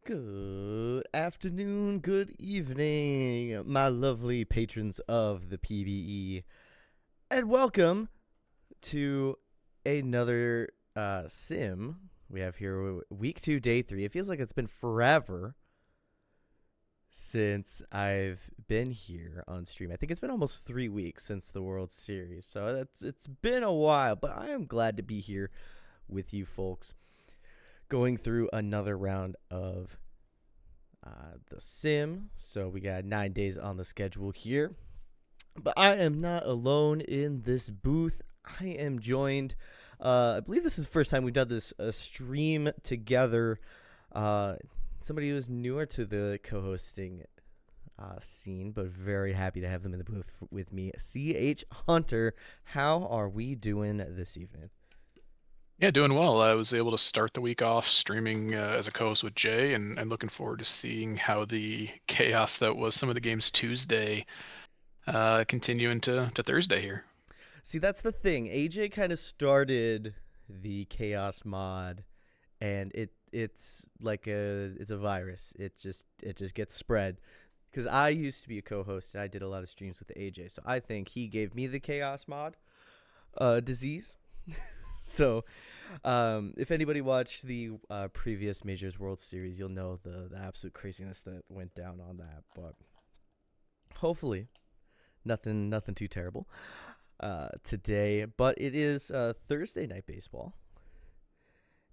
Good afternoon, good evening, my lovely patrons of the PBE, and welcome to another sim. We have here week 2, day 3. It feels like it's been forever since I've been here on stream. I think it's been almost 3 weeks since the World Series, so it's been a while, but I am glad to be here with you folks, going through another round of the sim. So we got 9 days on the schedule here, but I am not alone in this booth. I am joined, I believe this is the first time we've done this stream together. Somebody who is newer to the co-hosting scene, but very happy to have them in the booth with me. CH Hunter, how are we doing this evening? Yeah, doing well. I was able to start the week off streaming as a co-host with Jay, and looking forward to seeing how the chaos that was some of the games Tuesday continue into Thursday here. See, that's the thing. AJ kind of started the chaos mod, and it's like it's a virus. It just gets spread. Because I used to be a co-host and I did a lot of streams with AJ, so I think he gave me the chaos mod disease. So, if anybody watched the previous Majors World Series, you'll know the absolute craziness that went down on that. But hopefully, nothing too terrible today. But it is Thursday night baseball,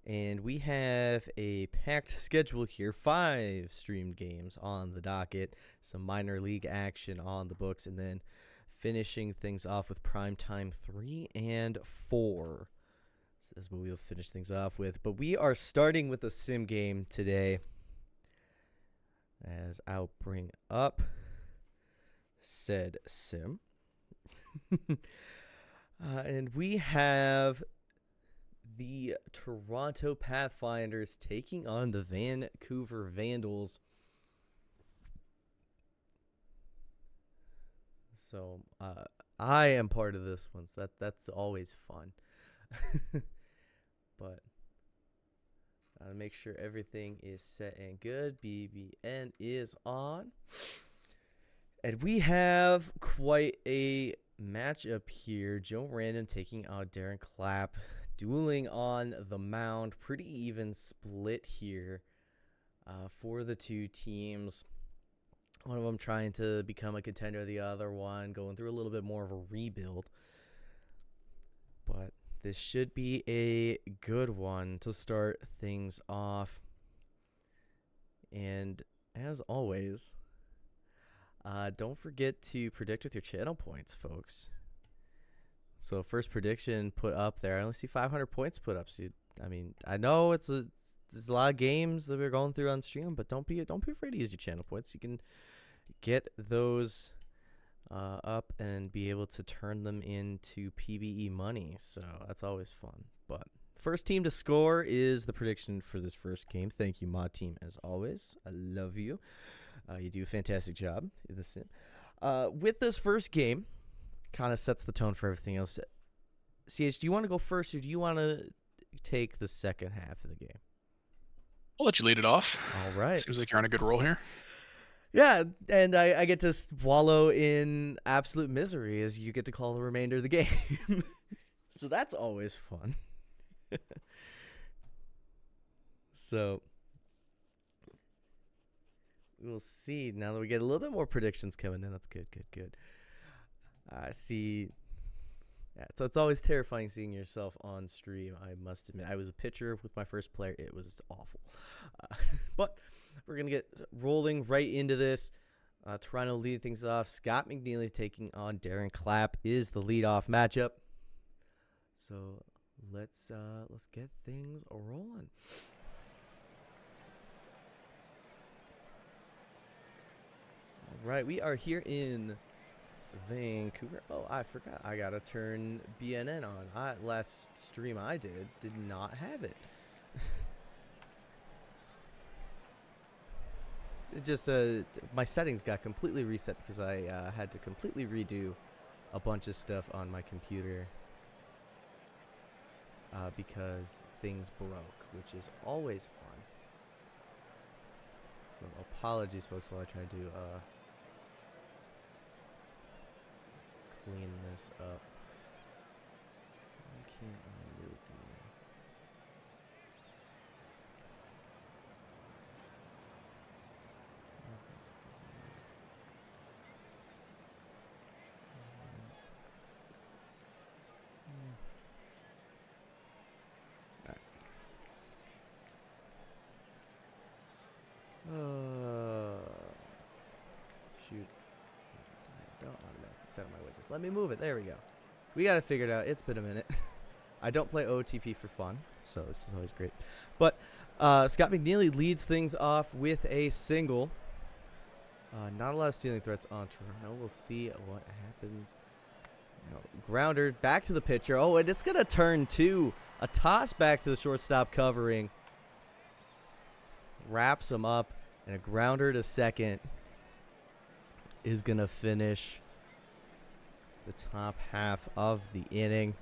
and we have a packed schedule here. 5 streamed games on the docket, some minor league action on the books, and then finishing things off with primetime 3 and 4. That's what we'll finish things off with. But we are starting with a sim game today, as I'll bring up said sim. And we have the Toronto Pathfinders taking on the Vancouver Vandals. So I am part of this one, so that's always fun. But gotta make sure everything is set and good. BBN is on. And we have quite a matchup here. Joe Random taking out Darren Clapp, dueling on the mound. Pretty even split here for the two teams. One of them trying to become a contender, the other one going through a little bit more of a rebuild. But this should be a good one to start things off. And as always, don't forget to predict with your channel points, folks. So first prediction put up there. I only see 500 points put up. So I mean, I know there's a lot of games that we're going through on stream, but don't be afraid to use your channel points. You can get those up and be able to turn them into PBE money. So that's always fun. But first team to score is the prediction for this first game. Thank you, Mod Team, as always. I love you. You do a fantastic job in this sim. With this first game, kind of sets the tone for everything else. CH, do you want to go first, or do you want to take the second half of the game? I'll let you lead it off. All right. Seems like you're on a good roll here. Yeah, and I get to wallow in absolute misery as you get to call the remainder of the game. So that's always fun. So we'll see. Now that we get a little bit more predictions coming in, that's good. I see. Yeah, so it's always terrifying seeing yourself on stream, I must admit. I was a pitcher with my first player. It was awful. But we're going to get rolling right into this. Toronto leading things off. Scott McNeely taking on Darren Clapp is the leadoff matchup. So let's get things rolling. All right, we are here in Vancouver. Oh, I forgot. I gotta turn BNN on. Last stream I did not have it. It just my settings got completely reset because I had to completely redo a bunch of stuff on my computer because things broke, which is always fun. So apologies, folks, while I try to clean this up. Why can't I move here? Shoot. Don't automatically set up my widgets. Let me move it. There we go. We got it figured out. It's been a minute. I don't play OTP for fun, so this is always great. But Scott McNeely leads things off with a single. Not a lot of stealing threats on Toronto. We'll see what happens. Grounder back to the pitcher. Oh, and it's going to turn to a toss back to the shortstop covering. Wraps him up, and a grounder to second is going to finish the top half of the inning.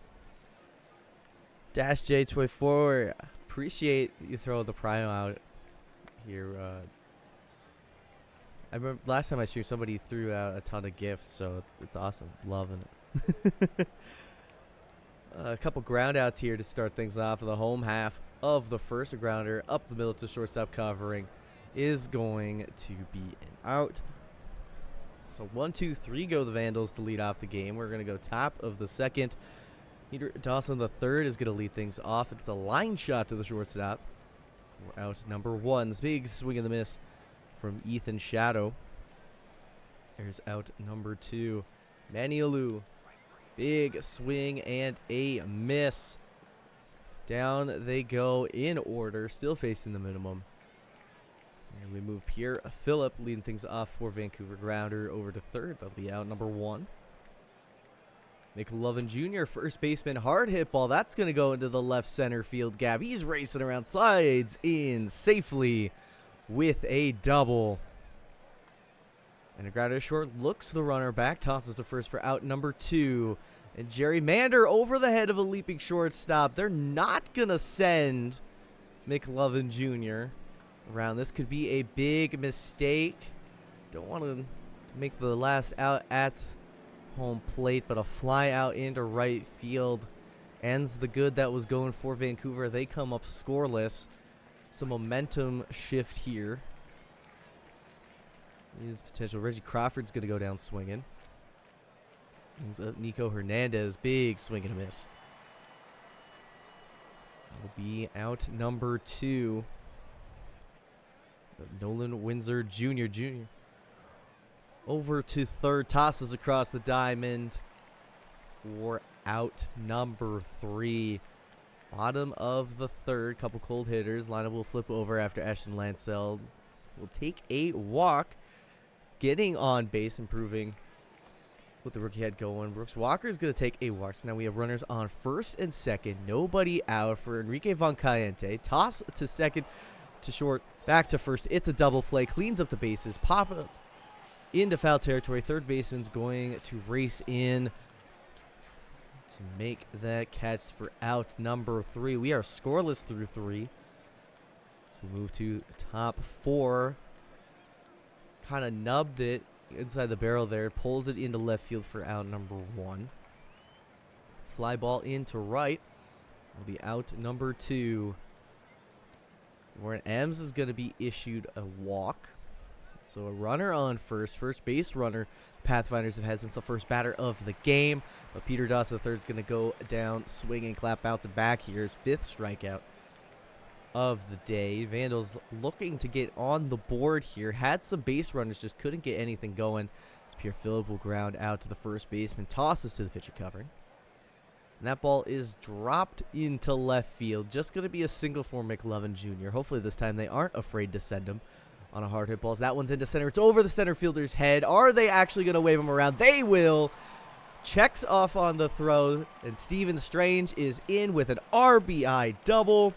Dash J24, appreciate you throw the prime out here. I remember last time I streamed, somebody threw out a ton of gifts, so it's awesome. Loving it. A couple ground outs here to start things off. The home half of the first. A grounder up the middle to shortstop covering is going to be an out. So 1, 2, 3 go the Vandals to lead off the game. We're going to go top of the second. Peter Dawson the third is going to lead things off. It's a line shot to the shortstop. We're out number 1. This big swing and the miss from Ethan Shadow. There's out number 2. Maniolu. Big swing and a miss. Down they go in order, still facing the minimum. And we move Pierre Phillip leading things off for Vancouver. Grounder over to third. That'll be out number 1. McLovin Jr., first baseman, hard hit ball. That's going to go into the left center field gap. He's racing around, slides in safely with a double. And a grounder short, looks the runner back, tosses to first for out number 2. And gerrymander over the head of a leaping shortstop. They're not going to send McLovin Jr. around. This could be a big mistake. Don't want to make the last out at home plate, but a fly out into right field ends the good that was going for Vancouver. They come up scoreless. Some momentum shift here. Is potential. Reggie Crawford's going to go down swinging. Brings up Nico Hernandez. Big swing and a miss. Will be out number 2. Nolan Windsor Jr. Over to third. Tosses across the diamond for out number 3. Bottom of the third. Couple cold hitters. Lineup will flip over after Ashton Lansell will take a walk. Getting on base, improving with the rookie head going. Brooks Walker is going to take a walk. So now we have runners on first and second. Nobody out for Enrique Von Cayente. Toss to second, to short, back to first. It's a double play. Cleans up the bases. Pop up into foul territory. Third baseman's going to race in to make that catch for out number 3. We are scoreless through 3. So we move to top 4. Kind of nubbed it inside the barrel there. Pulls it into left field for out number 1. Fly ball into right. Will be out number 2. Warren Ems is going to be issued a walk. So a runner on first. First base runner Pathfinders have had since the first batter of the game. But Peter Dawson III is going to go down, swing and clap, bouncing back here. His 5th strikeout of the day. Vandals looking to get on the board here. Had some base runners, just couldn't get anything going. As Pierre Phillip will ground out to the first baseman. Tosses to the pitcher covering. And that ball is dropped into left field. Just going to be a single for McLovin Jr. Hopefully this time they aren't afraid to send him on a hard hit ball. That one's into center. It's over the center fielder's head. Are they actually going to wave him around? They will. Checks off on the throw. And Steven Strange is in with an RBI double.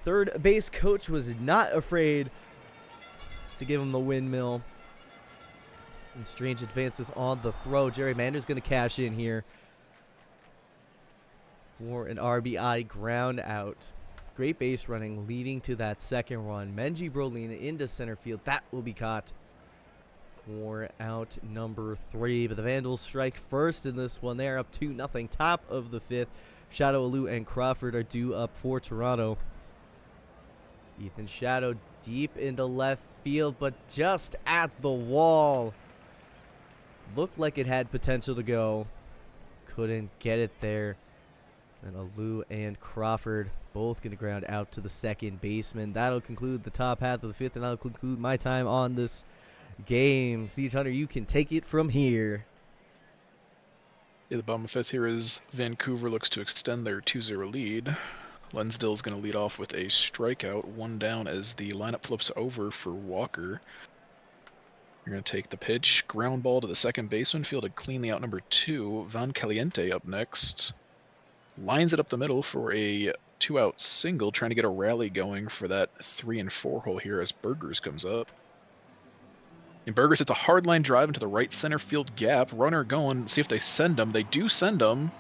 Third base coach was not afraid to give him the windmill. And Strange advances on the throw. Gerrymander's going to cash in here for an RBI ground out. Great base running leading to that second run. Menji Brolina into center field. That will be caught for out number 3. But the Vandals strike first in this one. They're up 2-0. Top of the 5th. Shadow, Alou, and Crawford are due up for Toronto. Ethan Shadow deep into left field, but just at the wall. Looked like it had potential to go. Couldn't get it there. And Alou and Crawford both going to ground out to the second baseman. That'll conclude the top half of the 5th, and that'll conclude my time on this game. Siege Hunter, you can take it from here. Yeah, the bottom of the 5th here is Vancouver looks to extend their 2-0 lead. Lensdale's going to lead off with a strikeout, 1 down as the lineup flips over for Walker. You're going to take the pitch, ground ball to the second baseman, fielded cleanly out number 2. Van Caliente up next. Lines it up the middle for a 2-out single, trying to get a rally going for that 3 and 4 hole here as Burgers comes up. And Burgers hits a hard line drive into the right center field gap. Runner going, see if they send him. They do send him,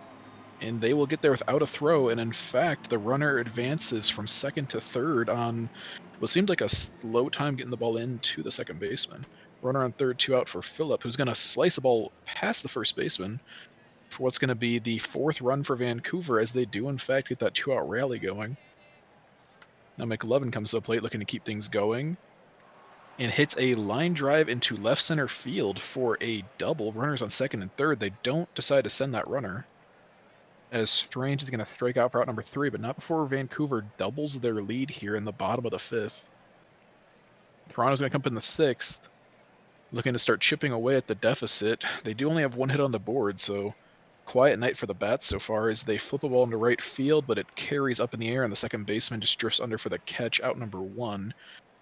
and they will get there without a throw. And in fact, the runner advances from second to third on what seemed like a slow time getting the ball into the second baseman. Runner on third, 2 out for Phillip, who's going to slice the ball past the first baseman for what's going to be the 4th run for Vancouver, as they do in fact get that 2-out rally going. Now McLovin comes to the plate looking to keep things going and hits a line drive into left center field for a double. Runners on second and third. They don't decide to send that runner, as Strange is going to strike out for out number 3, but not before Vancouver doubles their lead here in the bottom of the 5th. Toronto's going to come up in the 6th, looking to start chipping away at the deficit. They do only have 1 hit on the board, so quiet night for the bats so far as they flip a ball into right field, but it carries up in the air, and the second baseman just drifts under for the catch, out number 1.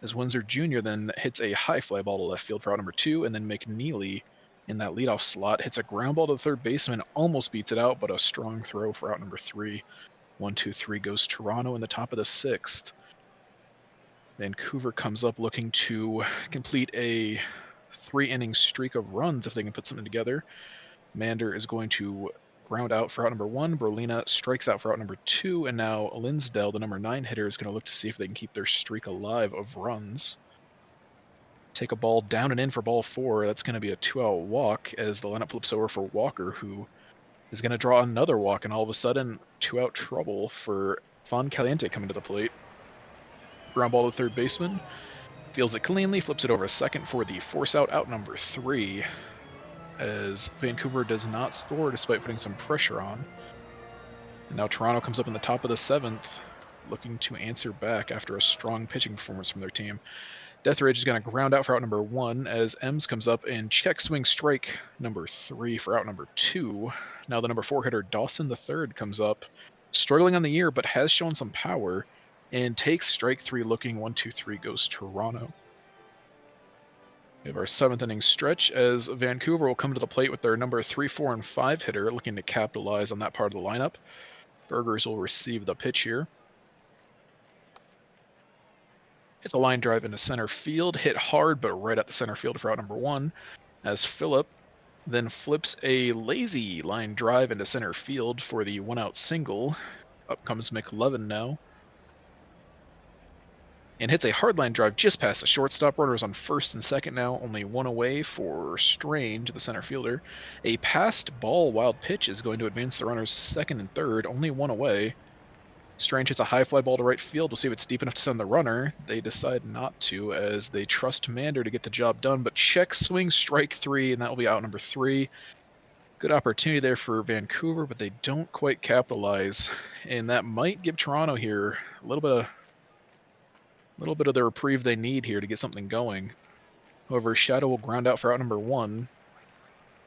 As Windsor Jr. then hits a high fly ball to left field for out number 2, and then McNeely in that leadoff slot hits a ground ball to the third baseman, almost beats it out, but a strong throw for out number 3. 1-2-3 goes Toronto in the top of the 6th. Vancouver comes up looking to complete a 3-inning streak of runs if they can put something together. Mander is going to ground out for out number 1. Berlina strikes out for out number 2. And now Linsdale, the number 9 hitter, is going to look to see if they can keep their streak alive of runs. Take a ball down and in for ball 4. That's going to be a 2-out walk as the lineup flips over for Walker, who is going to draw another walk. And all of a sudden, 2-out trouble for Van Caliente coming to the plate. Ground ball to third baseman. Feels it cleanly, flips it over a second for the force out number 3. As Vancouver does not score despite putting some pressure on. And now Toronto comes up in the top of the 7th, looking to answer back after a strong pitching performance from their team. Deathridge is going to ground out for out number 1 as Ems comes up and check swing strike number 3 for out number 2. Now the number 4 hitter Dawson the third comes up, struggling on the year but has shown some power and takes strike 3 looking. 1-2-3 goes Toronto. We have our 7th inning stretch as Vancouver will come to the plate with their number 3, 4, and 5 hitter looking to capitalize on that part of the lineup. Burgers will receive the pitch here. Hits a line drive into center field, hit hard but right at the center field for out number 1, as Phillip then flips a lazy line drive into center field for the 1-out single. Up comes McLovin now, and hits a hard line drive just past the shortstop. Runners on first and second now, only 1 away for Strange, the center fielder. A passed ball wild pitch is going to advance the runners second and third, only 1 away. Strange hits a high fly ball to right field. We'll see if it's deep enough to send the runner. They decide not to, as they trust Mander to get the job done, but check swing strike 3, and that will be out number 3. Good opportunity there for Vancouver, but they don't quite capitalize, and that might give Toronto here a little bit of the reprieve they need here to get something going. However, Shadow will ground out for out number 1,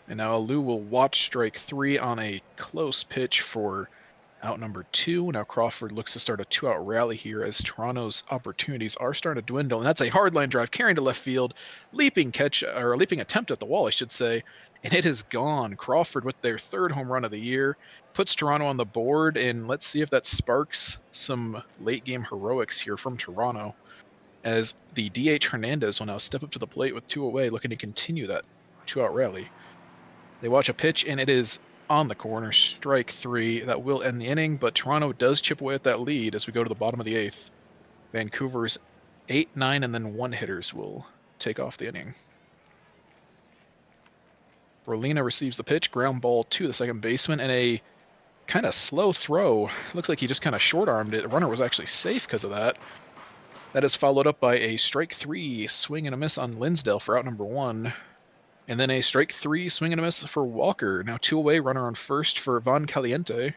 and now Alou will watch strike 3 on a close pitch for out number 2. Now Crawford looks to start a 2-out rally here as Toronto's opportunities are starting to dwindle. And that's a hard line drive carrying to left field, leaping attempt at the wall, I should say. And it is gone. Crawford with their 3rd home run of the year puts Toronto on the board. And let's see if that sparks some late game heroics here from Toronto, as the DH Hernandez will now step up to the plate with 2 away, looking to continue that 2-out rally. They watch a pitch, and it is on the corner, strike three. That will end the inning, but Toronto does chip away at that lead as we go to the bottom of the eighth. Vancouver's 8, 9, and then one hitters will take off the inning. Rolina receives the pitch, ground ball to the second baseman, and a kind of slow throw. Looks like he just kind of short-armed it. The runner was actually safe because of that. That is followed up by a strike three, swing and a miss on Linsdale for out number one. And then a strike three, swing and a miss for Walker. Now two away, runner on first for Von Caliente.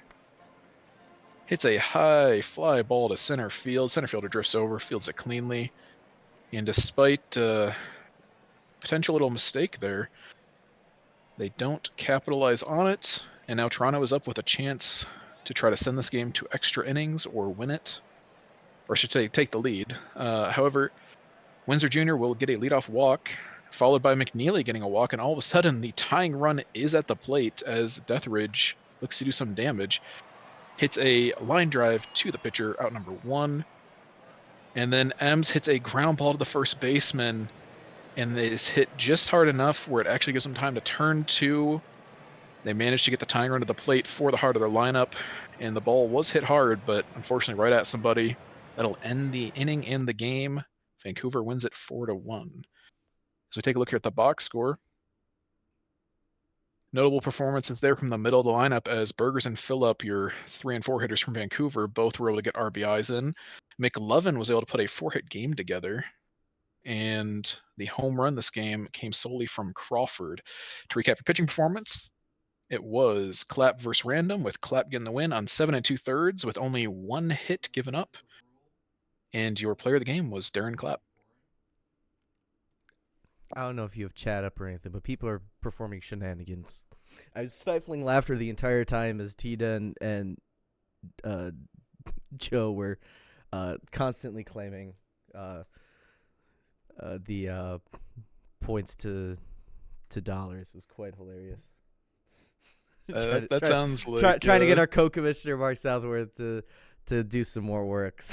Hits a high fly ball to center field. Center fielder drifts over, fields it cleanly. And despite potential little mistake there, they don't capitalize on it. And now Toronto is up with a chance to try to send this game to extra innings or win it. Or should take the lead. However, Windsor Jr. will get a leadoff walk, followed by McNeely getting a walk, and all of a sudden the tying run is at the plate as Deathridge looks to do some damage. Hits a line drive to the pitcher, out number one. And then Ems hits a ground ball to the first baseman, and it is hit just hard enough where it actually gives them time to turn to. They managed to get the tying run to the plate for the heart of their lineup, and the ball was hit hard, but unfortunately right at somebody. That'll end the inning and the game. Vancouver wins it 4-1. So we take a look here at the box score. Notable performances there from the middle of the lineup as Burgers and Phillip, your 3 and 4 hitters from Vancouver, both were able to get RBIs in. McLovin was able to put a 4-hit game together. And the home run this game came solely from Crawford. To recap your pitching performance, it was Clapp versus Random, with Clapp getting the win on 7 2/3 with only 1 hit given up. And your player of the game was Darren Clapp. I don't know if you have chat up or anything, but people are performing shenanigans. I was stifling laughter the entire time as Tita and uh, Joe were constantly claiming the points to dollars. It was quite hilarious. That sounds like trying to get our co-commissioner Mark Southworth to do some more work.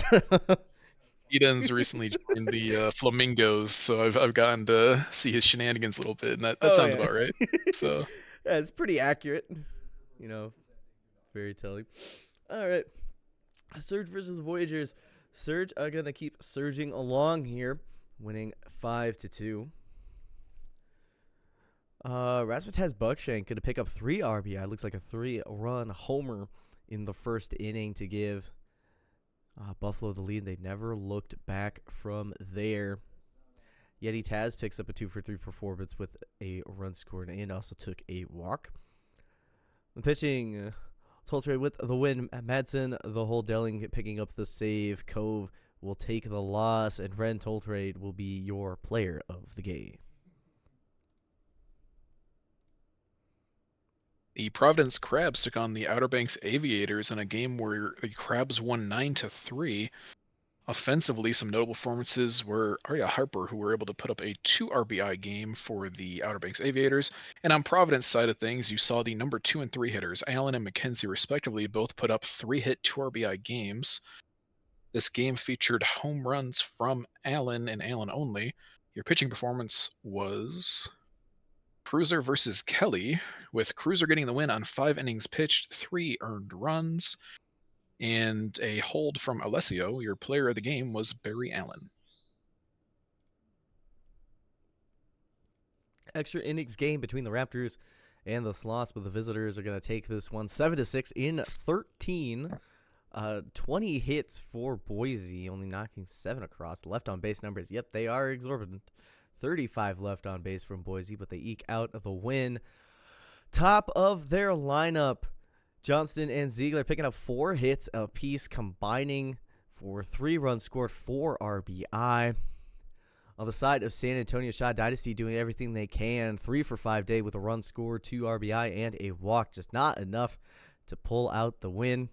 Eden's recently joined the Flamingos, so I've gotten to see his shenanigans a little bit, and that sounds about right. So yeah, it's pretty accurate, very telling. All right, Surge versus the Voyagers. Surge are gonna keep surging along here, winning 5-2. Razzmatazz Buckshank gonna pick up 3 RBI. Looks like a 3-run homer in the first inning to give Buffalo the lead. They never looked back from there. Yeti Taz picks up a 2-for-3 performance with a run scored and also took a walk. The pitching, Toltre with the win. Madsen, the whole Delling picking up the save. Cove will take the loss, and Ren Toltre will be your player of the game. The Providence Crabs took on the Outer Banks Aviators in a game where the Crabs won 9-3. Offensively, some notable performances were Arya Harper, who were able to put up a 2 RBI game for the Outer Banks Aviators. And on Providence side of things, you saw the number 2 and 3 hitters, Allen and McKenzie respectively, both put up 3-hit 2 RBI games. This game featured home runs from Allen and Allen only. Your pitching performance was Cruiser versus Kelly, with Cruiser getting the win on 5 innings pitched, 3 earned runs, and a hold from Alessio. Your player of the game was Barry Allen. Extra innings game between the Raptors and the Sloths, but the visitors are going to take this one 7-6 in 13. 20 hits for Boise, only knocking 7 across. Left on base numbers, yep, they are exorbitant. 35 left on base from Boise, but they eke out the win. Top of their lineup, Johnston and Ziegler picking up 4 hits apiece, combining for 3 runs scored, 4 RBI. On the side of San Antonio, Shaw Dynasty doing everything they can. 3 for 5 day with a run scored, 2 RBI, and a walk. Just not enough to pull out the win.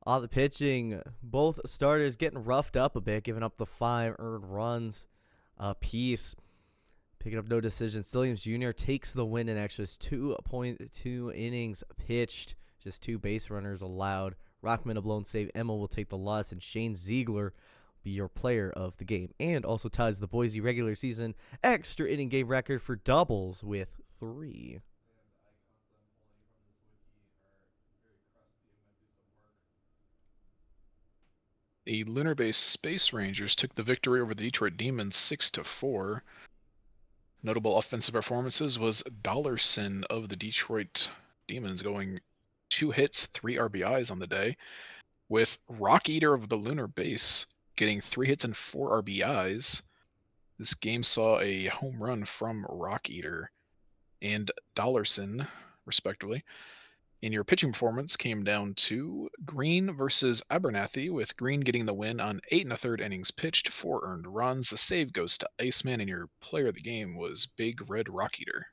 On the pitching, both starters getting roughed up a bit, giving up the 5 earned runs apiece. Picking up no decision. Williams Jr. takes the win in extras. 2.2 innings pitched. Just 2 base runners allowed. Rockman a blown save. Emma will take the loss, and Shane Ziegler be your player of the game. And also ties the Boise regular season extra inning game record for doubles with 3. The lunar-based Space Rangers took the victory over the Detroit Demons 6-4. Notable offensive performances was Dollarson of the Detroit Demons going 2 hits, 3 RBIs on the day, with Rock Eater of the lunar base getting 3 hits and 4 RBIs. This game saw a home run from Rock Eater and Dollarson, respectively. And your pitching performance came down to Green versus Abernathy, with Green getting the win on 8 1/3 innings pitched, 4 earned runs. The save goes to Iceman, and your player of the game was Big Red Rock Eater.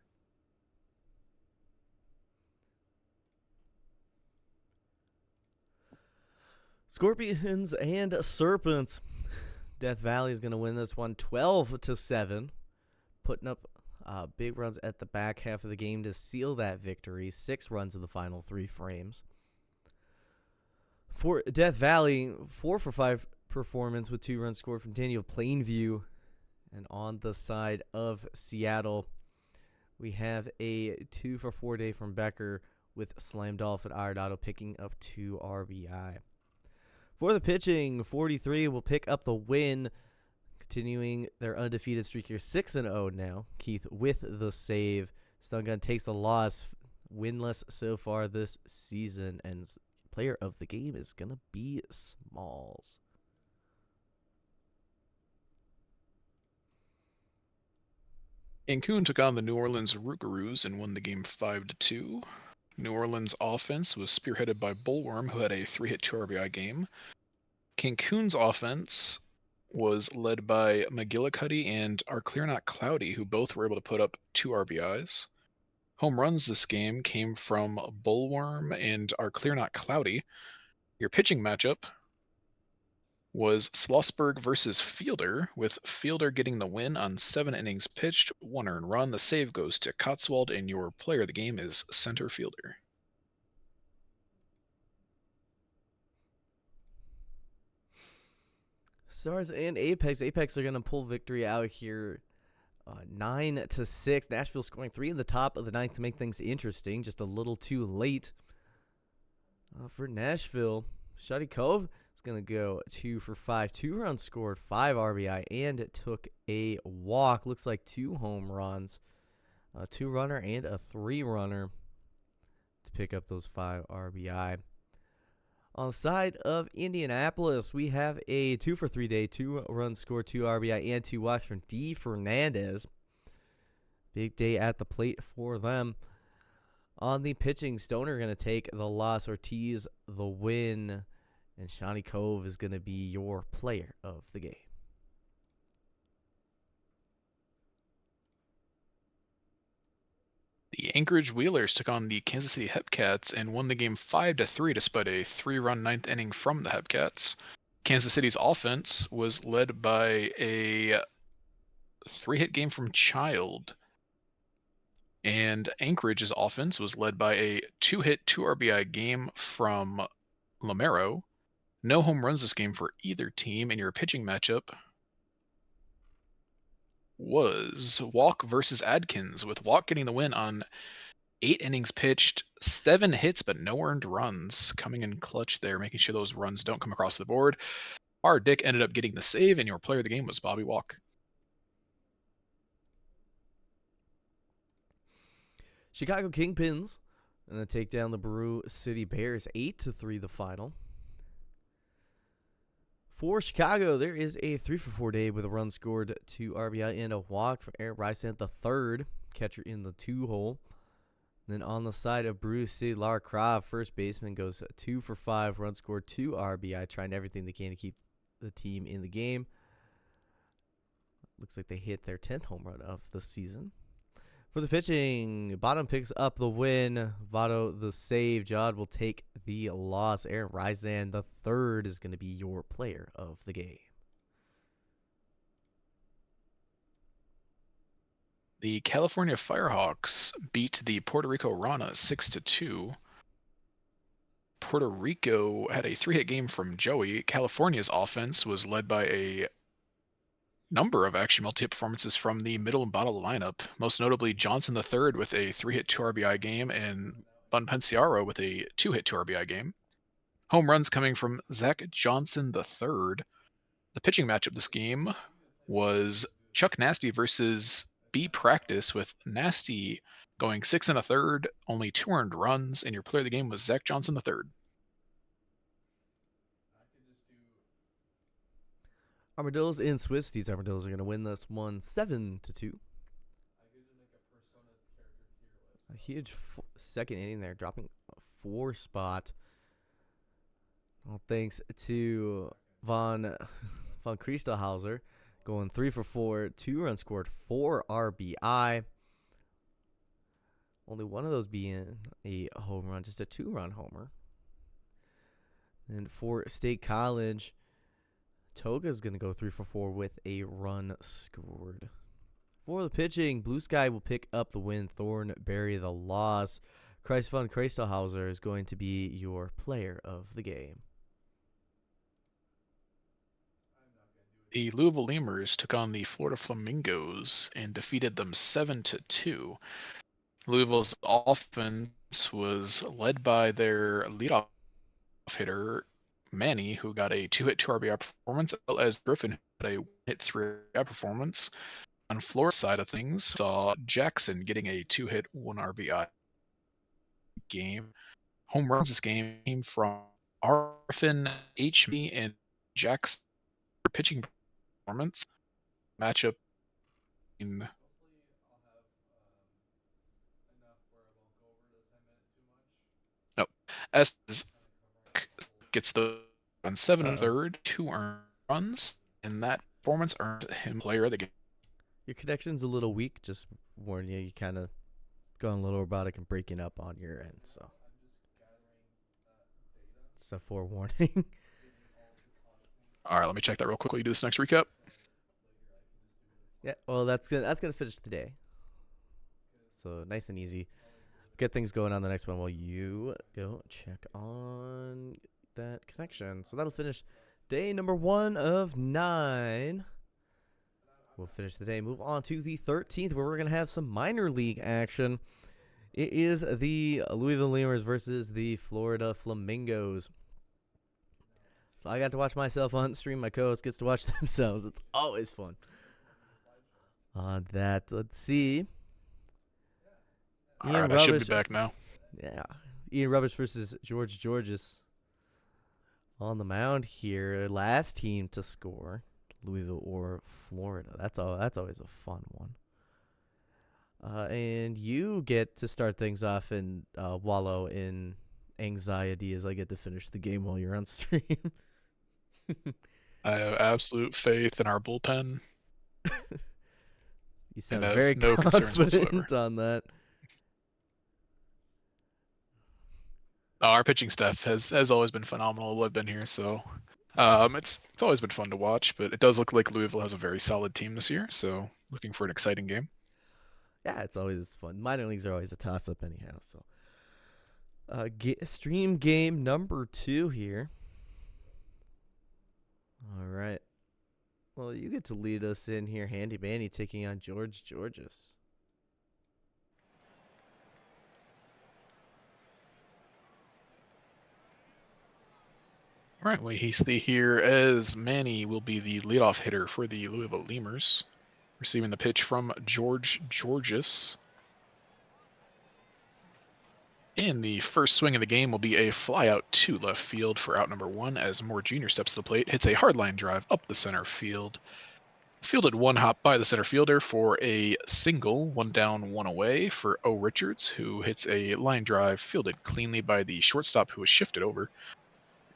Scorpions and Serpents. Death Valley is going to win this one 12-7, putting up big runs at the back half of the game to seal that victory. 6 runs in the final 3 frames. For Death Valley, 4 for 5 performance with 2 runs scored from Daniel Plainview. And on the side of Seattle, we have a 2 for 4 day from Becker, with Slam Dolphin Arenado picking up 2 RBI. For the pitching, 43 will pick up the win, continuing their undefeated streak here, 6-0 now. Keith with the save. Stun Gun takes the loss, winless so far this season, and player of the game is going to be Smalls. Cancun took on the New Orleans Rougarous and won the game 5-2. New Orleans offense was spearheaded by Bullworm, who had a 3-hit, 2 RBI game. Cancun's offense was led by McGillicuddy and Our Clear Not Cloudy, who both were able to put up 2 RBIs. Home runs this game came from Bullworm and Our Clear Not Cloudy. Your pitching matchup was Schlossberg versus Fielder, with Fielder getting the win on 7 innings pitched, 1 earned run. The save goes to Cotswold, and your player of the game is center fielder. Stars and Apex. Apex are going to pull victory out here, 9-6. Nashville scoring 3 in the top of the 9th to make things interesting. Just a little too late for Nashville. Shuddy Cove is going to go 2 for 5. 2 runs scored, 5 RBI, and it took a walk. Looks like 2 home runs, a 2-runner and a 3-runner to pick up those 5 RBI. On the side of Indianapolis, we have a 2 for 3 day, 2 runs scored, 2 RBI, and 2 walks from D. Fernandez. Big day at the plate for them. On the pitching, Stoner going to take the loss, Ortiz the win, and Shawnee Cove is going to be your player of the game. The Anchorage Wheelers took on the Kansas City Hepcats and won the game 5-3 despite a 3-run 9th inning from the Hepcats. Kansas City's offense was led by a 3-hit game from Child, and Anchorage's offense was led by a 2-hit, 2 RBI game from Lamero. No home runs this game for either team, and your pitching matchup was Walk versus Adkins, with Walk getting the win on 8 innings pitched, 7 hits, but no earned runs, coming in clutch there, making sure those runs don't come across the board. Our Dick ended up getting the save, and your player of the game was Bobby Walk. Chicago Kingpins going to take down the Brew City Bears 8-3 the final. For Chicago, there is a 3 for 4 day with a run scored, 2 RBI, and a walk for Eric Rysant, the third catcher in the 2-hole. Then on the side of Brew City, Lara Krav, first baseman, goes 2 for 5, run scored, 2 RBI, trying everything they can to keep the team in the game. Looks like they hit their 10th home run of the season. For the pitching, Bottom picks up the win. Votto the save. Jod will take the loss. Aaron Rizan the third is going to be your player of the game. The California Firehawks beat the Puerto Rico Rana 6-2. Puerto Rico had a 3-hit game from Joey. California's offense was led by a number of actually multi-hit performances from the middle and bottom lineup, most notably Johnson III with a 3-hit, 2 RBI game, and Bonpensiero with a 2-hit, 2 RBI game. Home runs coming from Zach Johnson III. The pitching matchup this game was Chuck Nasty versus B Practice, with Nasty going 6 1/3, only 2 earned runs, and your player of the game was Zach Johnson III. Armadillos in Swiss. These Armadillos are going to win this one 7-2. A huge second inning there, dropping a 4 spot. Well, thanks to von Christelhauser going 3 for 4, 2 runs scored, 4 RBI. Only one of those being a home run, just a 2-run homer. And for State College, Toga's going to go 3 for 4 with a run scored. For the pitching, Blue Sky will pick up the win. Thornberry the loss. Kreis von Christelhauser is going to be your player of the game. The Louisville Lemurs took on the Florida Flamingos and defeated them 7-2. Louisville's offense was led by their leadoff hitter Manny, who got a 2-hit 2 RBI performance, as well as Griffin, who got a 1-hit 3 RBI performance. On Florida's side of things, saw Jackson getting a 2-hit 1 RBI game. Home runs this game came from Griffin, HB, and Jackson. Pitching performance matchup in no S gets the on 7 1/3, 2 earned runs, and that performance earned him player of the game. Your connection's a little weak. Just warn you, you kind of going a little robotic and breaking up on your end. So, just a forewarning. All right, let me check that real quick while you do this next recap. Yeah, well, that's gonna finish today. So nice and easy. Get things going on the next one while you go check on that connection. So that'll finish day number 1 of 9. We'll finish the day. Move on to the 13th, where we're gonna have some minor league action. It is the Louisville Lemurs versus the Florida Flamingos. So I got to watch myself on stream. My co-host gets to watch themselves. It's always fun. On that, let's see. All right, I should be back now. Yeah, Ian Rubbish versus George Georges on the mound here. Last team to score, Louisville or Florida. That's always a fun one. And you get to start things off and wallow in anxiety as I get to finish the game while you're on stream. I have absolute faith in our bullpen. You sound and I very have no concerns whatsoever. confident on that. Our pitching staff has always been phenomenal while I've been here, so it's always been fun to watch. But it does look like Louisville has a very solid team this year, so looking for an exciting game. Yeah, it's always fun. Minor leagues are always a toss-up anyhow. So, stream game number 2 here. All right. Well, you get to lead us in here, Handy Manny, taking on George Georges. All right, we see here as Manny will be the leadoff hitter for the Louisville Lemurs, receiving the pitch from George Georges. And the first swing of the game will be a fly out to left field for out number 1 as Moore Jr. steps to the plate, hits a hard line drive up the center field. Fielded one hop by the center fielder for a single, 1 down, 1 away for O. Richards, who hits a line drive fielded cleanly by the shortstop who was shifted over.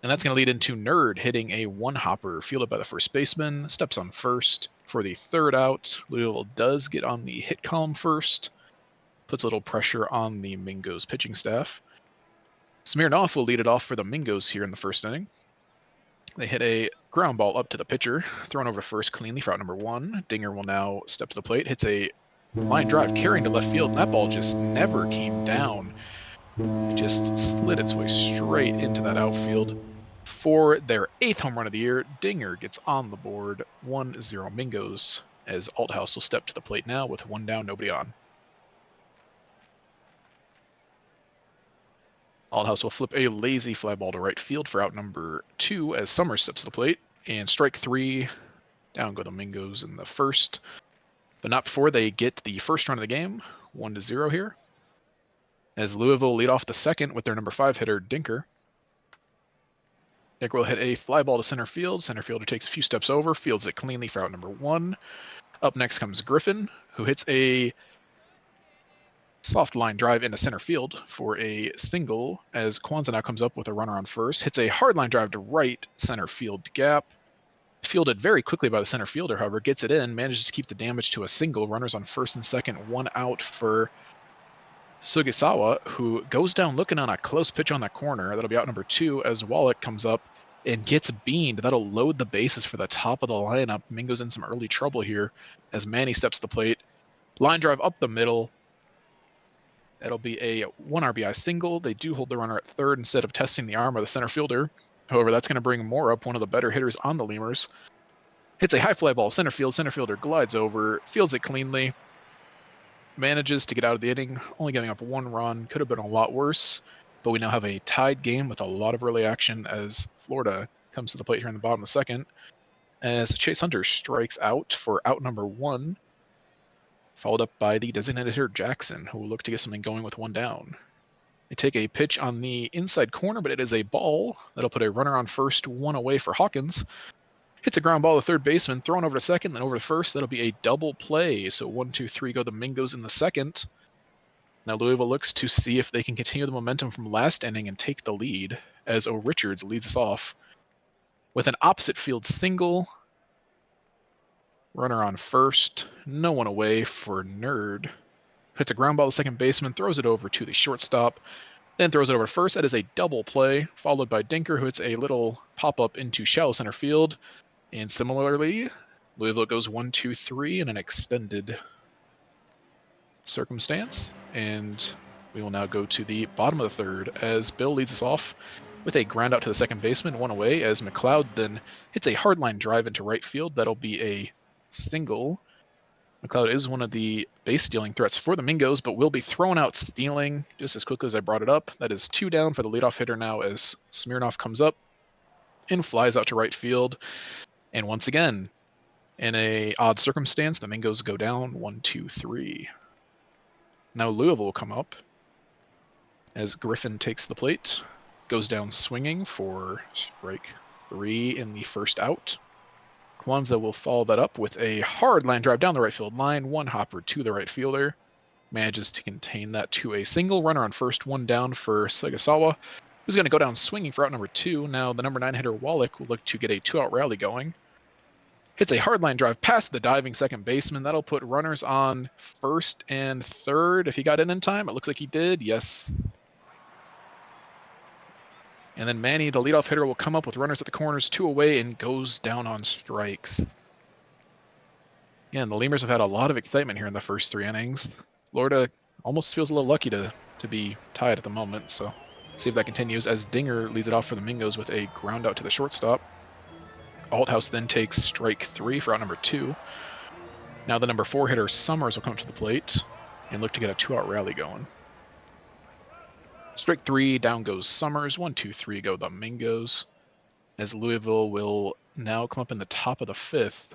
And that's going to lead into Nerd hitting a 1-hopper fielded by the first baseman, steps on first for the 3rd out. Louisville does get on the hit column first, puts a little pressure on the Mingos pitching staff. Smirnoff will lead it off for the Mingos here in the 1st inning. They hit a ground ball up to the pitcher, thrown over to first cleanly for out number 1. Dinger will now step to the plate, hits a line drive carrying to left field, and that ball just never came down. It just slid its way straight into that outfield. For their 8th home run of the year, Dinger gets on the board, 1-0 Mingos, as Althouse will step to the plate now with 1 down, nobody on. Althouse will flip a lazy fly ball to right field for out number 2 as Summers steps to the plate. And strike 3. Down go the Mingos in the first. But not before they get the first run of the game. 1-0 here. As Louisville lead off the second with their number 5 hitter, Dinker. Dinker will hit a fly ball to center field. Center fielder takes a few steps over, fields it cleanly for out number 1. Up next comes Griffin, who hits a soft line drive into center field for a single as Kwanzaa now comes up with a runner on first. Hits a hard line drive to right center field gap. Fielded very quickly by the center fielder, however, gets it in, manages to keep the damage to a single. Runners on first and second, 1 out for Sugisawa, who goes down looking on a close pitch on that corner. That'll be out number 2 as Wallach comes up and gets beamed. That'll load the bases for the top of the lineup. Mingo's in some early trouble here as Manny steps to the plate. Line drive up the middle. That'll be a 1 RBI single. They do hold the runner at third instead of testing the arm of the center fielder. However, that's going to bring Moore up, one of the better hitters on the Lemurs. Hits a high fly ball center field. Center fielder glides over, fields it cleanly. Manages to get out of the inning, only giving up 1 run. Could have been a lot worse, but we now have a tied game with a lot of early action as Florida comes to the plate here in the bottom of the second. As Chase Hunter strikes out for out number 1, followed up by the designated hitter Jackson, who will look to get something going with 1 down. They take a pitch on the inside corner, but it is a ball. That'll put a runner on first, 1 away for Hawkins. Hits a ground ball to third baseman, thrown over to second, then over to first. That'll be a double play. So 1, 2, 3 go the Mingos in the second. Now Louisville looks to see if they can continue the momentum from last inning and take the lead as O. Richards leads us off with an opposite field single. Runner on first, no one away for Nerd. Hits a ground ball to second baseman, throws it over to the shortstop, then throws it over to first. That is a double play, followed by Dinker, who hits a little pop-up into shallow center field. And similarly, Louisville goes 1, 2, 3 in an extended circumstance. And we will now go to the bottom of the third as Bill leads us off with a ground out to the second baseman, 1 away, as McLeod then hits a hardline drive into right field. That'll be a single. McLeod is one of the base stealing threats for the Mingos, but will be thrown out stealing just as quickly as I brought it up. That is 2 down for the leadoff hitter now as Smirnoff comes up and flies out to right field. And once again, in a odd circumstance, the Mingos go down 1, 2, 3. Now Louisville will come up as Griffin takes the plate, goes down swinging for strike 3 in the first out. Kwanzaa will follow that up with a hard line drive down the right field line, 1 hopper to the right fielder. Manages to contain that to a single. Runner on first, 1 down for Sugisawa, who's going to go down swinging for out number 2. Now the number 9 hitter Wallach will look to get a 2-out rally going. Hits a hardline drive past the diving second baseman. That'll put runners on first and third. If he got in time, it looks like he did. Yes. And then Manny, the leadoff hitter, will come up with runners at the corners, 2 away, and goes down on strikes. Yeah, and the Lemurs have had a lot of excitement here in the first 3 innings. Florida almost feels a little lucky to be tied at the moment, so see if that continues as Dinger leads it off for the Mingos with a ground out to the shortstop. Althouse then takes strike 3 for out number 2. Now the number 4 hitter Summers will come to the plate and look to get a 2-out rally going. Strike 3, down goes Summers. 1, 2, 3 go the Mingos. As Louisville will now come up in the top of the 5th,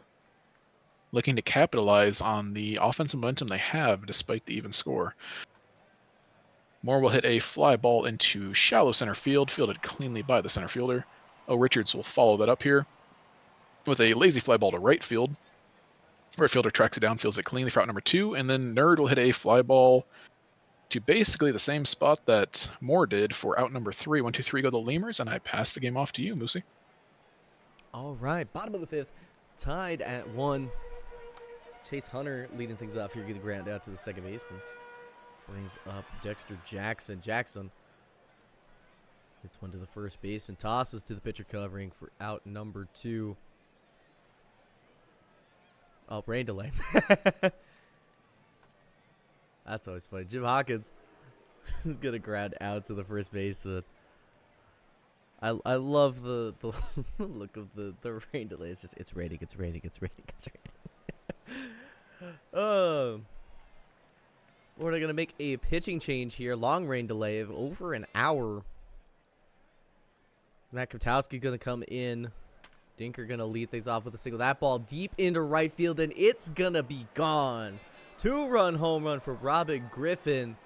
looking to capitalize on the offensive momentum they have despite the even score. Moore will hit a fly ball into shallow center field, fielded cleanly by the center fielder. O. Richards will follow that up here with a lazy fly ball to right field. Right fielder tracks it down, fields it cleanly for out number 2, and then Nerd will hit a fly ball to basically the same spot that Moore did for out number 3. 1, 2, 3 go the Lemurs, and I pass the game off to you, Moosey. All right, bottom of the 5th, tied at 1. Chase Hunter leading things off here, getting ground out to the second baseman. Brings up Dexter Jackson. Jackson hits one to the first baseman, tosses to the pitcher covering for out number 2. Oh, rain delay. That's always funny. Jim Hawkins is going to ground out to the first baseman. I love the look of the rain delay. It's just, it's raining. Florida going to make a pitching change here. Long rain delay of over an hour. Matt Kwiatkowski going to come in. Dinker going to lead things off with a single. That ball deep into right field, and it's going to be gone. 2-run home run for Robert Griffin.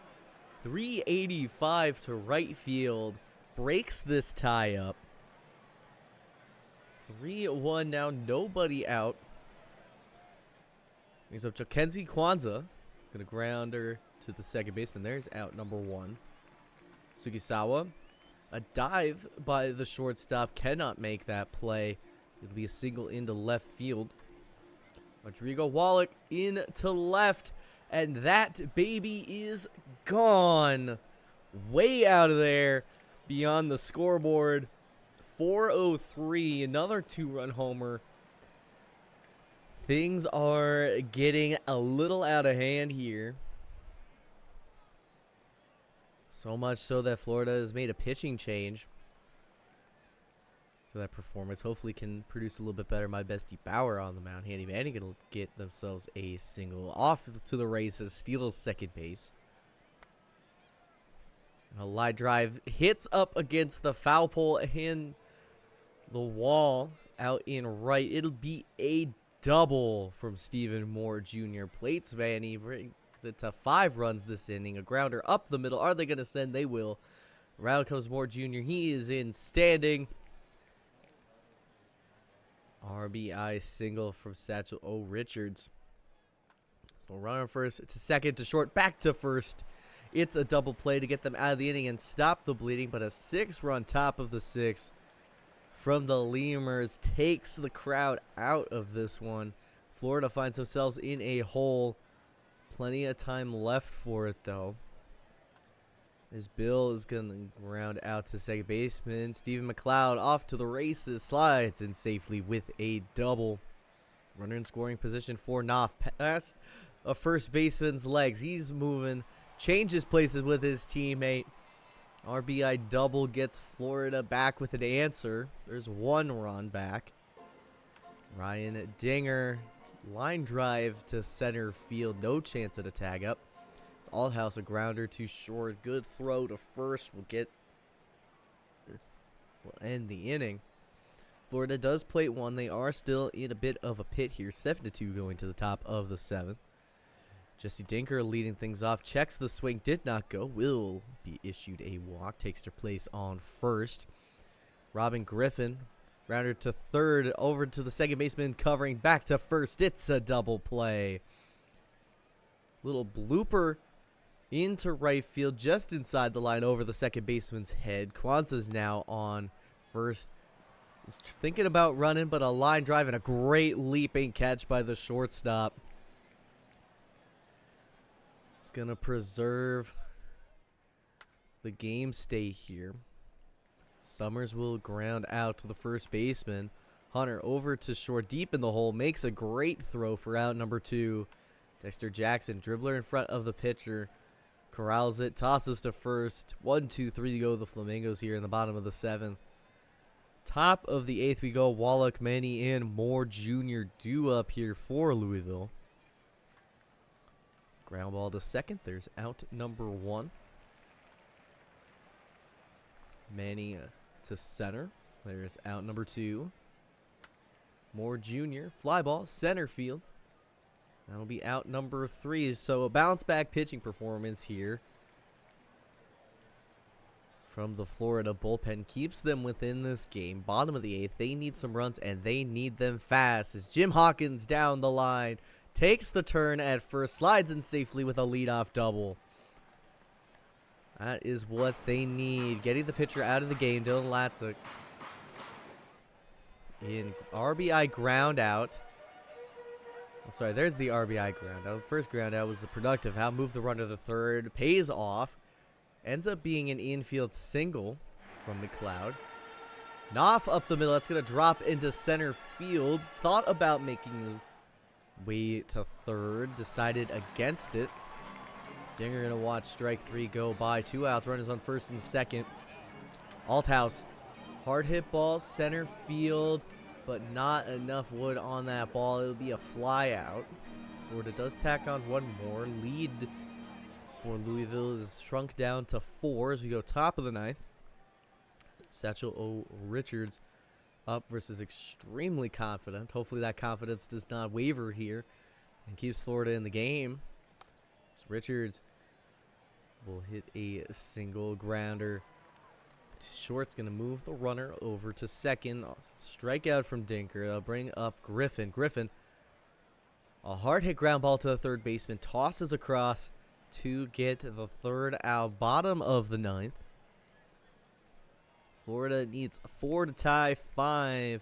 385 to right field. Breaks this tie up. 3-1 now. Nobody out. Brings up Jackenzie Kwanzaa. Going to grounder to the second baseman. There's out number 1. Sugisawa. A dive by the shortstop. Cannot make that play. It'll be a single into left field. Rodrigo Wallach into left. And that baby is gone. Way out of there. Beyond the scoreboard. 403. Another 2-run homer. Things are getting a little out of hand here. So much so that Florida has made a pitching change for that performance. Hopefully can produce a little bit better. My bestie Bauer on the mound. Handy Manny going to get themselves a single. Off to the races. Steals second base. A line drive hits up against the foul pole and the wall out in right. It'll be a double from Stephen Moore Jr. Plates Manny brings it to 5 runs this inning. A grounder up the middle. Are they going to send? They will. Around comes Moore Jr. He is in standing. RBI single from Satchel O. Richards. So runner first to second to short. Back to first. It's a double play to get them out of the inning and stop the bleeding. But a 6-run top of the 6th from the Lemurs takes the crowd out of this one. Florida finds themselves in a hole. Plenty of time left for it, though. As Bill is going to ground out to second baseman. Stephen McLeod off to the races. Slides in safely with a double. Runner in scoring position for Knopf. Past a first baseman's legs. He's moving. Changes places with his teammate. RBI double gets Florida back with an answer. There's 1 run back. Ryan Dinger. Line drive to center field. No chance at a tag up. It's Althouse, a grounder to short. Good throw to first. Will end the inning. Florida does plate 1. They are still in a bit of a pit here. 7-2 going to the top of the 7th. Jesse Dinker leading things off. Checks the swing. Did not go. Will be issued a walk. Takes their place on first. Robin Griffin. Rounder to third. Over to the second baseman. Covering back to first. It's a double play. Little blooper into right field. Just inside the line over the second baseman's head. Kwanzaa's now on first. He's thinking about running, but a line drive and a great leaping catch by the shortstop. It's going to preserve the game stay here. Summers will ground out to the first baseman. Hunter over to short, deep in the hole. Makes a great throw for out number 2. Dexter Jackson, dribbler in front of the pitcher. Corrals it, tosses to first. 1, 2, 3 to go. The Flamingos here in the bottom of the 7th. Top of the 8th we go. Wallach, Manny, and Moore Jr. due up here for Louisville. Ground ball to second. There's out number 1. Manny to center. There's out number 2. Moore Jr. Fly ball, center field. That'll be out number 3. So a bounce back pitching performance here from the Florida bullpen. Keeps them within this game. Bottom of the 8th. They need some runs, and they need them fast. As Jim Hawkins down the line. Takes the turn at first. Slides in safely with a leadoff double. That is what they need. Getting the pitcher out of the game. Dylan Latzik in RBI ground out. Oh, sorry, there's the RBI ground out. The first ground out was the productive. How move the runner to third. Pays off. Ends up being an infield single from McLeod. Knopf up the middle. That's going to drop into center field. Thought about making the way to third. Decided against it. Dinger going to watch strike 3 go by. 2 outs. Runners on first and second. Althouse. Hard hit ball. Center field. But not enough wood on that ball. It'll be a fly out. Florida does tack on one more. Lead for Louisville is shrunk down to 4 as we go top of the ninth. Satchel O. Richards up versus extremely confident. Hopefully that confidence does not waver here and keeps Florida in the game. So Richards will hit a single grounder. Short's going to move the runner over to second. Strikeout from Dinker. They'll bring up Griffin. Griffin, a hard hit ground ball to the third baseman. Tosses across to get the third out. Bottom of the ninth. Florida needs 4 to tie, 5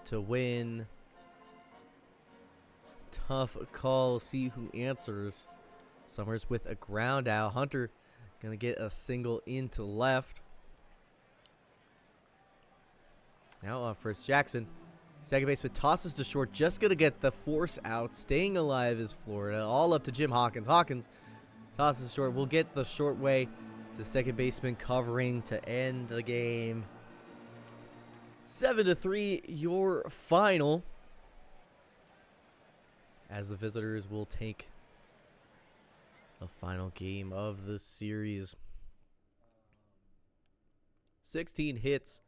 to win. Tough call. See who answers. Summers with a ground out. Hunter going to get a single into left. Now on first, Jackson. Second baseman tosses to short. Just going to get the force out. Staying alive is Florida. All up to Jim Hawkins. Hawkins tosses short. We'll get the short way to second baseman covering to end the game. 7-3, your final. As the visitors will take the final game of the series. 16 hits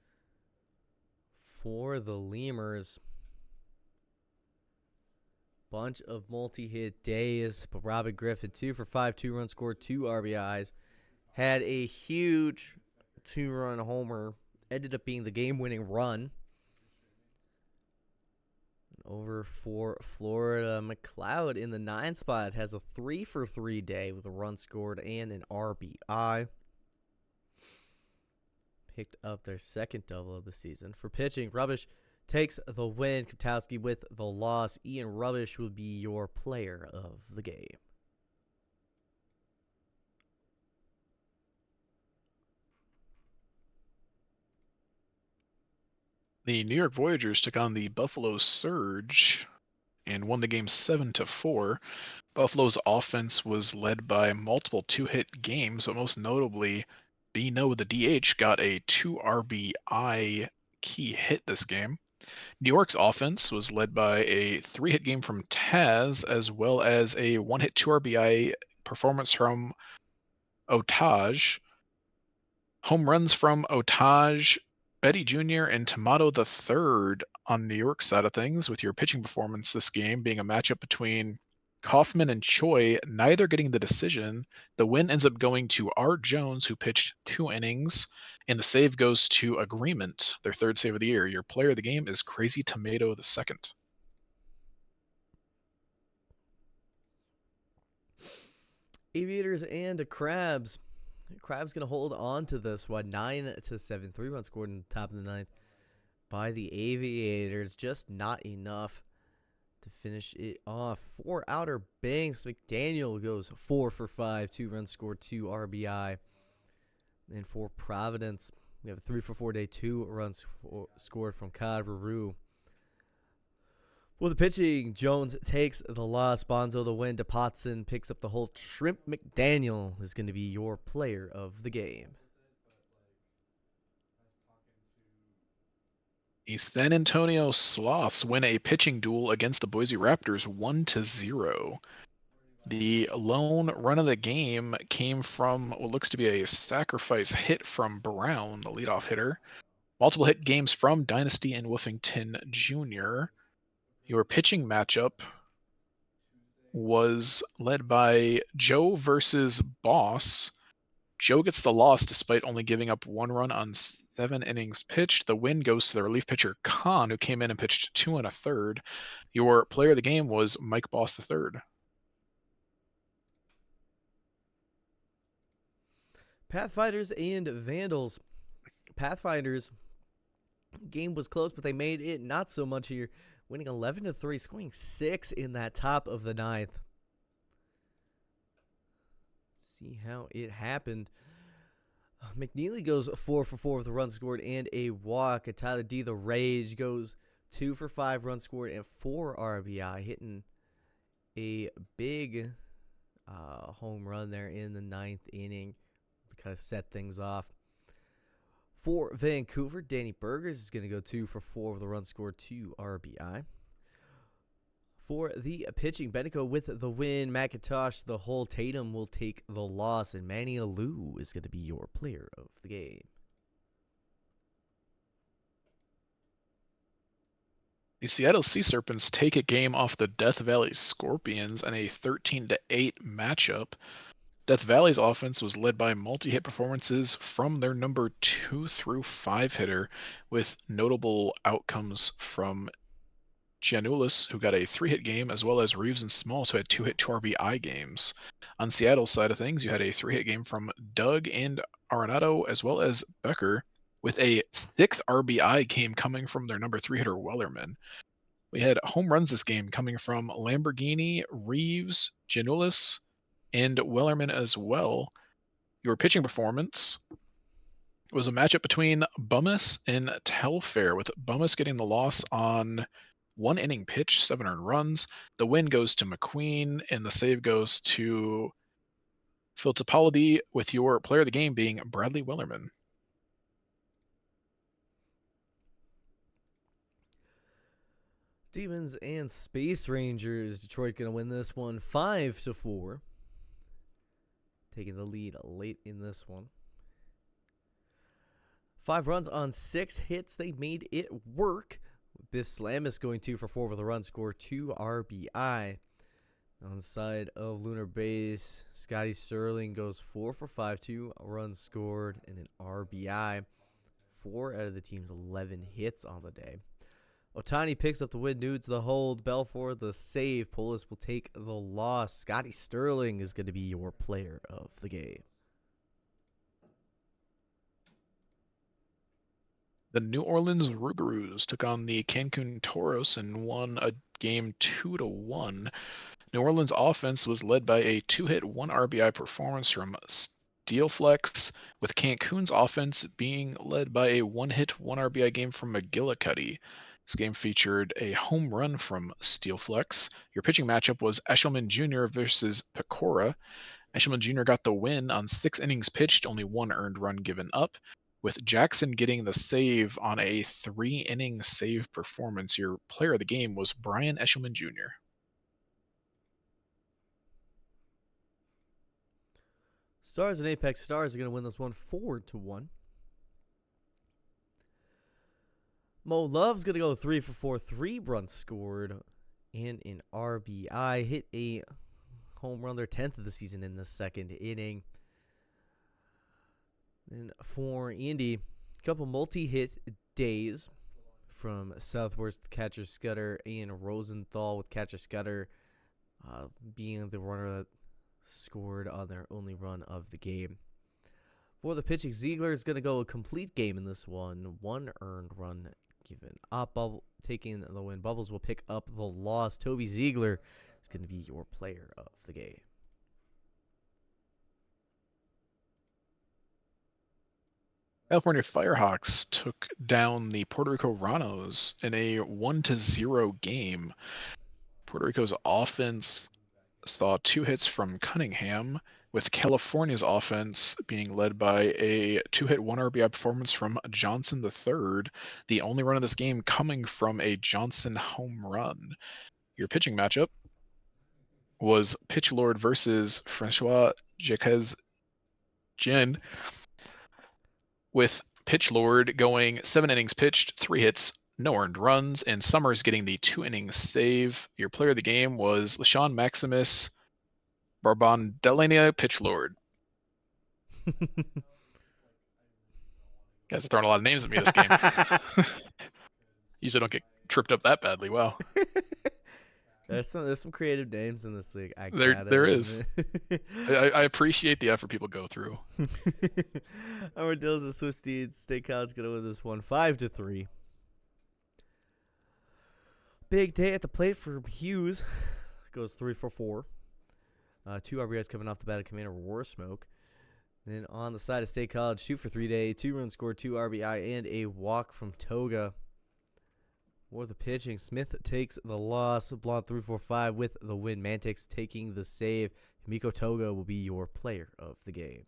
for the Lemurs. Bunch of multi-hit days, but Robin Griffin 2 for 5, 2 runs scored, 2 RBIs. Had a huge 2-run homer. Ended up being the game-winning run. Over for Florida, McLeod in the 9 spot has a 3 for 3 day with a run scored and an RBI. Picked up their second double of the season. For pitching, Rubbish takes the win. Kotowski with the loss. Ian Rubbish will be your player of the game. The New York Voyagers took on the Buffalo Surge and won the game 7-4. Buffalo's offense was led by multiple 2-hit games, but most notably, Bino, the DH, got a 2 RBI key hit this game. New York's offense was led by a 3-hit game from Taz, as well as a 1-hit 2 RBI performance from Otage. Home runs from Otage, Betty Jr., and Tomato the Third on New York's side of things, with your pitching performance this game being a matchup between Kaufman and Choi, neither getting the decision. The win ends up going to Art Jones, who pitched 2 innings, and the save goes to Agreement, their 3rd save of the year. Your player of the game is Crazy Tomato the Second. Aviators and Crabs. Crabs going to hold on to this one. 9-7. 3 runs scored in the top of the ninth by the Aviators. Just not enough to finish it off. For Outer Banks, McDaniel goes 4 for 5. 2 runs scored, 2 RBI. And for Providence, we have a 3 for 4 day. 2 runs scored from Cod Ruru. For the pitching, Jones takes the loss. Bonzo the win. DePotson picks up the whole. Shrimp McDaniel is going to be your player of the game. The San Antonio Sloths win a pitching duel against the Boise Raptors 1-0. The lone run of the game came from what looks to be a sacrifice hit from Brown, the leadoff hitter. Multiple hit games from Dynasty and Wolfington Jr. Your pitching matchup was led by Joe versus Boss. Joe gets the loss despite only giving up 1 run on 7 innings pitched. The win goes to the relief pitcher Khan, who came in and pitched 2 1/3. Your player of the game was Mike Boss III. Pathfinders and Vandals. Pathfinders, game was close, but they made it not so much here. Winning 11-3, scoring 6 in that top of the ninth. See how it happened. McNeely goes 4 for 4 with a run scored and a walk. Tyler D, the Rage, goes 2 for 5 runs scored and 4 RBI, hitting a big home run there in the ninth inning to kind of set things off. For Vancouver, Danny Burgers is going to go 2 for 4 with a run scored, 2 RBI. For the pitching, Benico with the win. McIntosh, the hole. Tatum will take the loss. And Manny Alou is going to be your player of the game. The Seattle Sea Serpents take a game off the Death Valley Scorpions in a 13-8 matchup. Death Valley's offense was led by multi-hit performances from their number 2 through 5 hitter, with notable outcomes from Giannulis, who got a 3-hit game, as well as Reeves and Smalls, who had 2-hit 2 RBI games. On Seattle's side of things, you had a 3-hit game from Doug and Arenado, as well as Becker, with a 6 RBI game coming from their number 3 hitter Wellerman. We had home runs this game coming from Lamborghini, Reeves, Giannulis, and Wellerman as well. Your pitching performance was a matchup between Bummus and Telfair, with Bummus getting the loss on 1 inning pitch, 7 earned runs. The win goes to McQueen, and the save goes to Phil Topolody, with your player of the game being Bradley Wellerman. Demons and Space Rangers. Detroit going to win this one 5-4. Taking the lead late in this one. 5 runs on 6 hits. They made it work. Biff Slamis going 2 for 4 with a run score, 2 RBI. On the side of Lunar Base, Scotty Sterling goes 4 for 5, 2 runs scored, and an RBI. 4 out of the team's 11 hits on the day. Otani picks up the win. Nudes the hold. Belfour the save. Polis will take the loss. Scotty Sterling is going to be your player of the game. The New Orleans Rougarous took on the Cancun Toros and won a game 2-1. New Orleans' offense was led by a 2-hit 1 RBI performance from Steelflex, with Cancun's offense being led by a 1-hit 1 RBI game from McGillicuddy. This game featured a home run from Steelflex. Your pitching matchup was Eshelman Jr. versus Pecora. Eshelman Jr. got the win on 6 innings pitched, only 1 earned run given up, with Jackson getting the save on a 3-inning save performance. Your player of the game was Brian Eshelman Jr. Stars and Apex Stars are going to win this one 4-1. Mo Love's going to go 3 for 4, 3 runs scored, and an RBI. Hit a home run, their 10th of the season in the 2nd inning. Then for Indy, a couple multi-hit days from Southwest catcher Scudder and Rosenthal, with catcher Scudder being the runner that scored on their only run of the game. For the pitching, Ziegler is going to go a complete game in this one. 1 earned run given up. Taking the win. Bubbles will pick up the loss. Toby Ziegler is going to be your player of the game. California Firehawks took down the Puerto Rico Ranos in a 1-0 game. Puerto Rico's offense saw 2 hits from Cunningham, with California's offense being led by a 2-hit 1 RBI performance from Johnson III, the only run of this game coming from a Johnson home run. Your pitching matchup was Pitch Lord versus Francois Jacques Jen, with Pitch Lord going 7 innings pitched, 3 hits, no earned runs, and Summers getting the 2-inning save. Your player of the game was LaShawn Maximus Barbandelania, Pitch Lord. Guys are throwing a lot of names at me this game. Usually don't get tripped up that badly. Wow. There's some creative names in this league. There is. I appreciate the effort people go through. Armadillos and Swiss Steeds. State College gonna win this one 5-3. Big day at the plate for Hughes. Goes 3 for 4. 2 RBIs coming off the bat of Commander War Smoke. Then on the side of State College, 2 for 3 day, 2 runs scored, 2 RBI, and a walk from Toga. For the pitching, Smith takes the loss. Blunt 3-4-5 with the win. Mantix taking the save. Himiko Toga will be your player of the game.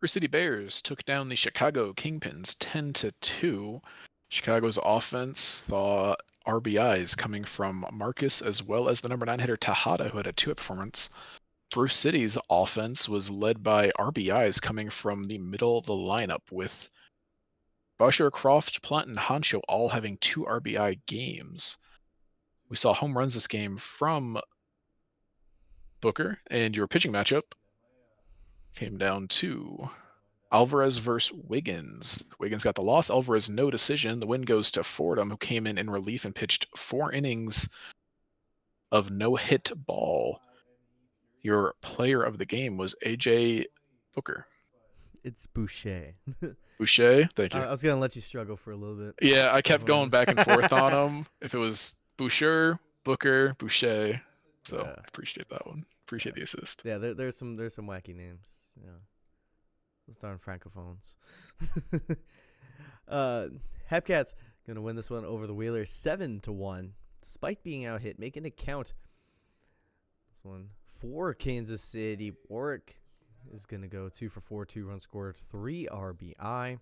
River City Bears took down the Chicago Kingpins 10-2. Chicago's offense saw RBIs coming from Marcus as well as the number 9 hitter Tejada, who had a 2-hit performance. Bruce City's offense was led by RBIs coming from the middle of the lineup, with Busher, Croft, Plant, and Hancho all having 2 RBI games. We saw home runs this game from Booker, and your pitching matchup came down to Alvarez versus Wiggins. Wiggins got the loss. Alvarez, no decision. The win goes to Fordham, who came in relief and pitched 4 innings of no-hit ball. Your player of the game was AJ Booker. It's Boucher. Boucher, thank you. I was gonna let you struggle for a little bit. Yeah, I kept going Beforehand. back and forth on them. If it was Boucher, Booker, Boucher. So Yeah. I appreciate that one. Appreciate the assist. Yeah, there's some wacky names. Yeah. Those darn francophones. Hepcats gonna win this one over the Whalers 7-1, despite being out hit, making it count. This one for Kansas City. Warwick is gonna go 2 for 4, 2 runs scored, 3 RBI.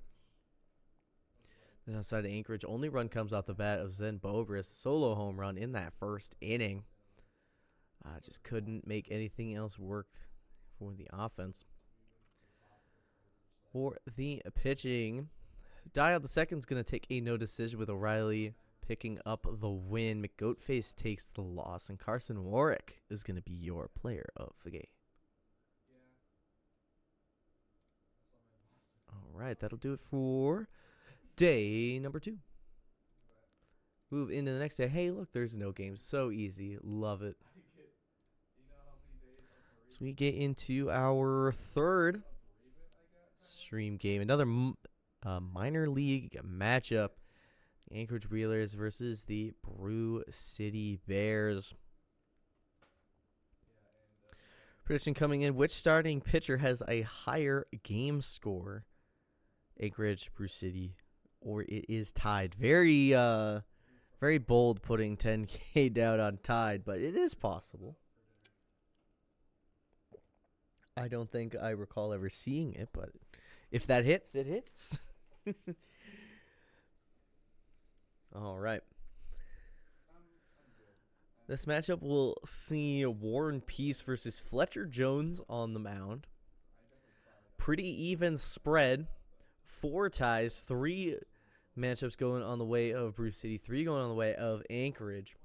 Then outside of Anchorage, only run comes off the bat of Zen Bobrist, solo home run in that first inning. Just couldn't make anything else work for the offense. For the pitching, Dial the second's going to take a no decision with O'Reilly picking up the win. McGoatface takes the loss, and Carson Warwick is going to be your player of the game. All right, that'll do it for day number 2. Move into the next day. Hey, look, there's no game. So easy. Love it. So we get into our third stream game. Another minor league matchup. Anchorage Whalers versus the Brew City Bears. Prediction coming in. Which starting pitcher has a higher game score? Anchorage, Brew City, or it is tied. Very bold putting 10K down on tied, but it is possible. I don't think I recall ever seeing it, but if that hits, it hits. All right. This matchup will see Warren Peace versus Fletcher Jones on the mound. Pretty even spread. 4 ties, 3 matchups going on the way of Bruce City, 3 going on the way of Anchorage.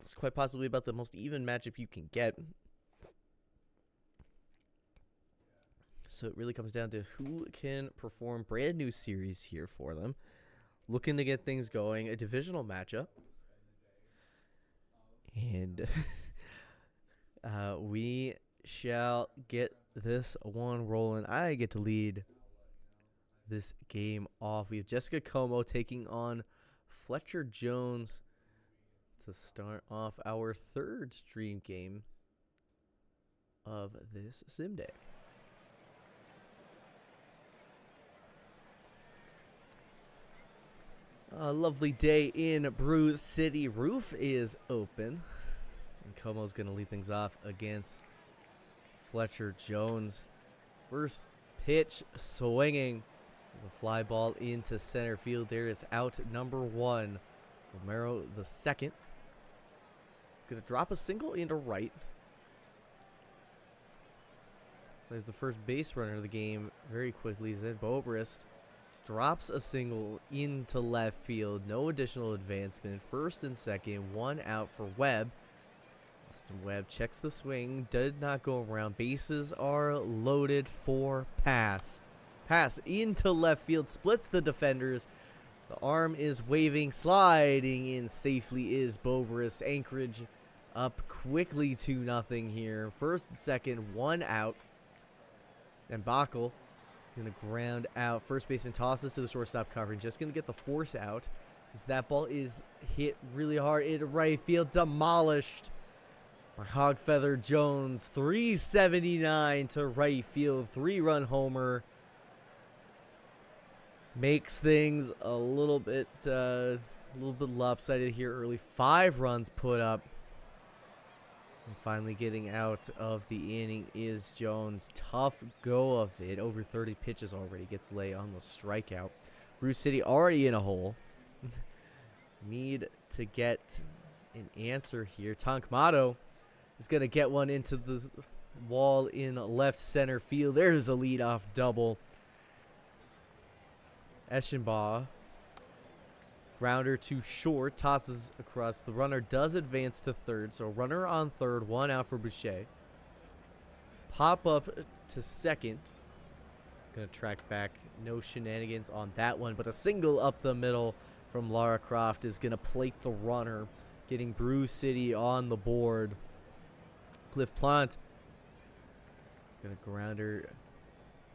It's quite possibly about the most even matchup you can get. So it really comes down to who can perform. Brand new series here for them. Looking to get things going. A divisional matchup. And we shall get this one rolling. I get to lead this game off. We have Jessica Como taking on Fletcher Jones to start off our third stream game of this sim day. A lovely day in Brew City. Roof is open. And Como's going to lead things off against Fletcher Jones. First pitch swinging. The fly ball into center field. There is out number 1. Romero the second. He's going to drop a single into right. So there's the first base runner of the game very quickly. Zed Bobrist drops a single into left field. No additional advancement. First and second. 1 out for Webb. Austin Webb checks the swing. Did not go around. Bases are loaded for pass. Pass into left field. Splits the defenders. The arm is waving. Sliding in safely is Bobrist. Anchorage up quickly 2-0 here. First and second. 1 out. And Backel going to ground out. First baseman tosses to the shortstop covering. Just going to get the force out. As that ball is hit really hard into right field. Demolished by Hogfeather Jones. 379 to right field. 3-run homer. Makes things a little bit lopsided here early. 5 runs put up. And finally getting out of the inning is Jones. Tough go of it. Over 30 pitches already. Gets lay on the strikeout. Bruce City already in a hole. Need to get an answer here. Tankmato is going to get one into the wall in left center field. There's a leadoff double. Eschenbaugh. Grounder to short. Tosses across. The runner does advance to third. So runner on third. One out for Boucher. Pop up to second. Going to track back. No shenanigans on that one. But a single up the middle from Lara Croft is going to plate the runner. Getting Brew City on the board. Cliff Plant is going to grounder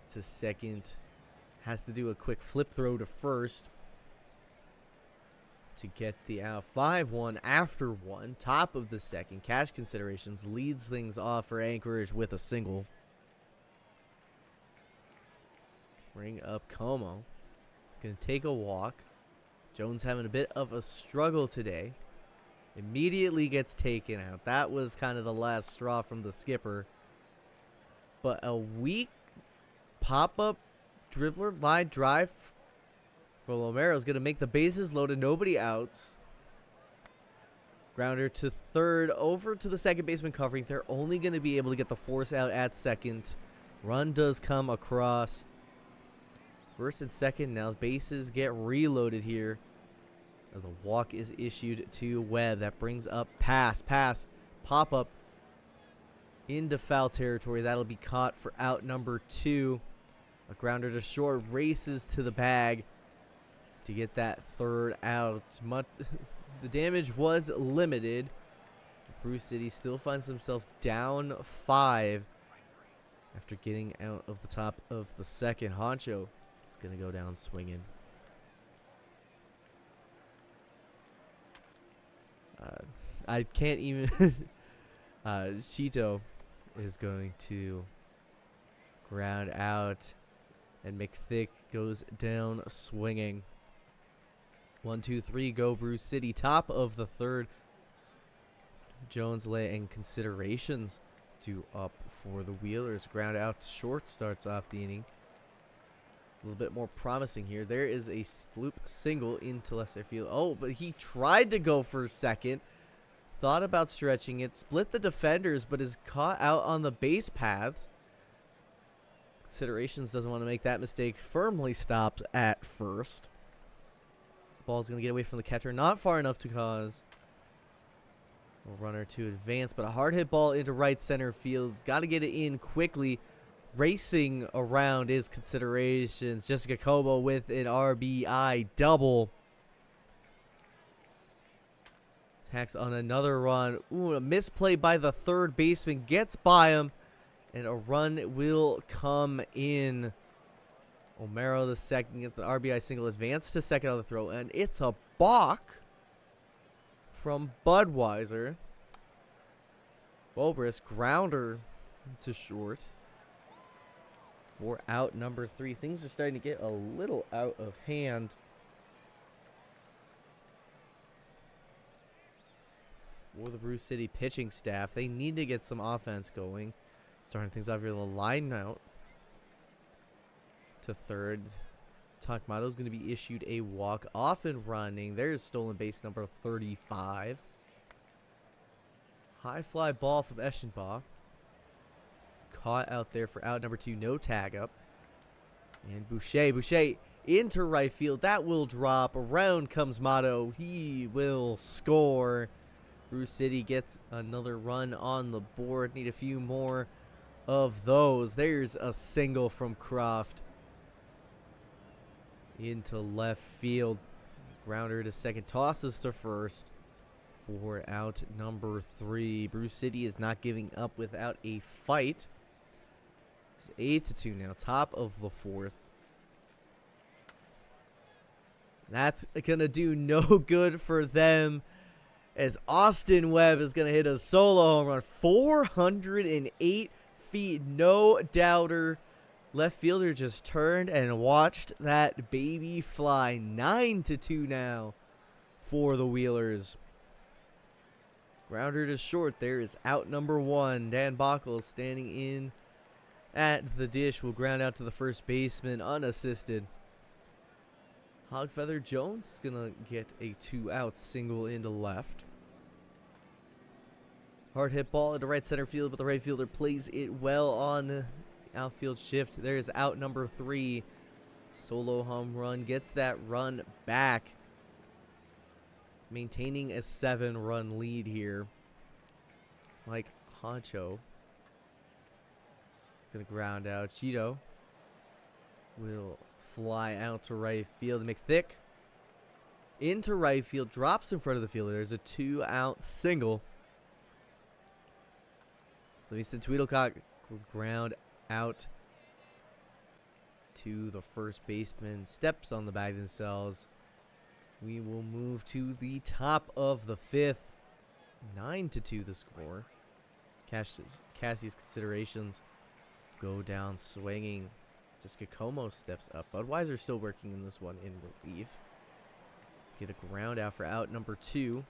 to second. Has to do a quick flip throw to first to get the out. 5-1 after one. Top of the second. Cash considerations leads things off for Anchorage with a single. Bring up Como. Going to take a walk. Jones having a bit of a struggle today. Immediately gets taken out. That was kind of the last straw from the skipper. But a weak pop-up dribbler line drive for Lomero is going to make the bases loaded. Nobody outs. Grounder to third. Over to the second baseman covering. They're only going to be able to get the force out at second. Run does come across. First and second. Now bases get reloaded here. As a walk is issued to Webb. That brings up pass. Pop up into foul territory. That'll be caught for out number 2. A grounder to short. Races to the bag to get that third out. The damage was limited. Bruce City still finds himself down 5 after getting out of the top of the second. Honcho is going to go down swinging. I can't even. Cheeto is going to ground out, and McThick goes down swinging. 1, 2, 3, go Bruce City. Top of the third. Jones laying considerations due up for the Wheelers. Ground out to short starts off the inning. A little bit more promising here. There is a bloop single into left center field. Oh, but he tried to go for second. Thought about stretching it. Split the defenders, but is caught out on the base paths. Considerations doesn't want to make that mistake. Firmly stops at first. This ball is going to get away from the catcher. Not far enough to cause a runner to advance, but a hard hit ball into right center field. Got to get it in quickly. Racing around is considerations. Jessica Cobo with an RBI double. Tacks on another run. Ooh, a misplay by the third baseman. Gets by him. And a run will come in. Omero the second gets the RBI single. Advance to second on the throw. And it's a balk from Budweiser. Bobris grounder to short. For out number 3. Things are starting to get a little out of hand. For the Bruce City pitching staff, they need to get some offense going. Starting things off here, the line out to third. Takmato is going to be issued a walk. Off and running. There's stolen base number 35. High fly ball from Eschenbaugh. Caught out there for out number 2. No tag up. And Boucher into right field. That will drop. Around comes Mato. He will score. Bruce City gets another run on the board. Need a few more of those. There's a single from Croft. Into left field. Grounder to second. Tosses to first. For out number 3. Bruce City is not giving up without a fight. It's 8-2 now. Top of the 4th. That's going to do no good for them, as Austin Webb is going to hit a solo home run. 408 feet. No doubter. Left fielder just turned and watched that baby fly. 9-2 now for the Wheelers. Grounder to short. There is out number 1. Dan Bockel standing in at the dish. Will ground out to the first baseman unassisted. Hogfeather Jones is going to get a 2-out single into left. Hard hit ball into right center field, but the right fielder plays it well on the outfield shift. There is out number 3. Solo home run, gets that run back. Maintaining a 7-run lead here. Mike Honcho is going to ground out. Cheeto will fly out to right field. McThick into right field, drops in front of the fielder. There's a 2-out single. Livingston Tweedlecock will ground out to the first baseman. Steps on the bag themselves. We will move to the top of the 5th. 9-2 the score. Cassie's considerations go down swinging. Como steps up. Budweiser still working in this one in relief. Get a ground out for out number 2.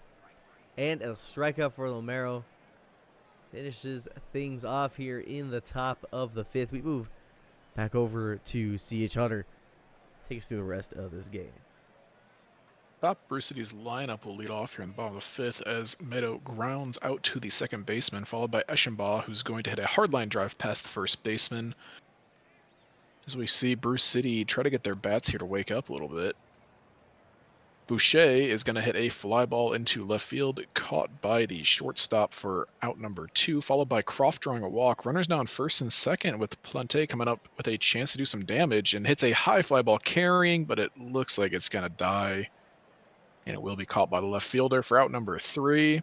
And a strikeout for Lomero. Finishes things off here in the top of the 5th. We move back over to C.H. Hunter. Take us through the rest of this game. Top Bruce City's lineup will lead off here in the bottom of the 5th as Meadow grounds out to the second baseman, followed by Eschenbaugh, who's going to hit a hardline drive past the first baseman. As we see Bruce City try to get their bats here to wake up a little bit. Boucher is going to hit a fly ball into left field, caught by the shortstop for out number 2, followed by Croft drawing a walk. Runners now on first and second with Plante coming up with a chance to do some damage and hits a high fly ball carrying, but it looks like it's going to die. And it will be caught by the left fielder for out number 3.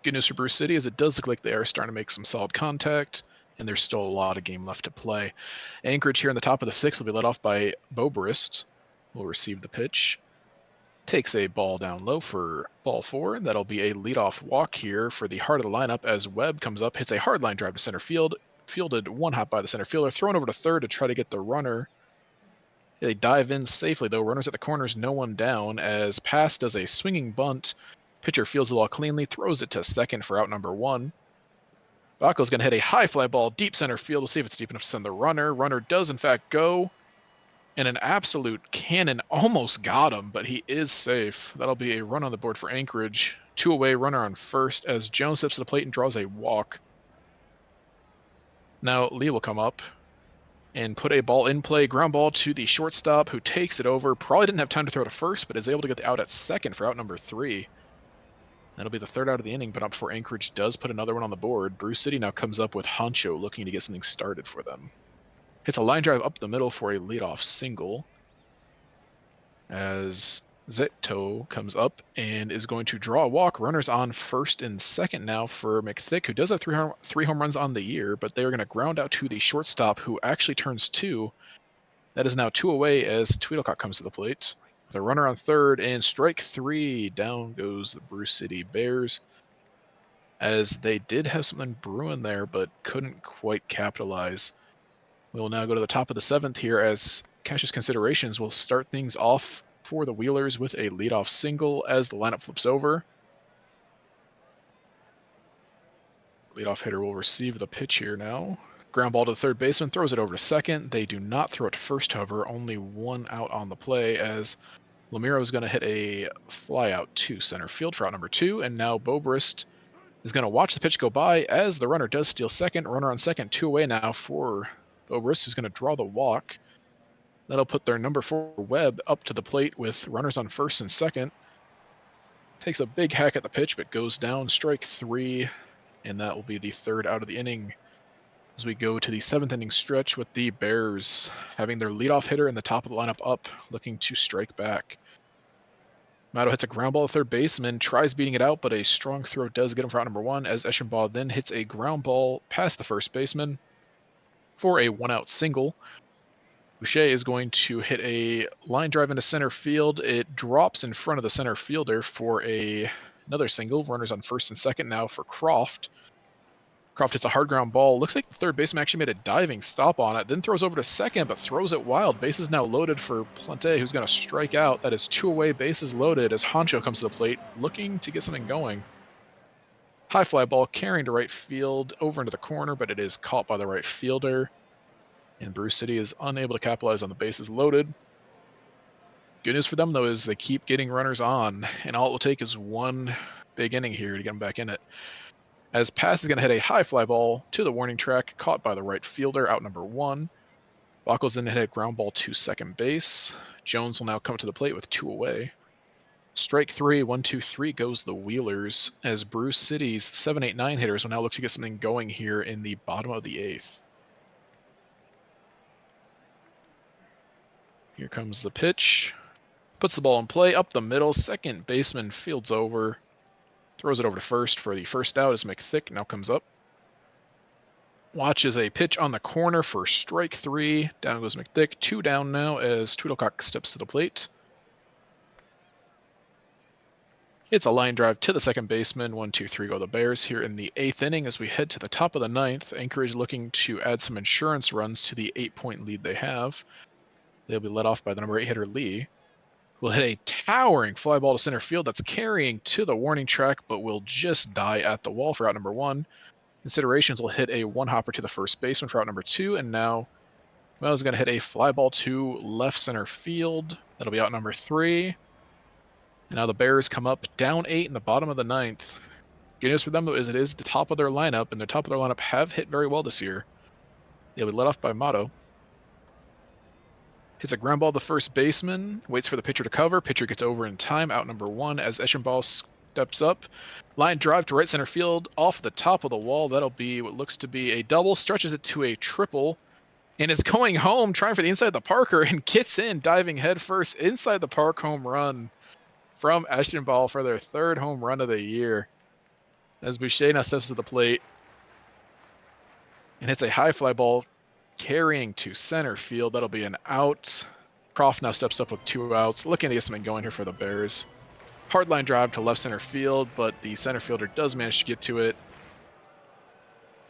Good news for Bruce City is it does look like they are starting to make some solid contact, and there's still a lot of game left to play. Anchorage here in the top of the 6th will be led off by Bobrist. Will receive the pitch. Takes a ball down low for ball 4. That'll be a leadoff walk here for the heart of the lineup as Webb comes up, hits a hard line drive to center field. Fielded one hop by the center fielder, thrown over to third to try to get the runner. They dive in safely, though. Runners at the corners, no one down, as Pass does a swinging bunt. Pitcher fields the ball cleanly, throws it to second for out number 1. Baco's going to hit a high fly ball deep center field. We'll see if it's deep enough to send the runner. Runner does, in fact, go. And an absolute cannon almost got him, but he is safe. That'll be a run on the board for Anchorage. 2 away, runner on first, as Jones steps to the plate and draws a walk. Now Lee will come up and put a ball in play, ground ball to the shortstop, who takes it over. Probably didn't have time to throw to first, but is able to get the out at second for out number 3. That'll be the 3rd out of the inning, but not before Anchorage does put another one on the board. Bruce City now comes up with Honcho looking to get something started for them. Hits a line drive up the middle for a leadoff single, as Zetto comes up and is going to draw a walk. Runners on first and second now for McThick, who does have three home runs on the year, but they are going to ground out to the shortstop, who actually turns 2. That is now 2 away as Tweedlecock comes to the plate. With a runner on third and strike 3, down goes the Bruce City Bears, as they did have something brewing there, but couldn't quite capitalize. We will now go to the top of the 7th here as Cash's considerations will start things off for the Wheelers with a leadoff single as the lineup flips over. Leadoff hitter will receive the pitch here now. Ground ball to the third baseman, throws it over to second. They do not throw it to first, however, only 1 out on the play as Lamiro is going to hit a fly out to center field for out number 2, and now Bobrist is going to watch the pitch go by as the runner does steal second. Runner on second, 2 away now for Bobrist, who's going to draw the walk. That'll put their number 4 Webb up to the plate with runners on first and second. Takes a big hack at the pitch, but goes down, strike 3, and that will be the 3rd out of the inning. As we go to the 7th inning stretch with the Bears having their leadoff hitter in the top of the lineup up, looking to strike back. Mato hits a ground ball to third baseman, tries beating it out, but a strong throw does get him for out number 1, as Eschenbaugh then hits a ground ball past the first baseman for a 1-out single. Boucher is going to hit a line drive into center field. It drops in front of the center fielder for another single. Runners on first and second now for Croft. Croft hits a hard ground ball. Looks like the third baseman actually made a diving stop on it, then throws over to second, but throws it wild. Bases now loaded for Plante, who's going to strike out. That is 2 away, bases loaded, as Honcho comes to the plate, looking to get something going. High fly ball carrying to right field, over into the corner, but it is caught by the right fielder. And Bruce City is unable to capitalize on the bases loaded. Good news for them, though, is they keep getting runners on, and all it will take is one big inning here to get them back in it. As Pass is going to hit a high fly ball to the warning track, caught by the right fielder, out number one. Bacco's then hit a ground ball to second base. Jones will now come to the plate with two away. Strike three, 1-2-3 goes the Wheelers, as Bruce City's 7-8-9 hitters will now look to get something going here in the bottom of the eighth. Here comes the pitch. Puts the ball in play, up the middle. Second baseman fields over. Throws it over to first for the first out as McThick now comes up. Watches a pitch on the corner for strike three. Down goes McThick. Two down now as Tweedlecock steps to the plate. It's a line drive to the second baseman. 1-2-3 go the Bears here in the eighth inning as we head to the top of the ninth. Anchorage looking to add some insurance runs to the 8-point lead they have. They'll be led off by the number 8 hitter Lee. Will hit a towering fly ball to center field that's carrying to the warning track, but will just die at the wall for out number one. Considerations will hit a one hopper to the first baseman for out number two, and now Mel's going to hit a fly ball to left center field. That'll be out number three. And now the Bears come up down 8 in the bottom of the ninth. Good news for them, though, is it is the top of their lineup, and the top of their lineup have hit very well this year. They'll be led off by Motto. Hits a ground ball to the first baseman, waits for the pitcher to cover. Pitcher gets over in time, out number one as Eschenball steps up. Line drive to right center field, off the top of the wall. That'll be what looks to be a double, stretches it to a triple, and is going home, trying for the inside of the Parker, and gets in, diving headfirst inside the park home run from Eschenball for their third home run of the year. As Boucher now steps to the plate and hits a high fly ball carrying to center field. That'll be an out. Croft now steps up with two outs, looking to get something going here for the Bears. Hard line drive to left center field, but the center fielder does manage to get to it.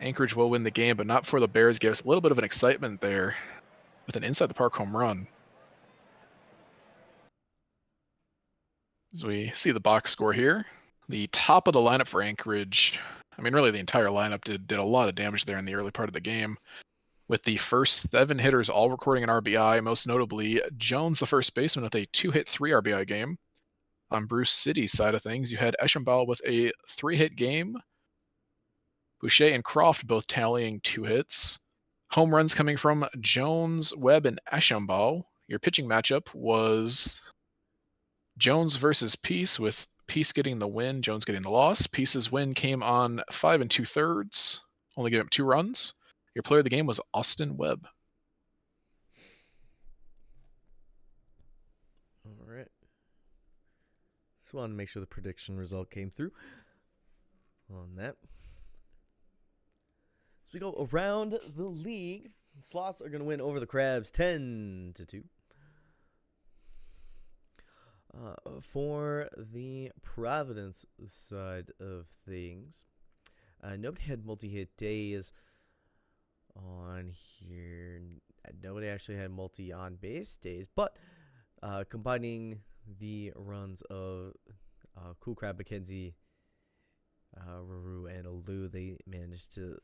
Anchorage will win the game, but not for the Bears. Gave us a little bit of an excitement there with an inside the park home run. As we see the box score here, the top of the lineup for Anchorage, I mean, really the entire lineup did a lot of damage there in the early part of the game, with the first 7 hitters all recording an RBI, most notably Jones, the first baseman, with a 2-hit, 3 RBI game. On Bruce City's side of things, you had Eschenball with a 3-hit game. Boucher and Croft both tallying 2 hits. Home runs coming from Jones, Webb, and Eschenball. Your pitching matchup was Jones versus Peace, with Peace getting the win, Jones getting the loss. Peace's win came on 5 2/3, only giving up 2 runs. Your player of the game was Austin Webb. All right. Just wanted to make sure the prediction result came through on that. As we go around the league, Slots are going to win over the Crabs 10-2. For the Providence side of things, nobody had multi-hit days on here. Nobody actually had multi-on-base days, but combining the runs of Cool Crab, McKenzie, Ruru, and Alu, they managed to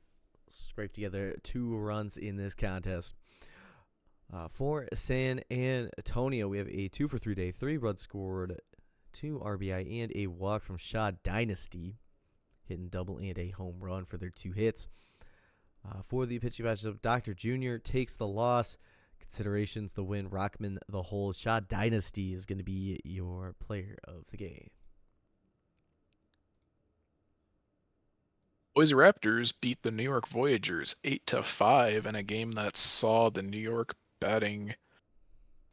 scrape together 2 runs in this contest. For San Antonio, we have a 2-for-3 day, 3 runs scored, 2 RBI, and a walk from Shaw Dynasty, hitting double and a home run for their 2 hits. For the pitching matchup, Dr. Jr. takes the loss. Considerations, the win, Rockman, the whole. Shaw Dynasty is going to be your player of the game. Boise Raptors beat the New York Voyagers 8-5 in a game that saw the New York batting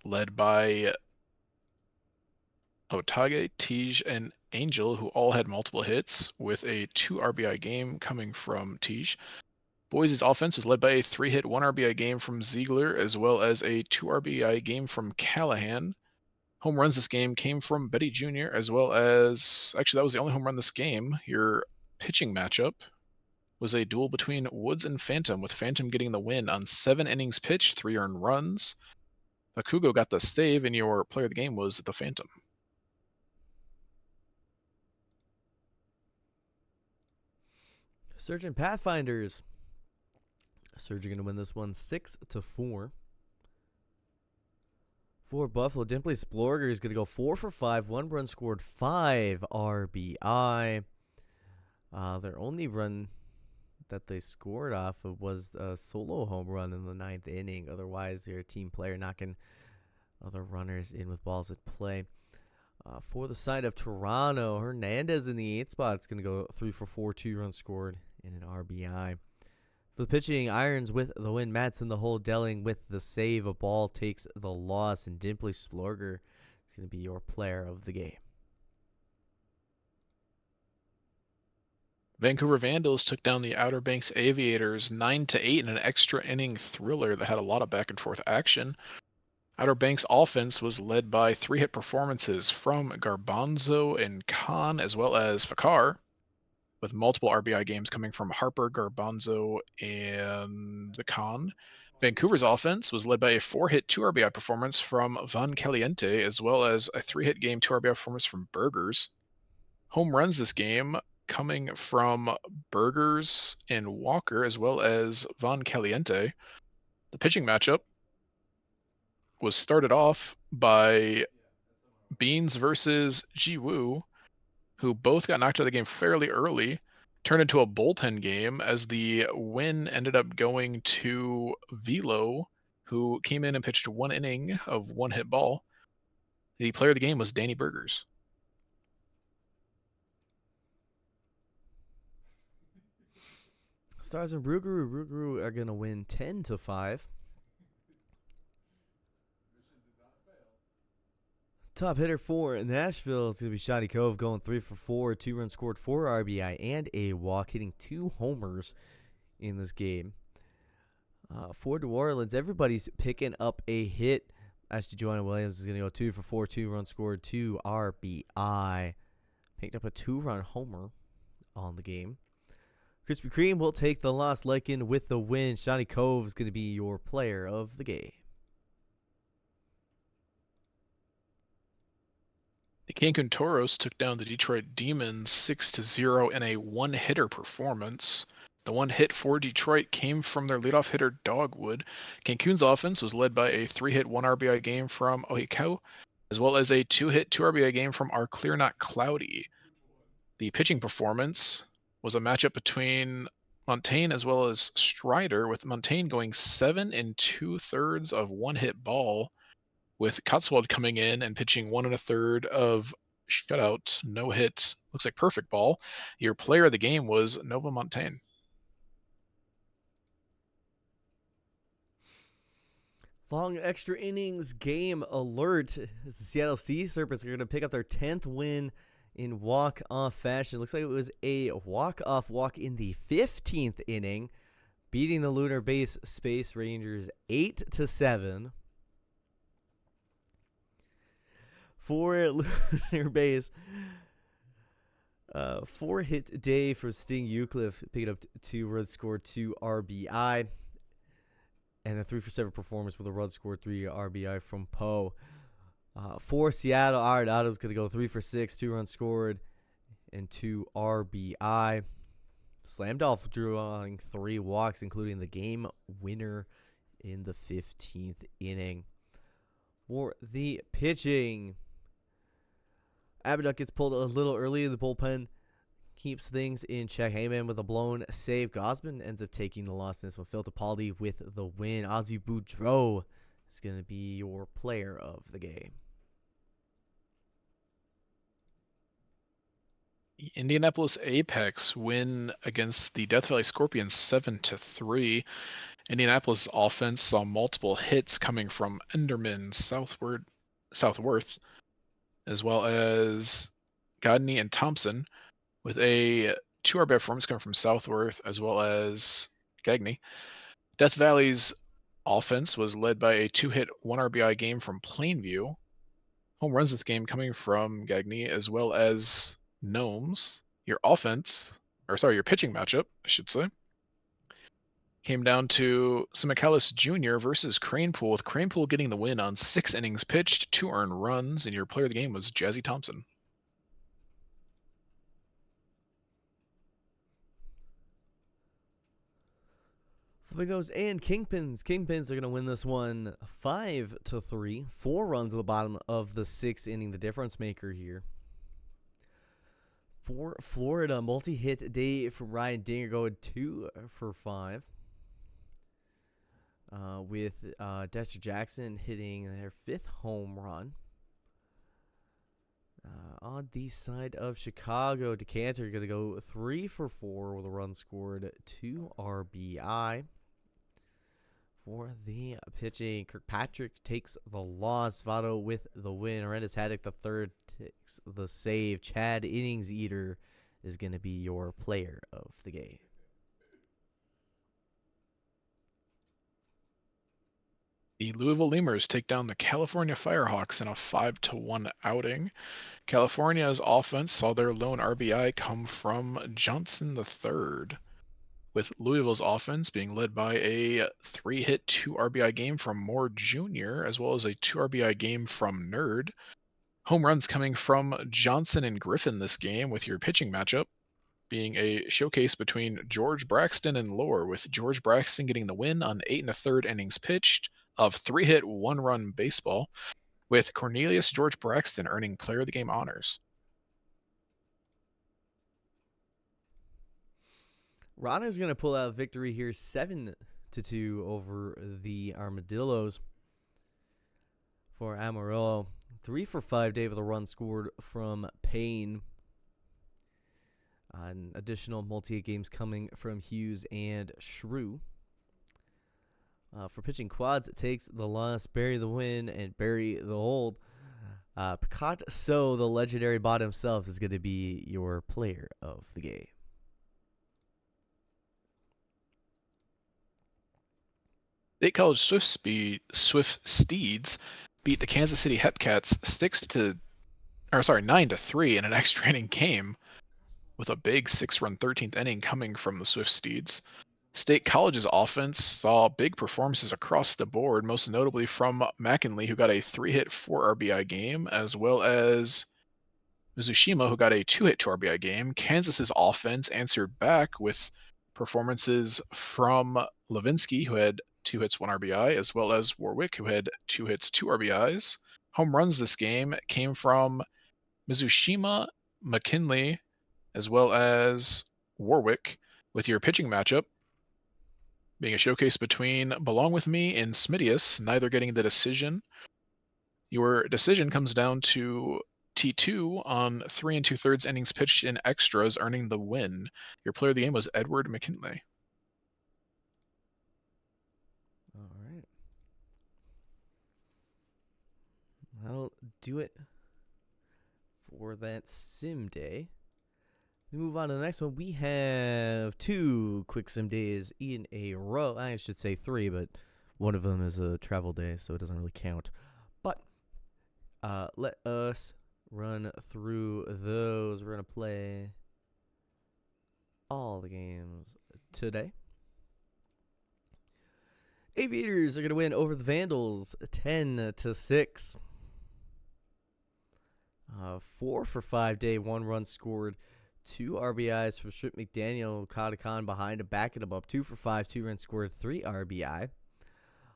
led by Otage, Tej, and Angel, who all had multiple hits, with a 2 RBI game coming from Tej. Boise's offense was led by a 3-hit, 1 RBI game from Ziegler, as well as a 2 RBI game from Callahan. Home runs this game came from Betty Jr., as well as, actually, that was the only home run this game. Your pitching matchup was a duel between Woods and Phantom, with Phantom getting the win on 7 innings pitched, 3 earned runs. Bakugo got the save, and your player of the game was the Phantom. Surgeon Pathfinders. Surge are going to win this one 6-4. For Buffalo, Dimpley Splorger is going to go 4 for 5, 1 run scored, 5 RBI. Their only run that they scored off of was a solo home run in the ninth inning. Otherwise, they're a team player knocking other runners in with balls at play. For the side of Toronto, Hernandez in the 8th spot. It's going to go 3 for 4, 2 runs scored, and an RBI. For the pitching, Irons with the win. Matz in the hole. Delling with the save. A ball takes the loss, and Dimpley Splorger is going to be your player of the game. Vancouver Vandals took down the Outer Banks Aviators 9-8 in an extra inning thriller that had a lot of back and forth action. Outer Banks offense was led by 3-hit performances from Garbanzo and Khan, as well as Fakar, with multiple RBI games coming from Harper, Garbanzo, and Khan. Vancouver's offense was led by a 4-hit, 2 RBI performance from Van Caliente, as well as a 3-hit game, 2 RBI performance from Burgers. Home runs this game coming from Burgers and Walker, as well as Van Caliente. The pitching matchup was started off by Beans versus Ji Woo, who both got knocked out of the game fairly early, turned into a bullpen game as the win ended up going to Velo, who came in and pitched 1 inning of 1-hit ball. The player of the game was Danny Burgers. Stars and Rougarou are going to win 10-5. Top hitter for Nashville is going to be Shotty Cove, going 3 for 4, 2 runs scored, 4 RBI, and a walk, hitting 2 homers in this game. For New Orleans, everybody's picking up a hit. Ashley Joanna Williams is going to go 2 for 4, 2 runs scored, 2 RBI. Picked up a 2-run homer on the game. Krispy Kreme will take the loss. Lycan with the win. Shotty Cove is going to be your player of the game. The Cancun Toros took down the Detroit Demons 6-0 in a one-hitter performance. The one hit for Detroit came from their leadoff hitter Dogwood. Cancun's offense was led by a 3-hit, 1 RBI game from Ohikau, as well as a 2-hit, 2 RBI game from our Clear Not Cloudy. The pitching performance was a matchup between Montaigne as well as Strider, with Montaigne going 7 2/3 of 1-hit ball, with Cotswold coming in and pitching 1 1/3 of shutout, no hit, looks like perfect ball. Your player of the game was Nova Montaigne. Long extra innings game alert. The Seattle Sea Serpents are going to pick up their 10th win in walk-off fashion. Looks like it was a walk-off walk in the 15th inning, beating the Lunar Base Space Rangers 8-7. For Lunar Base, 4-hit day for Sting Euclid, picking up 2 runs scored, 2 RBI. And a 3 for 7 performance with a run scored, 3 RBI from Poe. For Seattle, Arenado's going to go 3 for 6, 2 runs scored, and 2 RBI. Slam Dolph drawing 3 walks, including the game winner in the 15th inning. For the pitching, Abaduck gets pulled a little early in the bullpen, keeps things in check. Heyman with a blown save. Gosman ends up taking the loss in this one. Phil Tapaldi with the win. Ozzy Boudreau is going to be your player of the game. Indianapolis Apex win against the Death Valley Scorpions 7-3. Indianapolis offense saw multiple hits coming from Enderman, Southworth, as well as Godney and Thompson, with a 2 RBI performance coming from Southworth as well as Gagney. Death Valley's offense was led by a 2-hit, 1 RBI game from Plainview. Home runs this game coming from Gagney as well as Gnomes. Your pitching matchup, I should say, came down to Simicalis Jr. versus Cranepool, with Cranepool getting the win on 6 innings pitched, 2 earned runs, and your player of the game was Jazzy Thompson. Flamingos and Kingpins. Kingpins are going to win this one 5-3. 4 runs at the bottom of the 6th inning, the difference maker here. For Florida, multi-hit day from Ryan Dinger going 2 for 5. With Dexter Jackson hitting their 5th home run. On the side of Chicago, Decanter going to go 3 for 4 with a run scored, 2 RBI. For the pitching, Kirkpatrick takes the loss. Votto with the win. Arendes Haddock the third takes the save. Chad Innings Eater is going to be your player of the game. The Louisville Lemurs take down the California Firehawks in a 5-1 outing. California's offense saw their lone RBI come from Johnson III, with Louisville's offense being led by a 3-hit, 2 RBI game from Moore Jr., as well as a 2 RBI game from Nerd. Home runs coming from Johnson and Griffin this game, with your pitching matchup being a showcase between George Braxton and Lohr, with George Braxton getting the win on 8 1/3 innings pitched of 3-hit, 1-run baseball, with Cornelius George Braxton earning Player of the Game honors. Rana's going to pull out a victory here 7-2 over the Armadillos. For Amarillo, 3 for 5 day with a run scored from Payne. Additional multi games coming from Hughes and Shrew. For pitching quads, it takes the loss, bury the win, and bury the hold. Picasso, the legendary bot himself, is going to be your player of the game. State College Swift Steeds beat the Kansas City Hepcats 9-3 in an extra inning game, with a big 6-run 13th inning coming from the Swift Steeds. State College's offense saw big performances across the board, most notably from McKinley, who got a 3-hit, 4 RBI game, as well as Mizushima, who got a 2-hit, 2 RBI game. Kansas's offense answered back with performances from Levinsky, who had 2 hits, 1 RBI, as well as Warwick, who had 2 hits, 2 RBIs. Home runs this game came from Mizushima, McKinley, as well as Warwick, with your pitching matchup being a showcase between Belong With Me and Smidius, neither getting the decision. Your decision comes down to T2 on 3 2/3 innings pitched in extras, earning the win. Your player of the game was Edward McKinley. All right. That'll do it for that sim day. We move on to the next one. We have 2 quick sim days in a row. I should say 3, but one of them is a travel day, so it doesn't really count. But let us run through those. We're going to play all the games today. Aviators are going to win over the Vandals 10-6. 4 for 5 day, 1 run scored, 2 RBIs from Strip McDaniel. Katakan behind him, backing him up. 2 for 5, 2 runs scored, 3 RBI.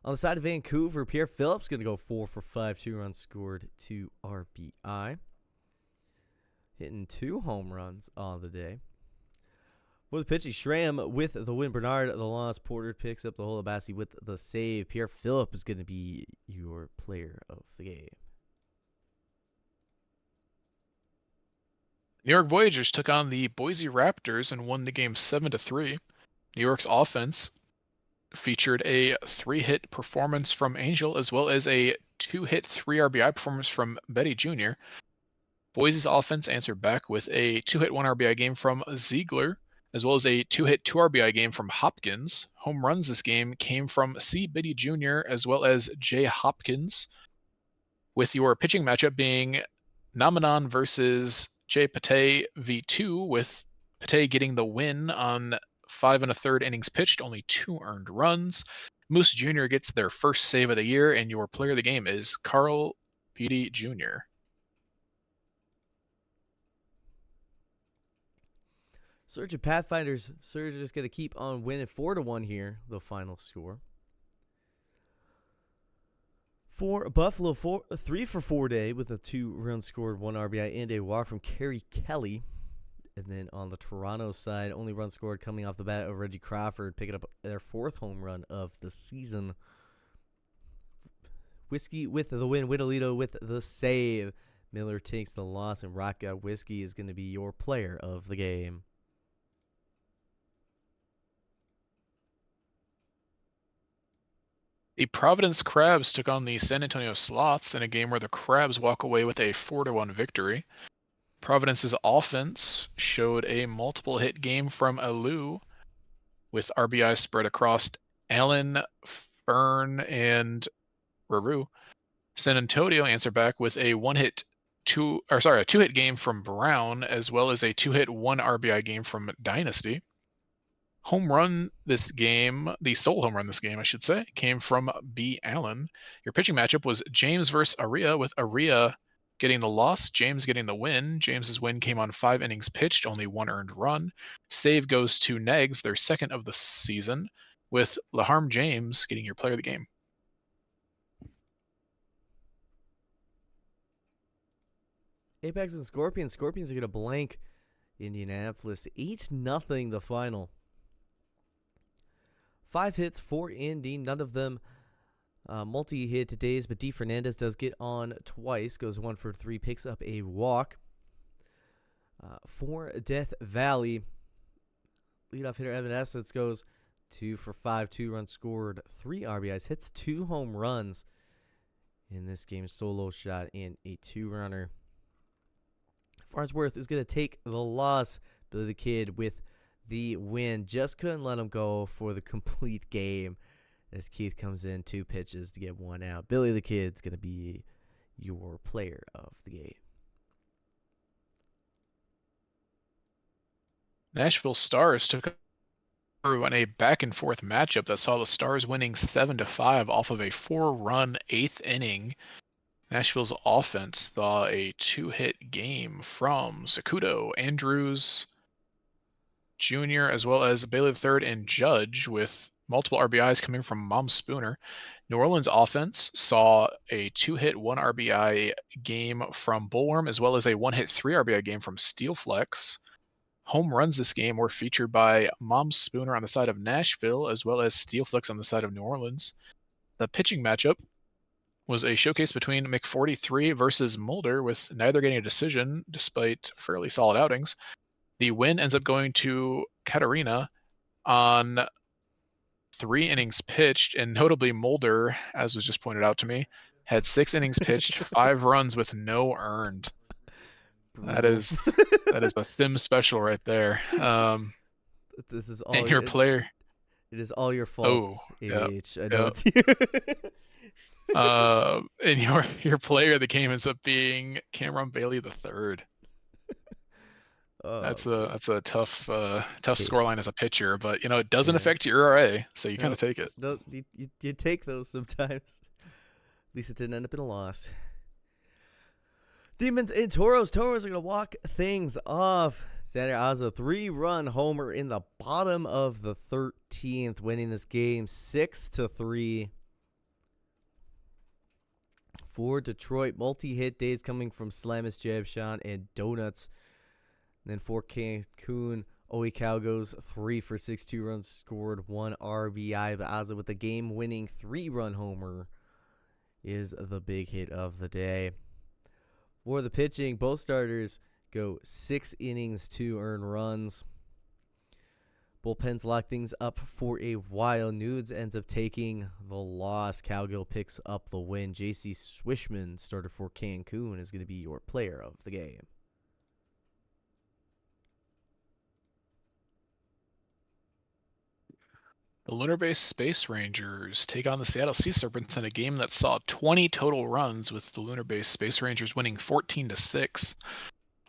On the side of Vancouver, Pierre Phillips going to go 4 for 5, 2 runs scored, 2 RBI. Hitting 2 home runs on the day. With the pitching, Schramm with the win. Bernard the loss. Porter picks up the hole. Abassi with the save. Pierre Phillips is going to be your player of the game. New York Voyagers took on the Boise Raptors and won the game 7-3. New York's offense featured a 3-hit performance from Angel, as well as a 2-hit, 3 RBI performance from Betty Jr. Boise's offense answered back with a 2-hit, 1 RBI game from Ziegler, as well as a 2-hit, 2 RBI game from Hopkins. Home runs this game came from C. Biddy Jr. as well as Jay Hopkins, with your pitching matchup being Namanon versus Jay Pate V2, with Pate getting the win on 5 1/3 innings pitched, only 2 earned runs. Moose Jr. gets their first save of the year, and your player of the game is Carl Petey Jr. Surge and Pathfinders. Surge is going to keep on winning 4-1 here, the final score. For Buffalo, 3-for-4 day with a 2-run scored, 1 RBI, and a walk from Kerry Kelly. And then on the Toronto side, only run scored coming off the bat of Reggie Crawford, picking up their 4th home run of the season. Whiskey with the win, Whittlito with the save. Miller takes the loss, and Rock Out Whiskey is going to be your player of the game. The Providence Crabs took on the San Antonio Sloths in a game where the Crabs walk away with a 4-1 victory. Providence's offense showed a multiple hit game from Alou, with RBIs spread across Allen, Fern, and Raru. San Antonio answered back with a a 2-hit game from Brown, as well as a 2-hit 1 RBI game from Dynasty. Home run this game, the sole home run this game, I should say, came from B. Allen. Your pitching matchup was James versus Aria, with Aria getting the loss, James getting the win. James's win came on 5 innings pitched, only 1 earned run. Save goes to Negs, their 2nd of the season, with Laharm James getting your player of the game. Apex and Scorpions. Scorpions are going to blank Indianapolis. 8-0 the final. 5 hits for Indy, none of them multi-hit days, but D. Fernandez does get on twice, goes 1 for 3, picks up a walk. For Death Valley, leadoff hitter Evan Essence goes 2 for 5, 2 runs scored, 3 RBIs, hits 2 home runs in this game, solo shot and a 2-runner. Farnsworth is going to take the loss. Billy the Kid with the win. Just couldn't let him go for the complete game as Keith comes in 2 pitches to get 1 out. Billy the Kid's going to be your player of the game. Nashville Stars took through in a back-and-forth matchup that saw the Stars winning 7-5 off of a 4-run 8th inning. Nashville's offense saw a 2-hit game from Sakudo, Andrews Jr., as well as Bailey III and Judge, with multiple RBIs coming from Mom Spooner. New Orleans offense saw a 2-hit 1 RBI game from Bullworm, as well as a 1-hit 3 RBI game from Steelflex. Home runs this game were featured by Mom Spooner on the side of Nashville, as well as Steelflex on the side of New Orleans. The pitching matchup was a showcase between McForty-3 versus Mulder, with neither getting a decision despite fairly solid outings. The win ends up going to Katarina on 3 innings pitched, and notably Mulder, as was just pointed out to me, had 6 innings pitched, 5 runs with no earned. That is a Sim special right there. This is all And your player. It is all your fault, Oh, ABH. yeah, I know it's you. and your player of the game ends up being Cameron Bailey III. Oh, That's a tough Hey. scoreline as a pitcher, but it doesn't Yeah. affect your ERA, so you kind Nope. of take it. You take those sometimes. At least it didn't end up in a loss. Demons and Toros. Toros are going to walk things off. Xander Azza, 3-run homer in the bottom of the 13th, winning this game 6-3. For Detroit, multi-hit days coming from Slamus, Jab Sean, and Donuts. And then for Cancun, Oikau goes 3 for 6, 2 runs scored, 1 RBI. But Azza with the game-winning 3-run homer is the big hit of the day. For the pitching, both starters go 6 innings, 2 earned runs. Bullpens lock things up for a while. Nudes ends up taking the loss. Cowgill picks up the win. JC Swishman, starter for Cancun, is going to be your player of the game. The Lunar Base Space Rangers take on the Seattle Sea Serpents in a game that saw 20 total runs, with the Lunar Base Space Rangers winning 14-6.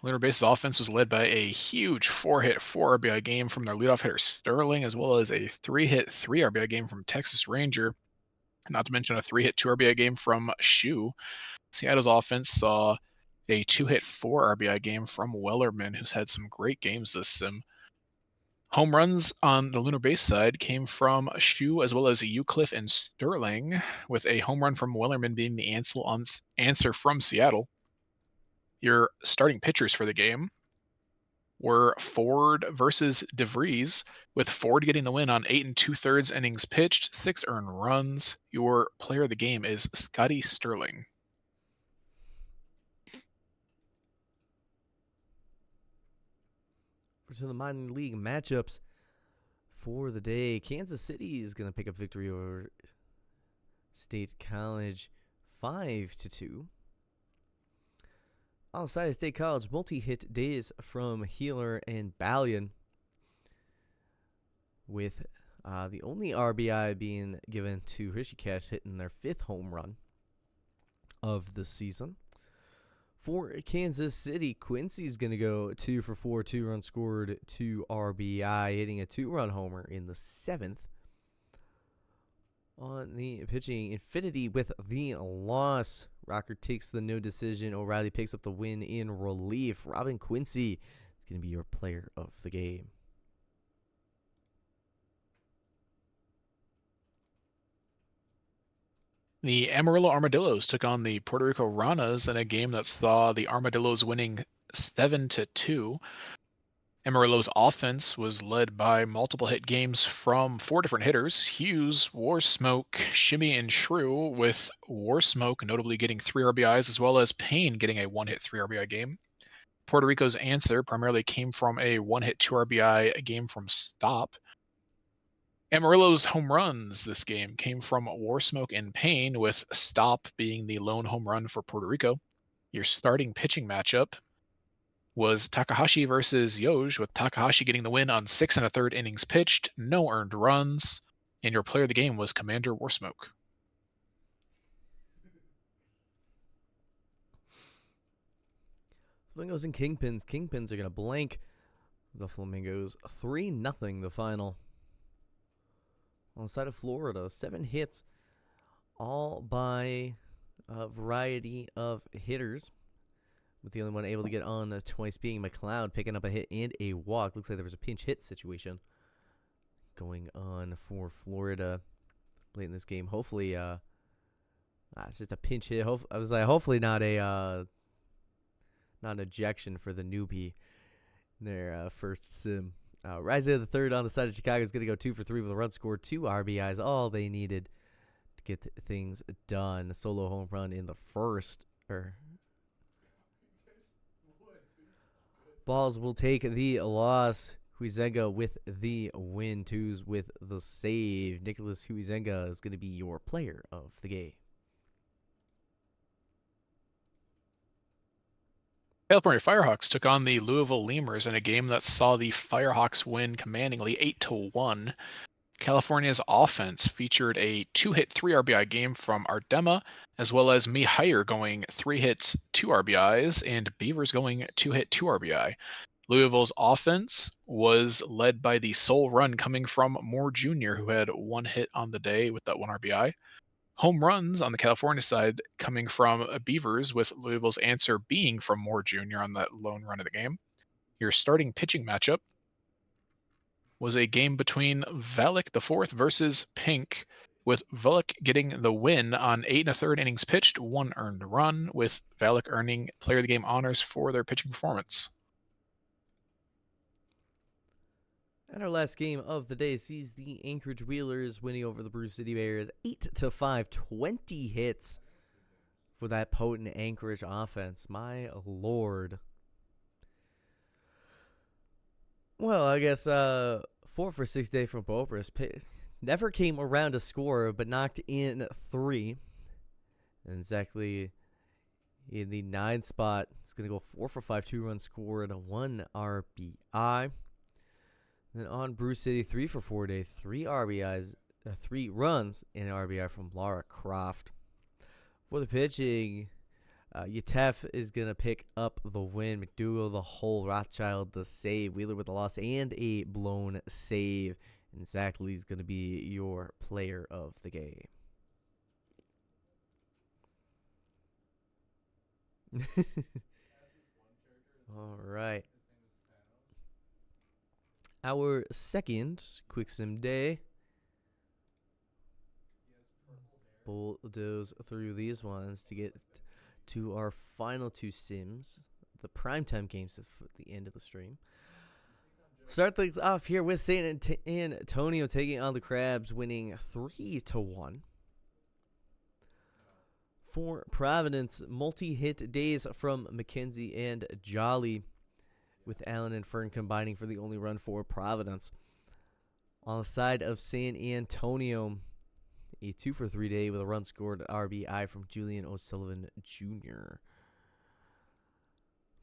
Lunar Base's offense was led by a huge 4-hit 4 RBI game from their leadoff hitter Sterling, as well as a 3-hit 3 RBI game from Texas Ranger, not to mention a 3-hit 2 RBI game from Shu. Seattle's offense saw a 2-hit 4 RBI game from Wellerman, who's had some great games this sim. Home runs on the Lunar Base side came from Shu as well as Eucliffe and Sterling, with a home run from Wellerman being the answer from Seattle. Your starting pitchers for the game were Ford versus DeVries, with Ford getting the win on 8 2/3 innings pitched, 6 earned runs. Your player of the game is Scotty Sterling. For the minor league matchups for the day, Kansas City is going to pick up victory over State College 5-2. On the side of State College, multi-hit days from Healer and Ballion, with the only RBI being given to Rishikesh, hitting their 5th home run of the season. For Kansas City, Quincy's going to go 2 for 4, 2 runs scored, 2 RBI, hitting a 2-run homer in the 7th. On the pitching, Infinity with the loss. Rocker takes the no decision. O'Reilly picks up the win in relief. Robin Quincy is going to be your player of the game. The Amarillo Armadillos took on the Puerto Rico Ranas in a game that saw the Armadillos winning 7-2. Amarillo's offense was led by multiple hit games from 4 different hitters: Hughes, Warsmoke, Shimmy, and Shrew, with Warsmoke notably getting 3 RBIs, as well as Payne getting a 1-hit 3 RBI game. Puerto Rico's answer primarily came from a 1-hit 2 RBI game from Stop. Amarillo's home runs this game came from Warsmoke and Payne, with Stop being the lone home run for Puerto Rico. Your starting pitching matchup was Takahashi versus Yoj, with Takahashi getting the win on 6 1/3 innings pitched, no earned runs. And your player of the game was Commander Warsmoke. Flamingos and Kingpins. Kingpins are going to blank the Flamingos 3-0 the final. On the side of Florida, 7 hits, all by a variety of hitters, with the only one able to get on twice being McLeod, picking up a hit and a walk. Looks like there was a pinch hit situation going on for Florida late in this game. Hopefully, it's just a pinch hit. I was like, hopefully not an ejection for the newbie in their first sim. Rising the third on the side of Chicago is going to go 2 for 3 with a run scored, 2 RBIs, all they needed to get things done. A solo home run in the first. Balls will take the loss. Huizenga with the win. Twos with the save. Nicholas Huizenga is going to be your player of the game. California Firehawks took on the Louisville Lemurs in a game that saw the Firehawks win commandingly 8-1. California's offense featured a 2-hit 3 RBI game from Ardema, as well as Mihair going 3 hits 2 RBIs, and Beavers going 2-hit 2 RBI. Louisville's offense was led by the sole run coming from Moore Jr., who had 1 hit on the day with that 1 RBI. Home runs on the California side coming from Beavers, with Louisville's answer being from Moore Jr. on that lone run of the game. Your starting pitching matchup was a game between Valek IV versus Pink, with Valek getting the win on 8 1/3 innings pitched, 1 earned run, with Valek earning player of the game honors for their pitching performance. And our last game of the day sees the Anchorage Wheelers winning over the Bruce City Bears 8-5, 20 hits for that potent Anchorage offense. My lord. Well, I guess 4 for 6 day from Bopris. Never came around to score, but knocked in 3. And exactly in the 9 spot, it's going to go 4 for 5, 2 runs scored, 1 RBI. Then on Bruce City, 3 for 4 day, 3 RBIs, 3 runs, and an RBI from Lara Croft. For the pitching, Yatef is going to pick up the win. McDougal, the hole. Rothschild, the save. Wheeler with the loss and a blown save. And Zach Lee's going to be your player of the game. All right. Our second quick sim day. Bulldoze through these ones to get to our final two sims, the primetime games at the end of the stream. Start things off here with San Antonio taking on the Crabs, winning 3-1. For Providence, multi-hit days from McKenzie and Jolly, with Allen and Fern combining for the only run for Providence. On the side of San Antonio, a 2-for-3 day with a run scored RBI from Julian O'Sullivan Jr.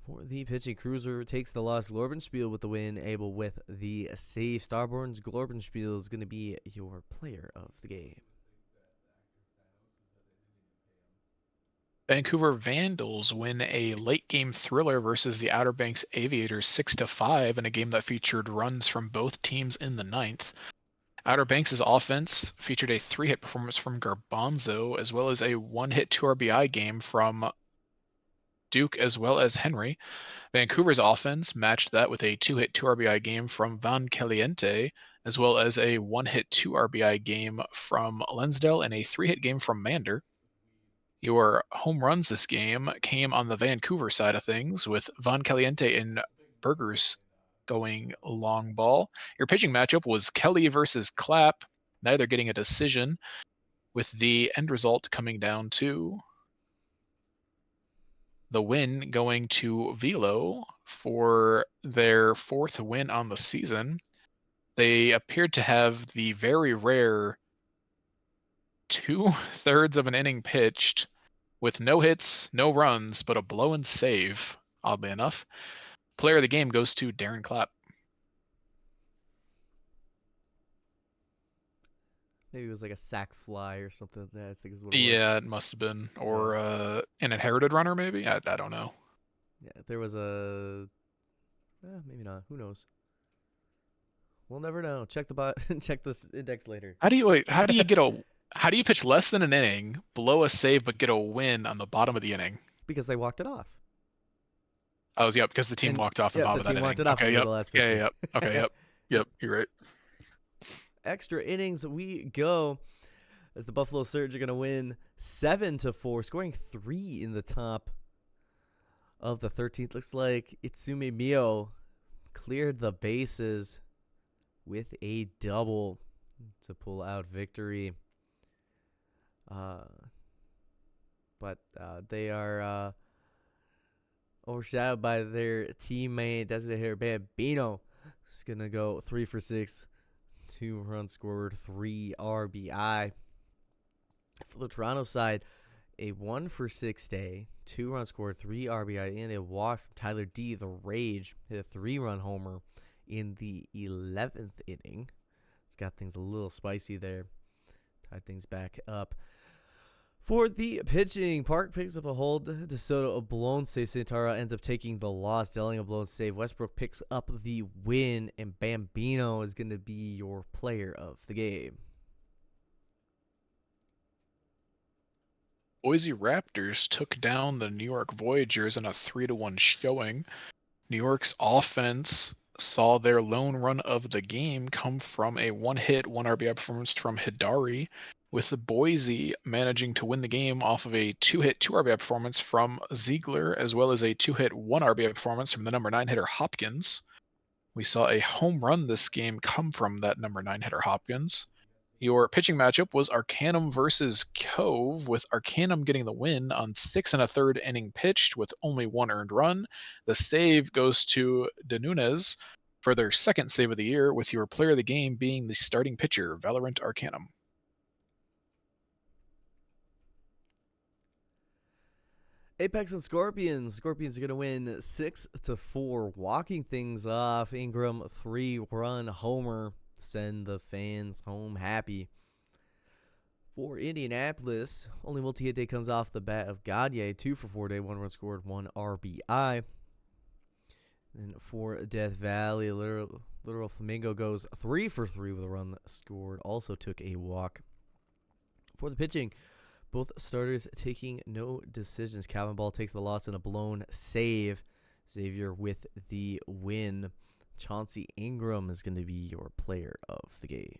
For the pitching, Cruiser takes the loss. Glorbenspiel with the win, able with the save. Starborn's Glorbenspiel is going to be your player of the game. Vancouver Vandals win a late game thriller versus the Outer Banks Aviators 6-5 in a game that featured runs from both teams in the ninth. Outer Banks' offense featured a 3-hit performance from Garbanzo, as well as a 1-hit 2 RBI game from Duke as well as Henry. Vancouver's offense matched that with a 2-hit 2 RBI game from Van Caliente, as well as a 1-hit 2 RBI game from Lensdale and a 3-hit game from Mander. Your home runs this game came on the Vancouver side of things, with Van Caliente and Burgers going long ball. Your pitching matchup was Kelly versus Clapp, neither getting a decision, with the end result coming down to the win going to Velo for their 4th win on the season. They appeared to have the very rare 2/3 of an inning pitched with no hits, no runs, but a blow and save, oddly enough. Player of the game goes to Darren Clapp. Maybe it was like a sack fly or something like that, I think is what it was. Yeah, it must have been. Or an inherited runner, maybe? I don't know. Yeah, there was a... maybe not. Who knows? We'll never know. Check the check this index later. How do you pitch less than an inning, blow a save, but get a win on the bottom of the inning? Because they walked it off. Oh, yeah, because the team walked off in Yeah, bottom the of that team walked inning. it off Okay, and we were yep. the last Yeah, pitch. yep. Okay, yep. Yep, you're right. Extra innings we go, as the Buffalo Surge are going to win 7-4, scoring 3 in the top of the 13th. Looks like Itsume Mio cleared the bases with a double to pull out victory. But they are overshadowed by their teammate Desiree Bambino. He's going to go 3 for 6. 2 runs scored, 3 RBI. For the Toronto side, a 1 for 6 day, 2 runs scored, 3 RBI, and a walk from Tyler D. The Rage. Hit a 3-run homer in the 11th inning. It's got things a little spicy there. Tied things back up. For the pitching, Park picks up a hold. DeSoto a blown save. Santara ends up taking the loss. Delling a blown save. Westbrook picks up the win, and Bambino is going to be your player of the game. Boise Raptors took down the New York Voyagers in a 3-1 showing. New York's offense saw their lone run of the game come from a 1-hit, 1 RBI performance from Hidari, with Boise managing to win the game off of a 2-hit, 2 RBI performance from Ziegler, as well as a 2-hit, 1 RBI performance from the number 9 hitter Hopkins. We saw a home run this game come from that number 9 hitter Hopkins. Your pitching matchup was Arcanum versus Cove, with Arcanum getting the win on 6 1/3 inning pitched with only 1 earned run. The save goes to De Nunez for their 2nd save of the year, with your player of the game being the starting pitcher, Valorant Arcanum. Apex and Scorpions. Scorpions are going to win 6-4, walking things off. Ingram 3-run homer. Send the fans home happy. For Indianapolis, only multi-hit day comes off the bat of Gagne. 2 for 4 day, 1 run scored, 1 RBI. And for Death Valley, literal Flamingo goes 3 for 3 with a run scored. Also took a walk. For the pitching, both starters taking no decisions. Calvin Ball takes the loss in a blown save. Xavier with the win. Chauncey Ingram is going to be your player of the game.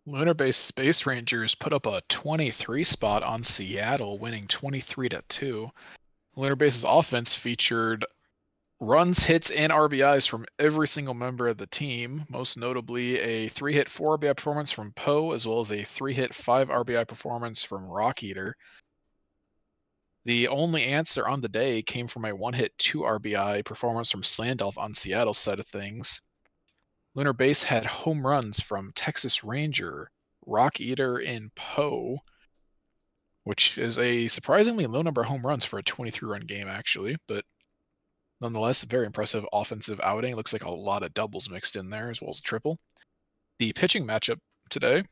Lunar Base Space Rangers put up a 23 spot on Seattle, winning 23-2. Lunar Base's offense featured runs, hits, and RBIs from every single member of the team, most notably a 3-hit 4 RBI performance from Poe, as well as a 3-hit 5 RBI performance from Rock Eater. The only answer on the day came from a 1-hit 2 RBI performance from Slandolf on Seattle's side of things. Lunar Base had home runs from Texas Ranger, Rock Eater, and Poe, which is a surprisingly low number of home runs for a 23-run game, actually, but nonetheless, a very impressive offensive outing. Looks like a lot of doubles mixed in there, as well as a triple. The pitching matchup today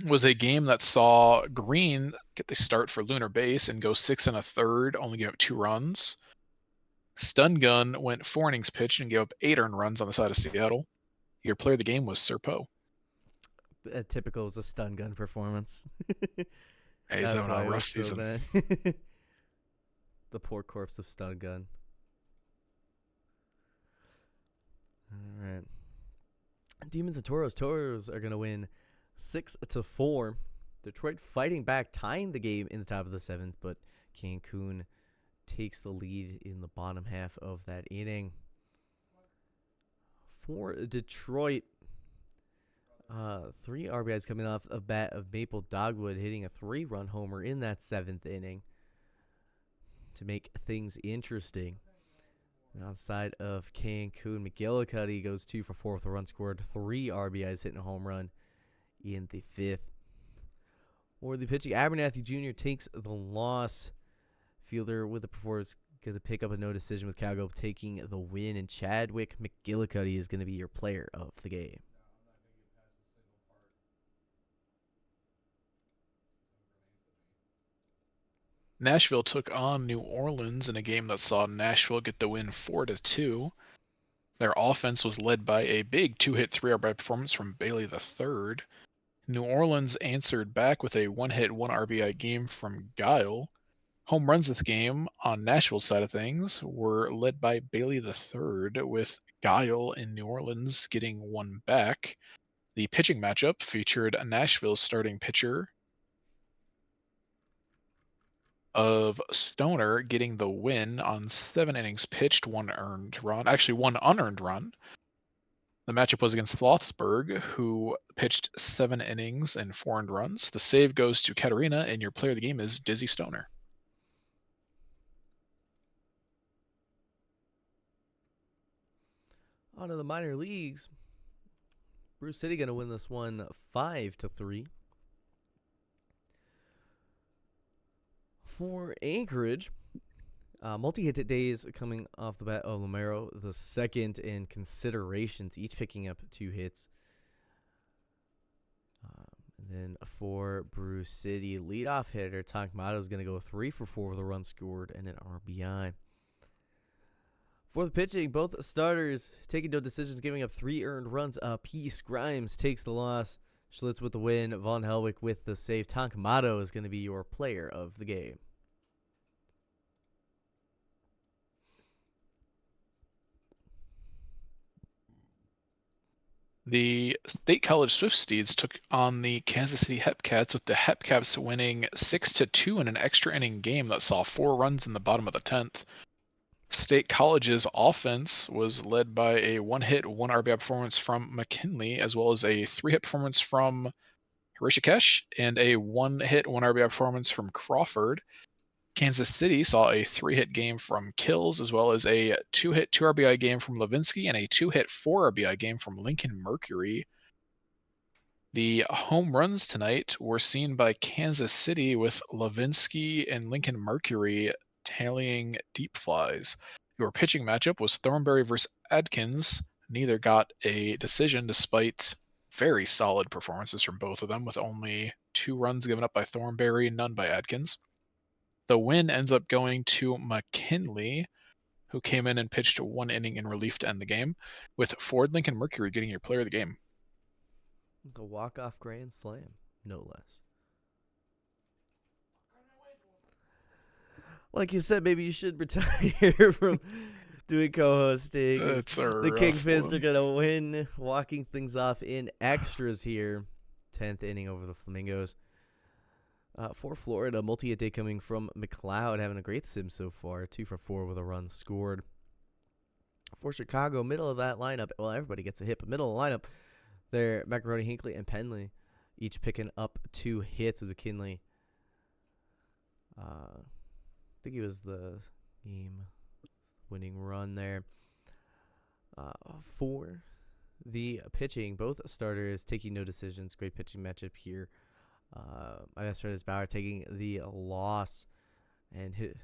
was a game that saw Green get the start for Lunar Base and go 6 1/3, only give up 2 runs. Stun Gun went 4 innings pitched and gave up 8 earned runs on the side of Seattle. Your player of the game was Sir Poe. Typical was a stun gun performance. Hey, he's That's having a why it rough was so season. bad. The poor corpse of stun gun. All right. Demons and Toros. Toros are going to win 6-4. Detroit fighting back, tying the game in the top of the seventh, but Cancun takes the lead in the bottom half of that inning. For Detroit, 3 RBIs coming off a bat of Maple Dogwood, hitting a 3-run homer in that 7th inning to make things interesting. Outside of Cancun, McGillicuddy goes 2 for 4 with a run scored, 3 RBIs, hitting a home run in the 5th. For the pitching, Abernathy Jr. takes the loss. Fielder with the performance going to pick up a no decision with Calgo taking the win, and Chadwick McGillicuddy is going to be your player of the game. Nashville took on New Orleans in a game that saw Nashville get the win 4-2. Their offense was led by a big 2-hit 3 RBI performance from Bailey III. New Orleans answered back with a 1-hit 1 RBI game from Guile. Home runs this game on Nashville's side of things were led by Bailey III, with Guile in New Orleans getting one back. The pitching matchup featured Nashville's starting pitcher of Stoner getting the win on 7 innings pitched, 1 earned run, actually 1 unearned run. The matchup was against Slothsburg, who pitched 7 innings and 4 earned runs. The save goes to Katarina, and your player of the game is Dizzy Stoner. On to the minor leagues. Bruce City going to win this one 5-3. For Anchorage, multi-hit days coming off the bat of Romero, the second in considerations, each picking up 2 hits. And then for Bruce City, leadoff hitter Tankmato is going to go 3 for 4 with a run scored and an RBI. For the pitching, both starters taking no decisions, giving up 3 earned runs apiece. Grimes takes the loss. Schlitz with the win. Von Helwick with the save. Tankmato is going to be your player of the game. The State College Swifties took on the Kansas City Hepcats, with the Hepcats winning 6-2 in an extra inning game that saw 4 runs in the bottom of the 10th. State College's offense was led by a 1-hit 1 RBI performance from McKinley, as well as a 3-hit performance from Hrishikesh and a 1-hit 1 RBI performance from Crawford. Kansas City saw a 3-hit game from Kills, as well as a 2-hit 2 RBI game from Levinsky and a 2-hit 4 RBI game from Lincoln Mercury. The home runs tonight were seen by Kansas City, with Levinsky and Lincoln Mercury tallying deep flies. Your pitching matchup was Thornberry versus Adkins. Neither got a decision despite very solid performances from both of them, with only 2 runs given up by Thornberry, none by Adkins. The win ends up going to McKinley, who came in and pitched 1 inning in relief to end the game, with Ford Lincoln Mercury getting your player of the game. The walk-off grand slam, no less. Like you said, maybe you should retire from doing co-hosting. 'Cause It's a the rough Kingpins are one. gonna win, walking things off in extras here. 10th inning over the Flamingos. For Florida, multi-hit day coming from McLeod, having a great sim so far. 2 for 4 with a run scored. For Chicago, middle of that lineup, well, everybody gets a hit, but middle of the lineup, they're Macaroni, Hinckley, and Penley, each picking up 2 hits with McKinley. I think he was the game-winning run there. For the pitching, both starters taking no decisions. Great pitching matchup here. My best friend is Bauer taking the loss, and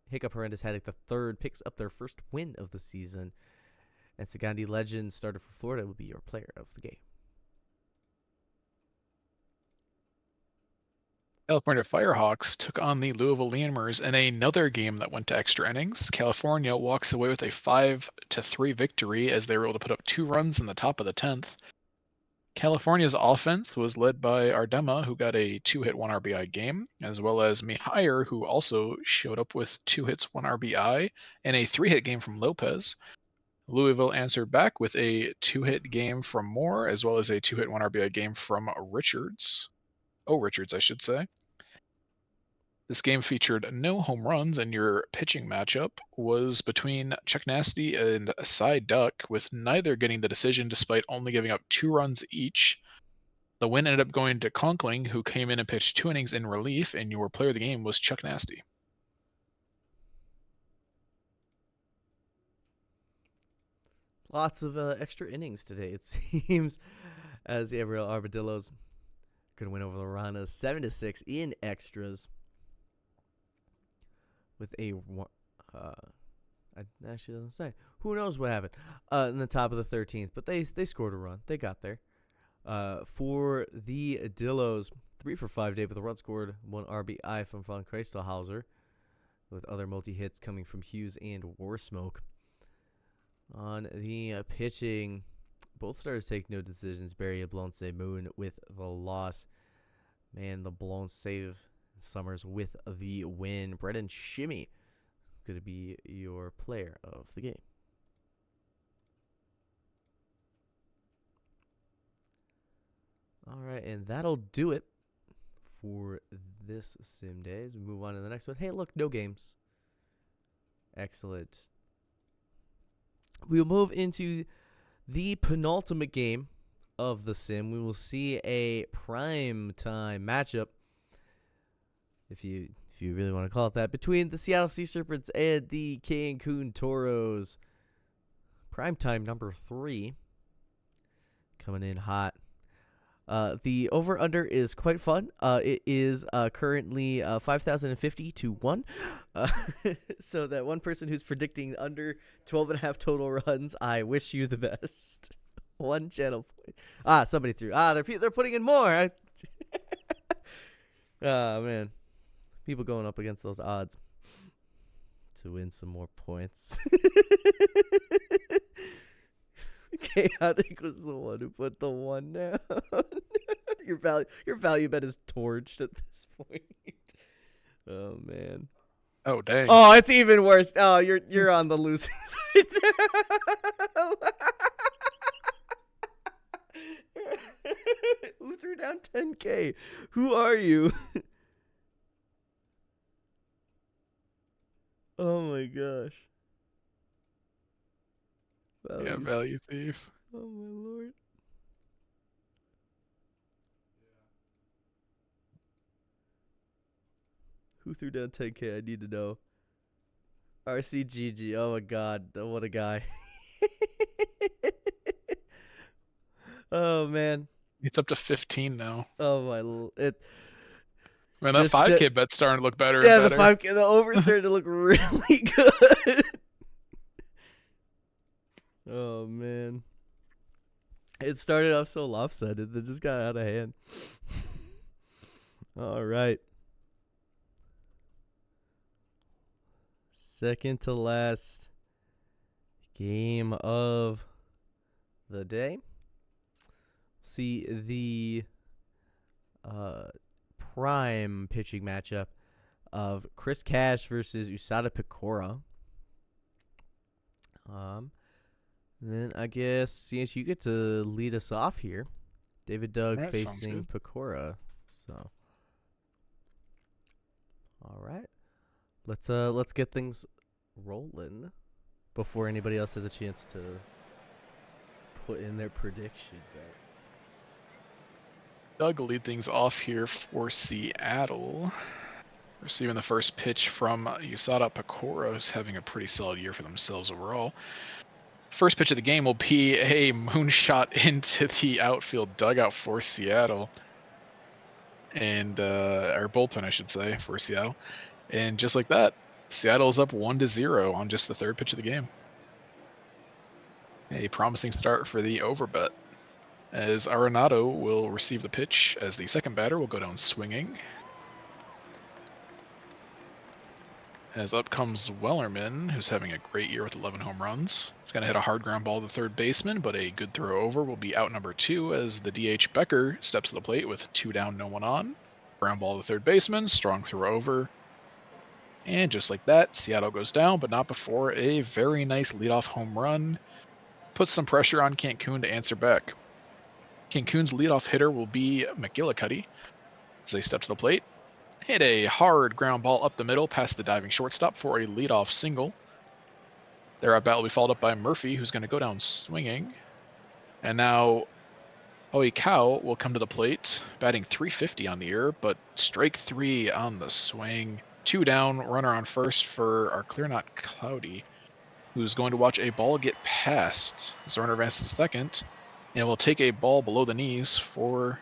Hiccup Horrendous Haddock the third picks up their first win of the season. And Sagandi Legend, starter for Florida, will be your player of the game. California Firehawks took on the Louisville Lemurs in another game that went to extra innings. California walks away with a 5-3 victory as they were able to put up 2 runs in the top of the 10th. California's offense was led by Ardema, who got a 2-hit, 1 RBI game, as well as Mihair, who also showed up with 2 hits, 1 RBI, and a 3-hit game from Lopez. Louisville answered back with a 2-hit game from Moore, as well as a 2-hit, 1 RBI game from Richards. Richards, I should say. This game featured no home runs, and your pitching matchup was between Chuck Nasty and Cy Duck, with neither getting the decision despite only giving up 2 runs each. The win ended up going to Conkling, who came in and pitched 2 innings in relief, and your player of the game was Chuck Nasty. Lots of extra innings today, it seems, as the Everett Armadillos could win over the Ranas 7-6 in extras. With a I actually doesn't say. Who knows what happened in the top of the 13th, but they scored a run. They got there. For the Dillos, 3 for 5 day with a run scored, 1 RBI from Von Kreistelhauser, with other multi-hits coming from Hughes and Warsmoke. On the pitching, both starters take no decisions. Barry Blonce Moon with the loss. Man, the blown save. Summers with the win. Brendan Shimmy is going to be your player of the game. All right, and that'll do it for this sim day. As we move on to the next one. Hey, look, no games. Excellent. We'll move into the penultimate game of the sim. We will see a prime time matchup, if you really want to call it that, between the Seattle Sea Serpents and the Cancun Toros. Primetime number 3. Coming in hot. The over-under is quite fun. It is currently 5,050 to 1. So that one person who's predicting under 12.5 total runs, I wish you the best. 1 channel point. Somebody threw. They're putting in more. Man. People going up against those odds to win some more points. Chaotic was the one who put the 1 down. Your value bet is torched at this point. Oh man. Oh dang. Oh, it's even worse. Oh, you're on the losing side now. Who threw down 10K? Who are you? Oh my gosh. Yeah, value thief. Oh my lord. Who threw down 10K? I need to know. RCGG. Oh my god. What a guy. Oh man. It's up to 15 now. Oh my Man, that 5K bet's starting to look better and better. Yeah, the over's starting to look really good. Oh man. It started off so lopsided that just got out of hand. All right. Second to last game of the day. See the prime pitching matchup. of Chris Cash versus USADA Pecora. Then I guess since you get to lead us off here, David Doug All right, sounds facing good. Pecora. So, all right, let's get things rolling before anybody else has a chance to put in their prediction bets. Doug will lead things off here for Seattle. Receiving the first pitch from USADA Pecora, who's having a pretty solid year for themselves overall. First pitch of the game will be a moonshot into the outfield dugout for Seattle. And our bullpen, I should say, for Seattle. And just like that, Seattle is up 1-0 on just the third pitch of the game. A promising start for the overbet, as Arenado will receive the pitch as the second batter will go down swinging. As up comes Wellerman, who's having a great year with 11 home runs. He's going to hit a hard ground ball to third baseman, but a good throw over will be out number 2 as the DH Becker steps to the plate with 2 down, no one on. Ground ball to third baseman, strong throw over. And just like that, Seattle goes down, but not before a very nice leadoff home run. Puts some pressure on Cancun to answer back. Cancun's leadoff hitter will be McGillicuddy as they step to the plate. Hit a hard ground ball up the middle past the diving shortstop for a leadoff single. Their at bat will be followed up by Murphy, who's going to go down swinging. And now Hoey Cow will come to the plate, batting .350 on the year, but strike 3 on the swing. 2 down, runner on first for our clear not Cloudy, who's going to watch a ball get past. The runner advances to second, and will take a ball below the knees for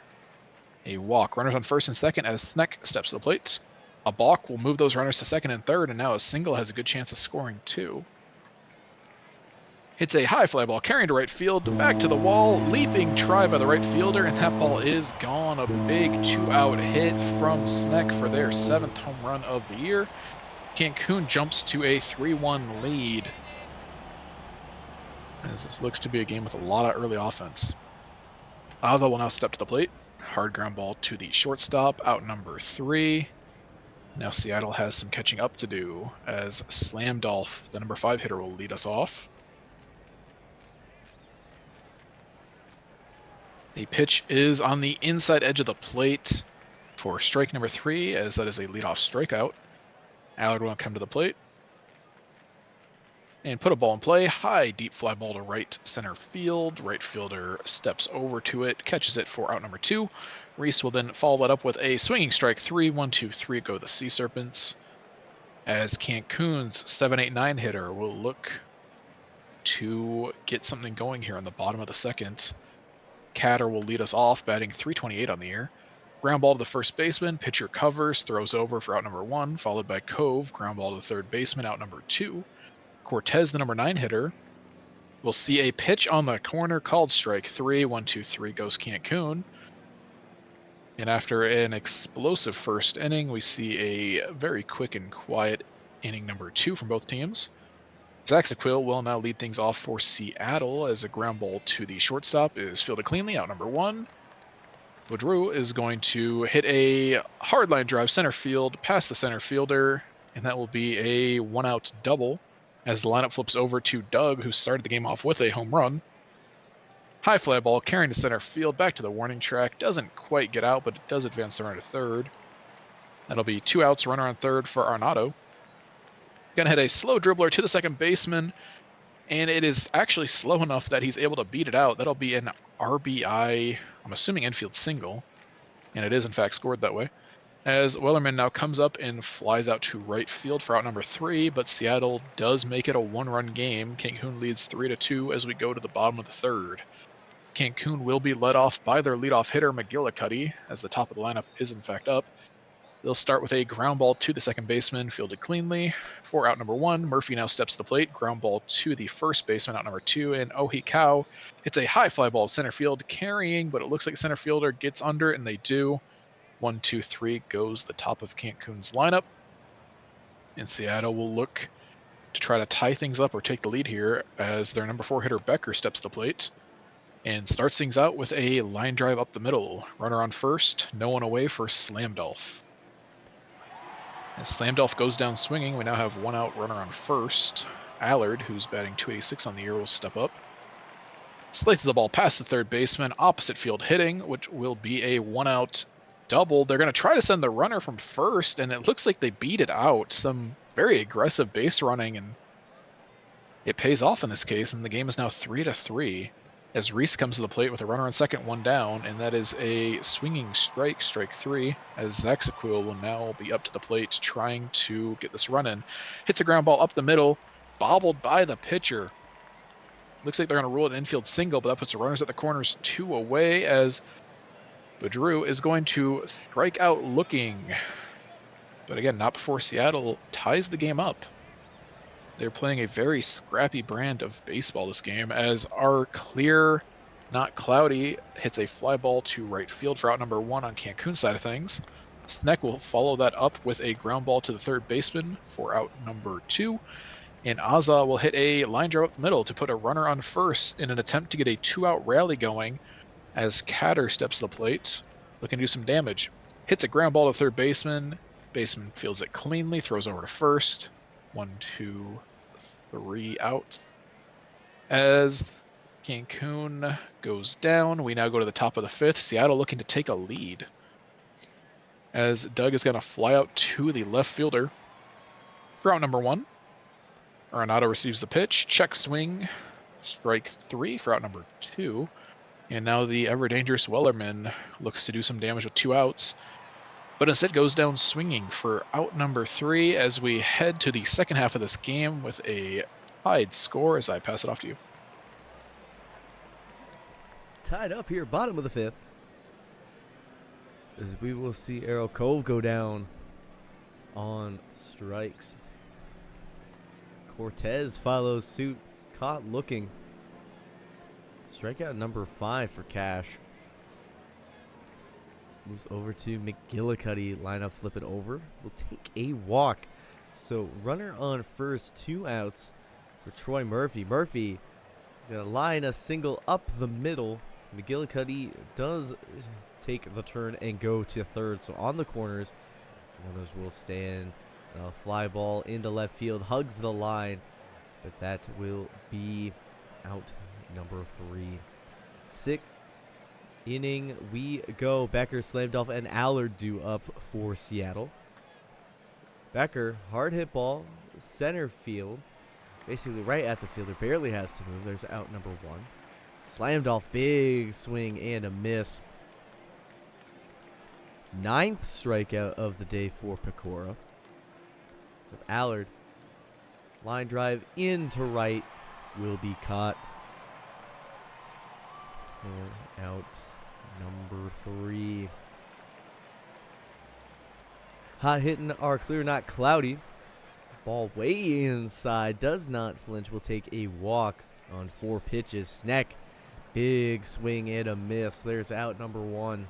a walk. Runners on first and second as Sneck steps to the plate. A balk will move those runners to second and third, and now a single has a good chance of scoring 2. Hits a high fly ball carrying to right field, back to the wall, leaping try by the right fielder, and that ball is gone. A big 2-out hit from Sneck for their 7th home run of the year. Cancun jumps to a 3-1 lead, as this looks to be a game with a lot of early offense. Ozza will now step to the plate. Hard ground ball to the shortstop, out number 3. Now Seattle has some catching up to do, as Slam Dolph, the number 5 hitter, will lead us off. The pitch is on the inside edge of the plate for strike number 3, as that is a leadoff strikeout. Allard will come to the plate and put a ball in play. High, deep fly ball to right center field. Right fielder steps over to it, catches it for out number 2. Reese will then follow that up with a swinging strike 3. 1-2-3 go the Sea Serpents, as Cancun's 7-8-9 hitter will look to get something going here on the bottom of the second. Catter will lead us off, batting .328 on the year. Ground ball to the first baseman, pitcher covers, throws over for out number 1, followed by Cove, ground ball to the third baseman, out number 2. Cortez, the number 9 hitter, will see a pitch on the corner called strike 3. 1-2-3 goes Cancun. And after an explosive first inning, we see a very quick and quiet inning number 2 from both teams. Zach Sequil will now lead things off for Seattle, as a ground ball to the shortstop is fielded cleanly, out number 1. Boudreau is going to hit a hard line drive center field past the center fielder, and that will be a 1-out double, as the lineup flips over to Doug, who started the game off with a home run. High fly ball carrying to center field, back to the warning track. Doesn't quite get out, but it does advance the runner to third. That'll be 2 outs, runner on third for Arenado. Gonna hit a slow dribbler to the second baseman, and it is actually slow enough that he's able to beat it out. That'll be an RBI, I'm assuming infield single, and it is in fact scored that way, as Wellerman now comes up and flies out to right field for out number 3, but Seattle does make it a 1-run game. Cancun leads 3-2 as we go to the bottom of the third. Cancun will be led off by their leadoff hitter, McGillicuddy, as the top of the lineup is in fact up. They'll start with a ground ball to the second baseman, fielded cleanly. For out number 1, Murphy now steps to the plate. Ground ball to the first baseman, out number 2. And Ohi Cow hits a high fly ball to center field, carrying, but it looks like the center fielder gets under it, and they do. 1-2-3 goes the top of Cancun's lineup. And Seattle will look to try to tie things up or take the lead here, as their number 4 hitter, Becker, steps to the plate and starts things out with a line drive up the middle. Runner on first, no one away for Slam Dolph. As Slamdolf goes down swinging, we now have one out runner on first. Allard, who's batting 286 on the year, will step up. Slices the ball past the third baseman, opposite field hitting, which will be a one out double. They're going to try to send the runner from first, and it looks like they beat it out. Some very aggressive base running, and it pays off in this case, and the game is now 3-3 as Reese comes to the plate with a runner on second, one down, and that is a swinging strike, strike three, as Zaxaquil will now be up to the plate trying to get this run in. Hits a ground ball up the middle, bobbled by the pitcher. Looks like they're going to rule it an infield single, but that puts the runners at the corners 2 away as Badru is going to strike out looking. But again, not before Seattle ties the game up. They're playing a very scrappy brand of baseball this game as our clear, not cloudy, hits a fly ball to right field for out number 1 on Cancun's side of things. Sneck will follow that up with a ground ball to the third baseman for out number 2. And Aza will hit a line drive up the middle to put a runner on first in an attempt to get a 2-out rally going as Catter steps to the plate, looking to do some damage. Hits a ground ball to third baseman. Baseman fields it cleanly, throws over to first. 1, 2, 3 out. As Cancun goes down, we now go to the top of the 5th. Seattle looking to take a lead. As Doug is going to fly out to the left fielder for out number 1. Arenado receives the pitch. Check swing. Strike 3 for out number 2. And now the ever-dangerous Wellerman looks to do some damage with 2 outs. But instead goes down swinging for out number 3 as we head to the second half of this game with a tied score as I pass it off to you. Tied up here, bottom of the 5th. As we will see Arrow Cove go down on strikes. Cortez follows suit, caught looking. Strikeout number 5 for Cash. Moves over to McGillicuddy. Lineup flip it over. Will take a walk. So runner on first, 2 outs for Troy Murphy. Murphy is going to line a single up the middle. McGillicuddy does take the turn and go to third. So on the corners, runners will stand. A fly ball into left field, hugs the line, but that will be out number 3. 6th inning we go. Becker, Slamdolf, and Allard do up for Seattle. Becker, hard hit ball, center field, basically right at the fielder, barely has to move. There's out number 1. Slamdolf, big swing and a miss. 9th strikeout of the day for Pecora. So Allard, line drive into right, will be caught. For out number 3. Hot hitting our clear, not cloudy. Ball way inside, does not flinch, will take a walk on 4 pitches. Sneck, big swing and a miss. There's out number 1.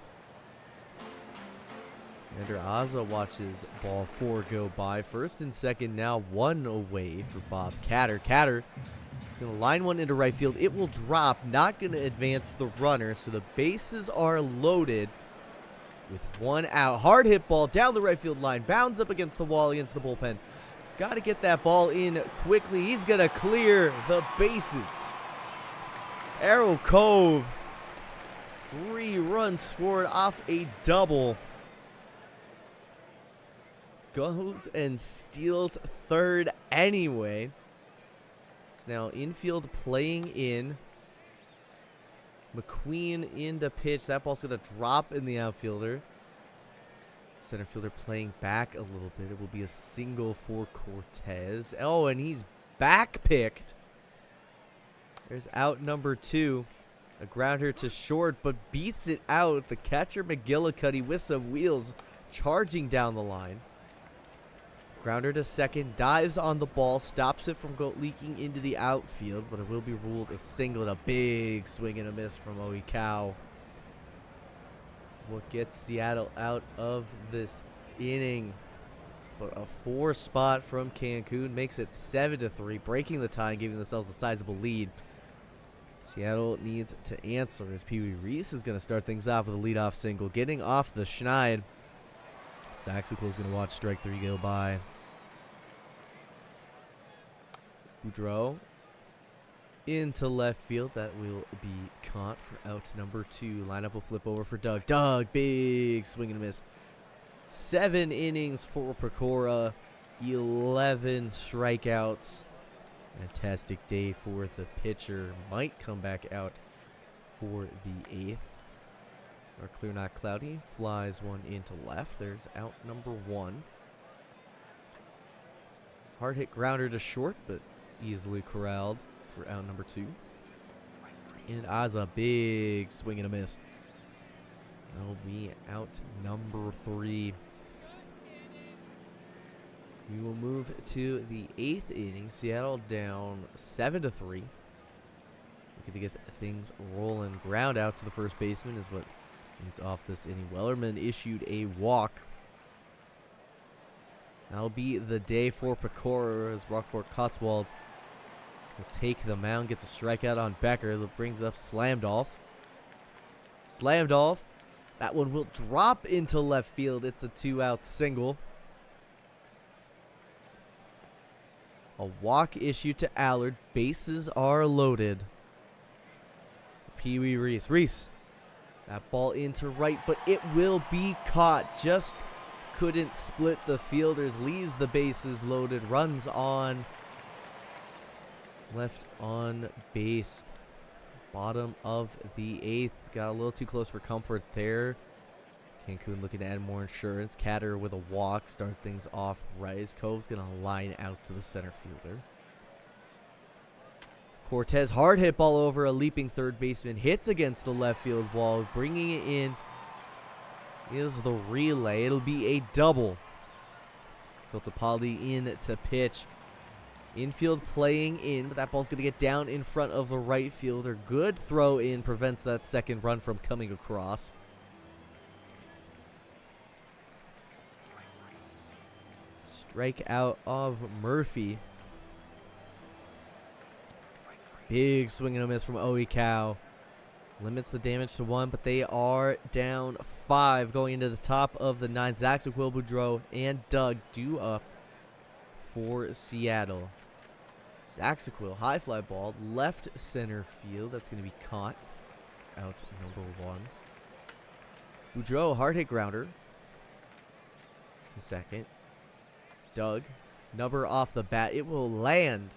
Ender Aza watches ball 4 go by. First and second now 1 away for Bob Catter. Catter is going to line one into right field. It will drop, not going to advance the runner. So the bases are loaded with 1 out. Hard hit ball down the right field line. Bounds up against the wall, against the bullpen. Got to get that ball in quickly. He's going to clear the bases. Arrow Cove, 3 runs scored off a double. Goes and steals third anyway. It's now infield playing in. McQueen into pitch. That ball's going to drop in the outfielder. Center fielder playing back a little bit. It will be a single for Cortez. Oh, and he's back picked. There's out number 2. A grounder to short, but beats it out. The catcher McGillicuddy with some wheels charging down the line. Grounder to second, dives on the ball, stops it from leaking into the outfield, but it will be ruled a single and a big swing and a miss from Oe Cow. That's what gets Seattle out of this inning. But a 4 spot from Cancun makes it 7-3, breaking the tie and giving themselves a sizable lead. Seattle needs to answer as Pee Wee Reese is going to start things off with a leadoff single, getting off the schneid. Saxicle's going to watch strike 3 go by. Boudreaux into left field. That will be caught for out number 2. Lineup will flip over for Doug. Doug, big swing and a miss. 7 innings for Pecora. 11 strikeouts. Fantastic day for the pitcher. Might come back out for the 8th. Our clear, not cloudy. Flies one into left. There's out number 1. Hard hit grounder to short, but easily corralled for out number 2. And Aza, big swing and a miss. That'll be out number 3. We will move to the 8th inning. Seattle down 7-3. Looking to get things rolling. Ground out to the first baseman is what leads off this inning. Wellerman issued a walk. That'll be the day for Pecora as Rockford Cotswold will take the mound, gets a strikeout on Becker. That brings up Slamdolf. Slamdolf. That one will drop into left field. It's a 2-out single. A walk issued to Allard. Bases are loaded. Pee Wee Reese. Reese. That ball into right, but it will be caught. Just couldn't split the fielders. Leaves the bases loaded. Runs on. Left on base. Bottom of the 8th. Got a little too close for comfort there. Cancun looking to add more insurance. Catter with a walk. Start things off right. As Cove's going to line out to the center fielder. Cortez, hard hit ball over a leaping third baseman. Hits against the left field wall. Bringing it in is the relay. It'll be a double. Filtapaldi in to pitch. Infield playing in, but that ball's going to get down in front of the right fielder. Good throw in prevents that second run from coming across. Strikeout of Murphy. Big swing and a miss from Oikau. Limits the damage to 1, but they are down 5 going into the top of the 9th. Zaxaquil, Boudreaux, and Doug due up for Seattle. Zaxaquil, high fly ball, left center field. That's going to be caught. Out number 1. Boudreaux, hard hit grounder to second. Doug, number off the bat. It will land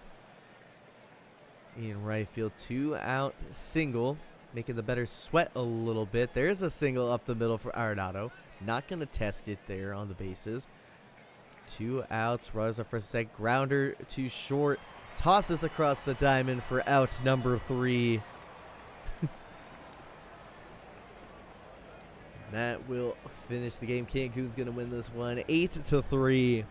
in right field. 2-out single. Making the better sweat a little bit. There's a single up the middle for Arenado. Not going to test it there on the bases. 2 outs. Runners up for a sec. Grounder to short. Tosses across the diamond for out number 3. That will finish the game. Cancun's going to win this one 8-3.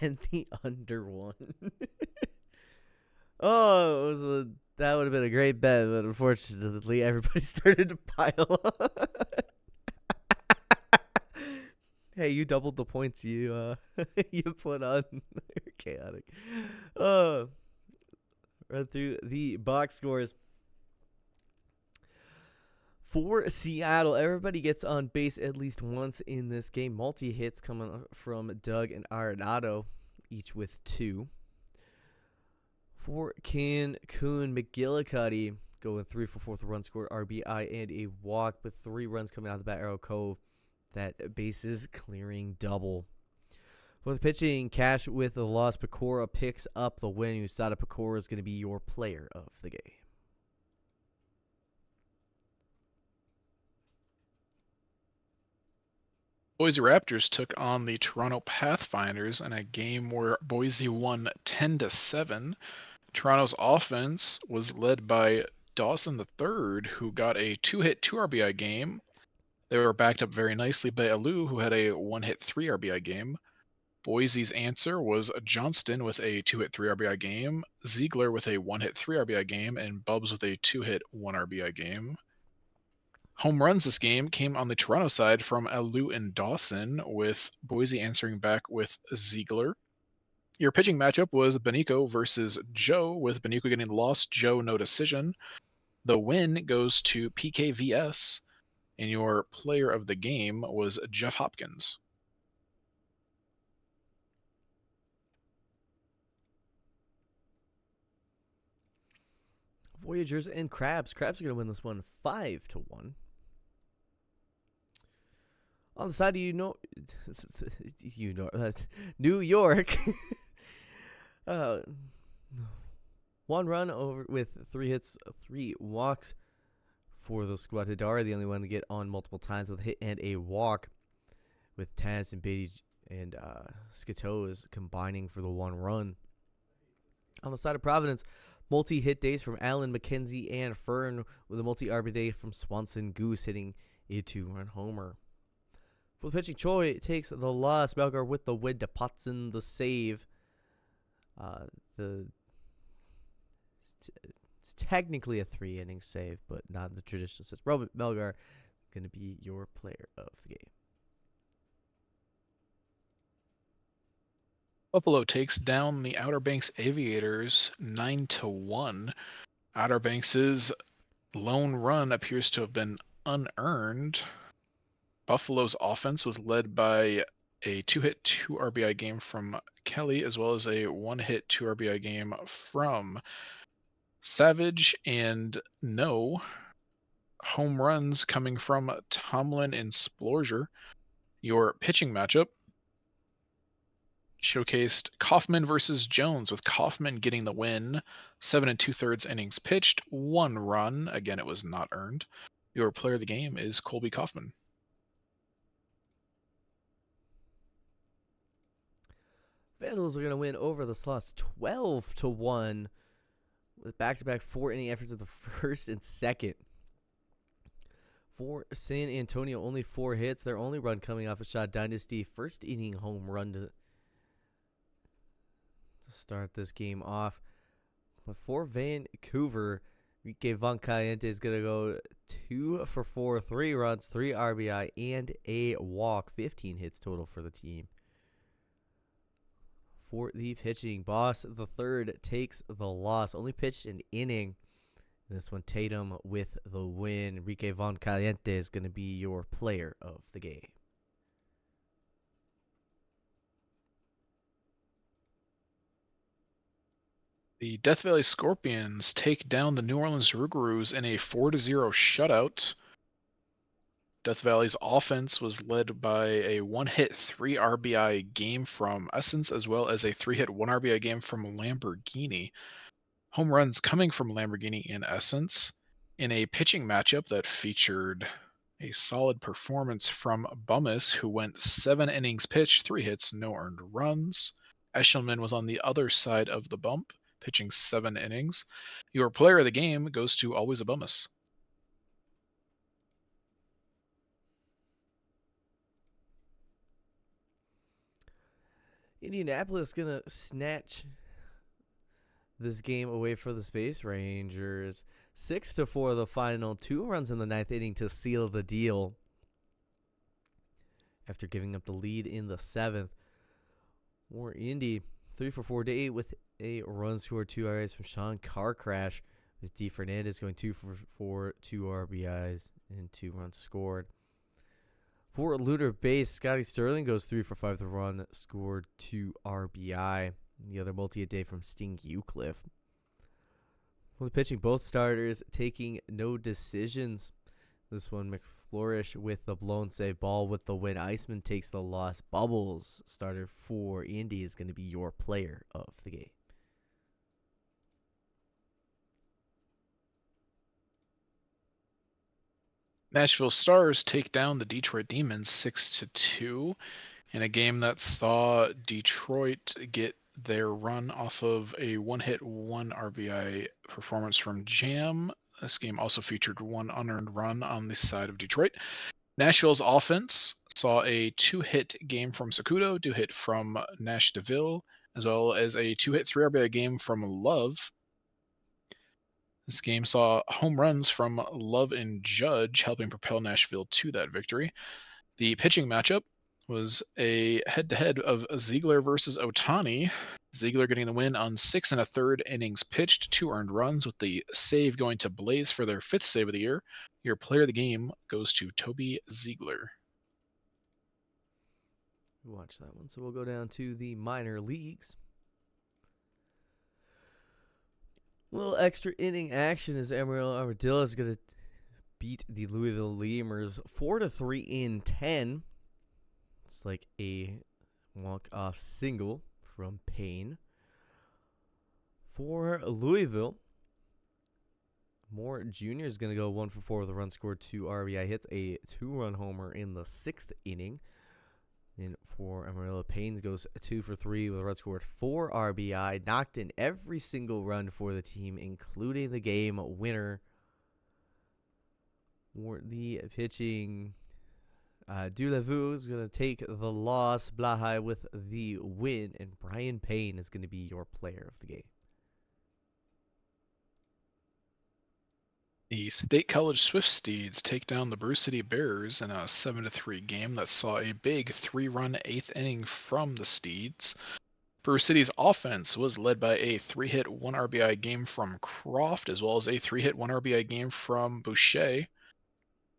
And the under 1. Oh, that would have been a great bet, but unfortunately everybody started to pile up. Hey, you doubled the points you you put on. Chaotic. Run through the box scores. For Seattle, everybody gets on base at least once in this game. Multi-hits coming from Doug and Arenado, each with 2. For Cancun, McGillicuddy going 3 for 4 run scored, RBI, and a walk with 3 runs coming out of the bat. Arrow Cove, that bases clearing double. For the pitching, Cash with the loss. Pecora picks up the win. Usada Pecora is going to be your player of the game. Boise Raptors took on the Toronto Pathfinders in a game where Boise won 10-7. Toronto's offense was led by Dawson III, who got a 2-hit, 2 RBI game. They were backed up very nicely by Alou, who had a 1-hit, 3 RBI game. Boise's answer was Johnston with a 2-hit, 3 RBI game, Ziegler with a 1-hit, 3 RBI game, and Bubbs with a 2-hit, 1 RBI game. Home runs this game came on the Toronto side from Alou and Dawson, with Boise answering back with Ziegler. Your pitching matchup was Benico versus Joe, with Benico getting the loss, Joe no decision. The win goes to PKVS, and your player of the game was Jeff Hopkins. Voyagers and Crabs. Crabs are going to win this one 5-1. On the side of New York. uh, one run over with 3 hits, 3 walks for the squad. Hidara, the only one to get on multiple times with a hit and a walk, with Taz and Beatty and Skatos combining for the 1 run. On the side of Providence, multi-hit days from Allen, McKenzie, and Fern, with a multi-RB day from Swanson Goose hitting a 2-run homer. For the pitching, Choi takes the loss. Belgar with the win to Potson the save. It's technically a 3-inning save, but not in the traditional sense. Robert Belgar going to be your player of the game. Buffalo takes down the Outer Banks Aviators 9-1. Outer Banks' lone run appears to have been unearned. Buffalo's offense was led by a 2-hit, 2 RBI game from Kelly, as well as a 1-hit, 2 RBI game from Savage, and no home runs coming from Tomlin and Splorger. Your pitching matchup showcased Kaufman versus Jones, with Kaufman getting the win. 7 2/3 innings pitched, 1 run. Again, it was not earned. Your player of the game is Colby Kaufman. Vandals are going to win over the Slots 12-1 with back-to-back 4-inning efforts of the first and second. For San Antonio, only 4 hits. Their only run coming off a Shaw Dynasty first-inning home run to start this game off. But for Vancouver, Enrique Von Caliente is going to go 2 for 4, 3 runs, 3 RBI, and a walk. 15 hits total for the team. For the pitching, Boss the third takes the loss. Only pitched an inning. This one, Tatum with the win. Enrique Von Caliente is going to be your player of the game. The Death Valley Scorpions take down the New Orleans Rougarous in a 4-0 shutout. Death Valley's offense was led by a 1-hit, 3 RBI game from Essence, as well as a 3-hit, 1 RBI game from Lamborghini. Home runs coming from Lamborghini and Essence in a pitching matchup that featured a solid performance from Bummus, who went 7 innings pitched, 3 hits, no earned runs. Eshelman was on the other side of the bump, pitching 7 innings. Your player of the game goes to Always a Bummus. Indianapolis going to snatch this game away for the Space Rangers. 6-4 the final. 2 runs in the 9th inning to seal the deal after giving up the lead in the 7th. More Indy, 3 for 4 to 8 with a run scored, 2 RBIs from Sean Carcrash, with D. Fernandez going 2 for 4, 2 RBIs, and 2 runs scored. For Lunar Base, Scotty Sterling goes 3 for 5. The run scored, 2 RBI. The other multi-hit day from Sting Eucliffe. For the pitching, both starters taking no decisions. This one, McFlourish with the blown save, Ball with the win. Iceman takes the loss. Bubbles, starter for Indy, is going to be your player of the game. Nashville Stars take down the Detroit Demons 6-2 in a game that saw Detroit get their run off of a 1-hit, 1 RBI performance from Jam. This game also featured 1 unearned run on the side of Detroit. Nashville's offense saw a 2-hit game from Sakudo, 2-hit from Nash DeVille, as well as a 2-hit, 3 RBI game from Love. This game saw home runs from Love and Judge, helping propel Nashville to that victory. The pitching matchup was a head-to-head of Ziegler versus Otani. Ziegler getting the win on 6 1/3 innings pitched, 2 earned runs, with the save going to Blaze for their 5th save of the year. Your player of the game goes to Toby Ziegler. Watch that one. So we'll go down to the minor leagues. Little extra inning action as Amarillo Armadillo is going to beat the Louisville Lemurs 4-3 in 10. It's like a walk-off single from Payne. For Louisville, Moore Jr. is going to go 1 for 4 with a run scored, 2 RBI hits, a 2-run homer in the 6th inning. Then for Amarillo, Payne goes 2 for 3 with a run scored, 4 RBI, knocked in every single run for the team, including the game winner. For the pitching, Dulavu is going to take the loss, Blahai with the win, and Brian Payne is going to be your player of the game. The State College Swift Steeds take down the Brew City Bears in a 7-3 game that saw a big 3-run 8th inning from the Steeds. Brew City's offense was led by a 3-hit 1 RBI game from Croft, as well as a 3-hit 1 RBI game from Boucher.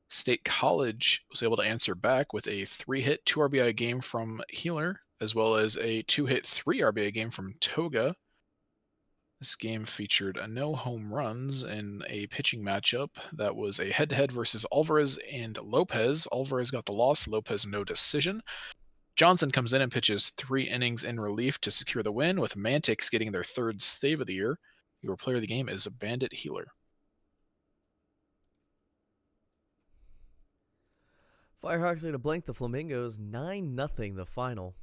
State College was able to answer back with a 3-hit 2 RBI game from Healer, as well as a 2-hit 3 RBI game from Toga. This game featured no home runs in a pitching matchup that was a head-to-head versus Alvarez and Lopez. Alvarez got the loss, Lopez no decision. Johnson comes in and pitches 3 innings in relief to secure the win, with Mantics getting their 3rd save of the year. Your player of the game is Bandit Healer. Firehawks are going to blank the Flamingos 9-0 the final.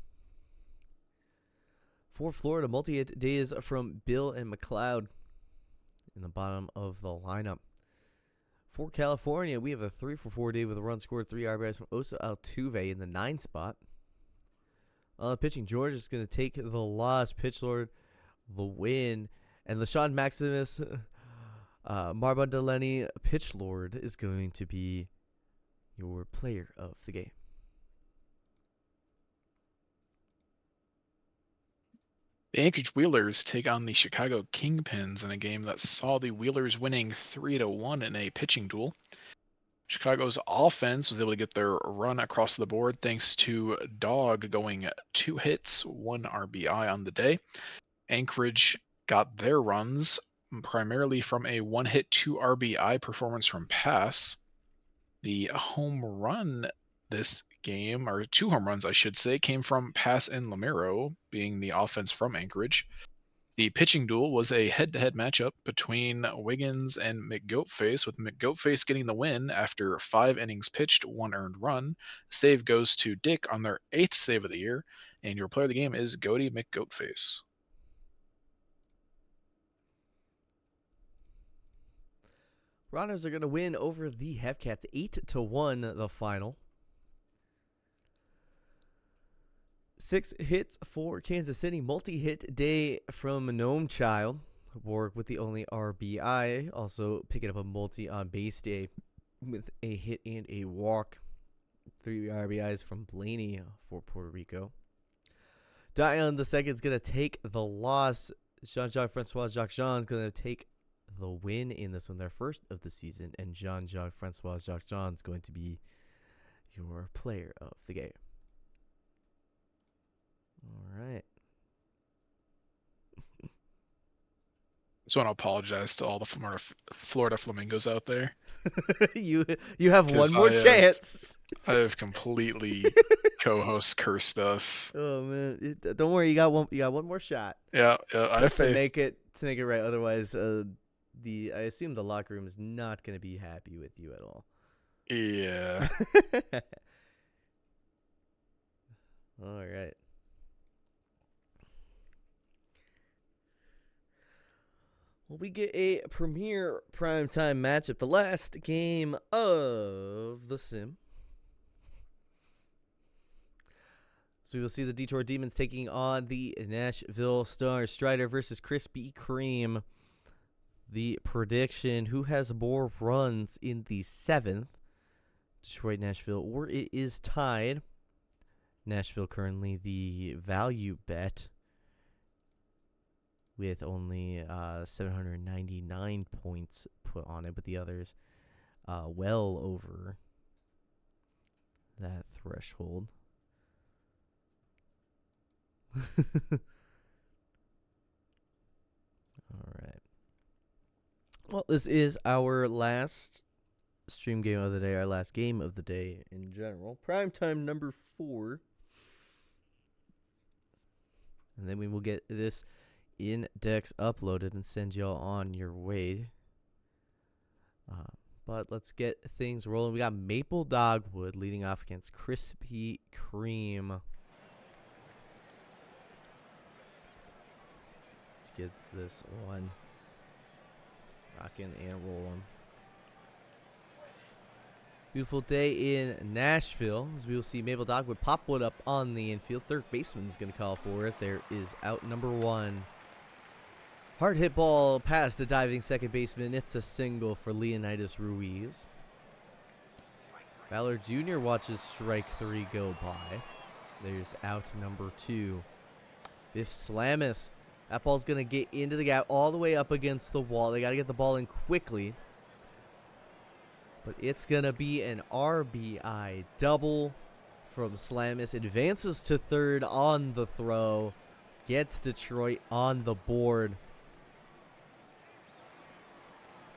For Florida, multi-hit days from Bill and McLeod in the bottom of the lineup. For California, we have a 3 for 4 day with a run scored, 3 RBIs from Osa Altuve in the 9 spot. Pitching, George is going to take the loss, Pitch Lord the win, and LaShawn Maximus Marbondeleni Pitch Lord is going to be your player of the game. The Anchorage Wheelers take on the Chicago Kingpins in a game that saw the Wheelers winning 3-1 in a pitching duel. Chicago's offense was able to get their run across the board thanks to Dog going 2 hits, 1 RBI on the day. Anchorage got their runs primarily from a 1-hit, 2 RBI performance from Pass. The home run this game, or 2 home runs, I should say, came from Pass and Lamero, being the offense from Anchorage. The pitching duel was a head-to-head matchup between Wiggins and McGoatface, with McGoatface getting the win after 5 innings pitched, 1 earned run. Save goes to Dick on their 8th save of the year, and your player of the game is Goaty McGoatface. Rounders are going to win over the Hepcats 8-1 the final. 6 hits for Kansas City. Multi-hit day from Gnome Child. Borg with the only RBI. Also picking up a multi on base day with a hit and a walk. 3 RBIs from Blaney for Puerto Rico. Dion the second is going to take the loss. Jean-Jacques Francois Jacques Jean is going to take the win in this one, their first of the season. And Jean-Jacques Francois Jacques Jean is going to be your player of the game. All right. Just want to apologize to all the Florida Flamingos out there. you have one more chance. I have completely co-host cursed us. Oh man, don't worry, you got one more shot. Yeah, to make it right. Otherwise, I assume the locker room is not going to be happy with you at all. Yeah. All right. Well, we get a premier primetime matchup, the last game of the sim. So we will see the Detroit Demons taking on the Nashville Stars. Strider versus Krispy Kreme. The prediction, who has more runs in the 7th? Detroit, Nashville, or it is tied. Nashville currently the value bet. with only 799 points put on it, but the others well over that threshold. All right. Well, this is our last stream game of the day, our last game of the day in general. Primetime number 4. And then we will get this index uploaded and send y'all on your way. But let's get things rolling. We got Maple Dogwood leading off against Krispy Kreme. Let's get this one rocking and rolling. Beautiful day in Nashville, as we will see Maple Dogwood pop one up on the infield. Third baseman's going to call for it. There is out number 1. Hard hit ball past the diving second baseman. It's a single for Leonidas Ruiz. Fowler Jr. watches strike 3 go by. There's out number 2. Biff Slamis. That ball's going to get into the gap all the way up against the wall. They got to get the ball in quickly. But it's going to be an RBI double from Slamis. Advances to third on the throw. Gets Detroit on the board.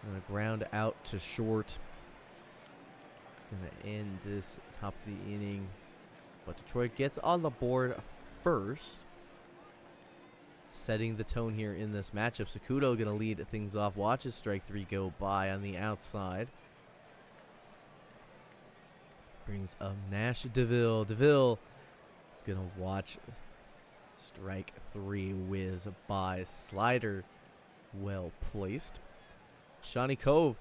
Going to ground out to short. It's going to end this top of the inning. But Detroit gets on the board first. Setting the tone here in this matchup. Sakudo going to lead things off. Watches strike 3 go by on the outside. Brings up Nash DeVille. DeVille is going to watch strike 3 whiz by. Slider well placed. Shawnee Cove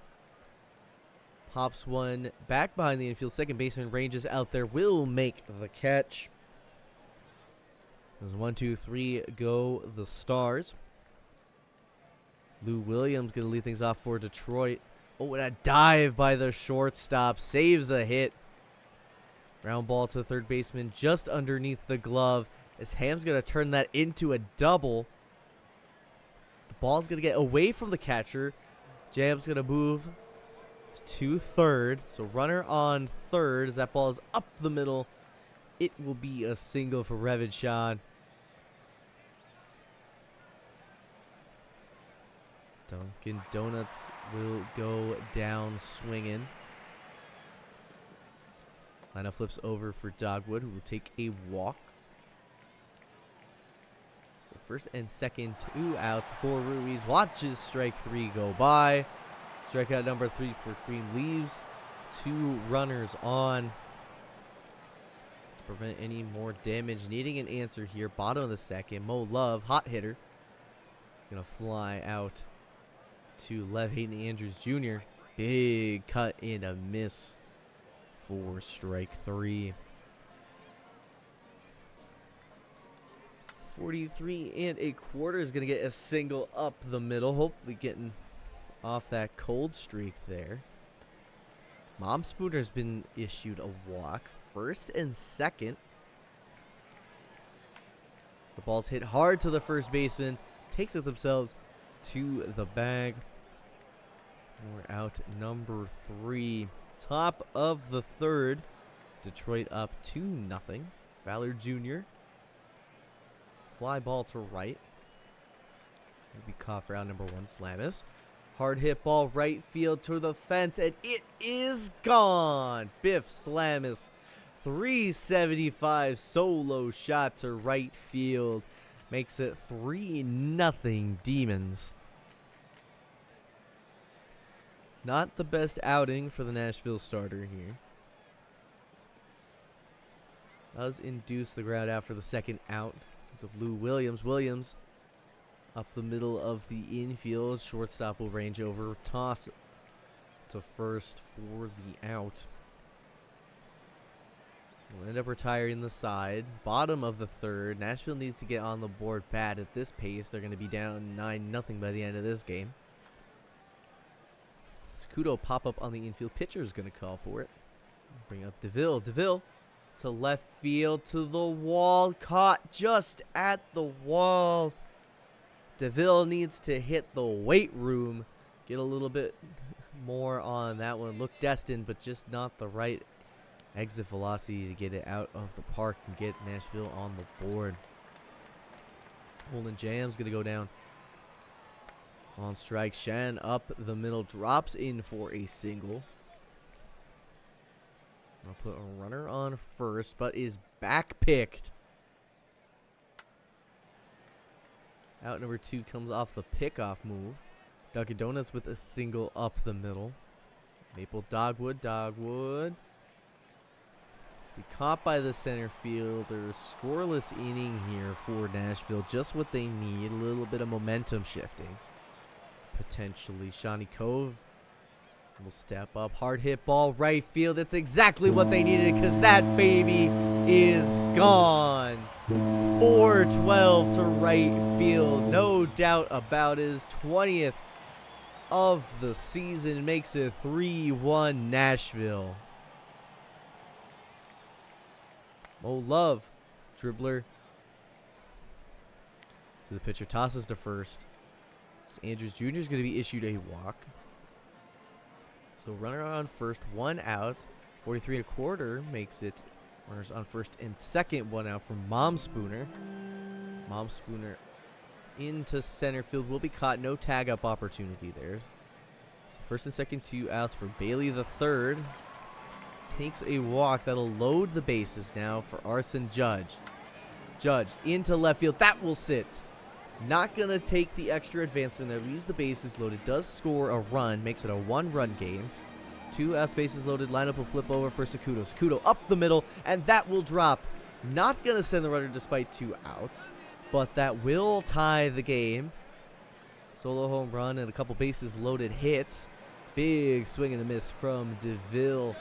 pops one back behind the infield. Second baseman ranges out there. Will make the catch. There's 1, 2, 3 go the Stars. Lou Williams going to lead things off for Detroit. Oh, and a dive by the shortstop. Saves a hit. Ground ball to the third baseman just underneath the glove. As Ham's going to turn that into a double. The ball's going to get away from the catcher. Jam's going to move to third. So runner on third as that ball is up the middle. It will be a single for Revichon. Dunkin' Donuts will go down swinging. Lineup flips over for Dogwood, who will take a walk. So first and second, 2 outs for Ruiz. Watches strike 3 go by. Strikeout number 3 for Cream leaves 2 runners on. To prevent any more damage, needing an answer here. Bottom of the second, Mo Love, hot hitter. He's going to fly out to left. Hayden Andrews Jr. Big cut and a miss for strike 3. 43 1/4 is going to get a single up the middle. Hopefully getting off that cold streak there. Mom Spooner's been issued a walk. First and second. The ball's hit hard to the first baseman. Takes it themselves to the bag. We're out number 3. Top of the third. Detroit up 2-0. Fowler Jr. Fly ball to right. Will be caught for out number 1. Slamis. Hard hit ball right field to the fence, and it is gone. Biff Slamis. 375 solo shot to right field. Makes it 3-0 Demons. Not the best outing for the Nashville starter here. Does induce the ground out for the second out. So Lou Williams. Williams up the middle of the infield. Shortstop will range over. Toss to first for the out. We'll end up retiring the side. Bottom of the third. Nashville needs to get on the board bad at this pace. They're going to be down 9-0 by the end of this game. Sakudo pop up on the infield. Pitcher is going to call for it. Bring up DeVille. DeVille to left field to the wall. Caught just at the wall. DeVille needs to hit the weight room, get a little bit more on that one. Look destined, but just not the right exit velocity to get it out of the park and get Nashville on the board. Holden Jam's going to go down on strike. Shan up the middle, drops in for a single. I'll put a runner on first, but is back picked. Out number 2 comes off the pickoff move. Dunkin' Donuts with a single up the middle. Maple Dogwood. Be caught by the center fielder. Scoreless inning here for Nashville. Just what they need. A little bit of momentum shifting. Potentially. Shawnee Cove will step up. Hard hit ball right field. It's exactly what they needed because that baby is gone. 4-12 to right field. No doubt about his 20th of the season. Makes it 3-1 Nashville. Mo Love, dribbler to the pitcher, tosses to first. So Andrews Jr. is going to be issued a walk. So runner on first, 1 out. 43 1/4 makes it runners on first and second, 1 out from Mom Spooner. Mom Spooner into center field will be caught. No tag up opportunity there. So first and second, 2 outs for Bailey the third. Takes a walk that'll load the bases now for Arson Judge. Judge into left field. That will sit. Not going to take the extra advancement there. Leaves the bases loaded. Does score a run. Makes it a 1-run game. 2 outs, bases loaded. Lineup will flip over for Sakudo. Sakudo up the middle, and that will drop. Not going to send the runner despite 2 outs, but that will tie the game. Solo home run and a couple bases loaded hits. Big swing and a miss from DeVille.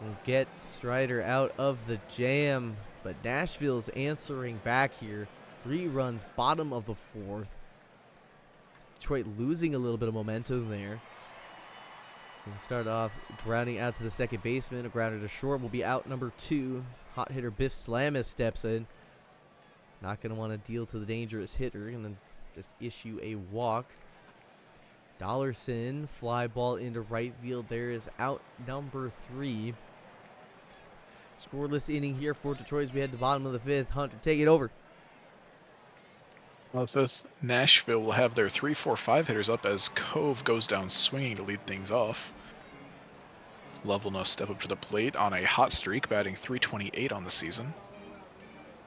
We'll get Strider out of the jam, but Nashville's answering back here. 3 runs, bottom of the 4th. Detroit losing a little bit of momentum there. Going to start off grounding out to the second baseman. A grounder to short will be out number 2. Hot hitter Biff Slamis steps in. Not going to want to deal to the dangerous hitter. And then just issue a walk. Dollarson, fly ball into right field. There is out number 3. Scoreless inning here for Detroit as we head to the bottom of the 5th. Hunter, take it over. Well, the 5th, Nashville will have their 3, 4, 5 hitters up as Cove goes down swinging to lead things off. Love will now step up to the plate on a hot streak, batting .328 on the season.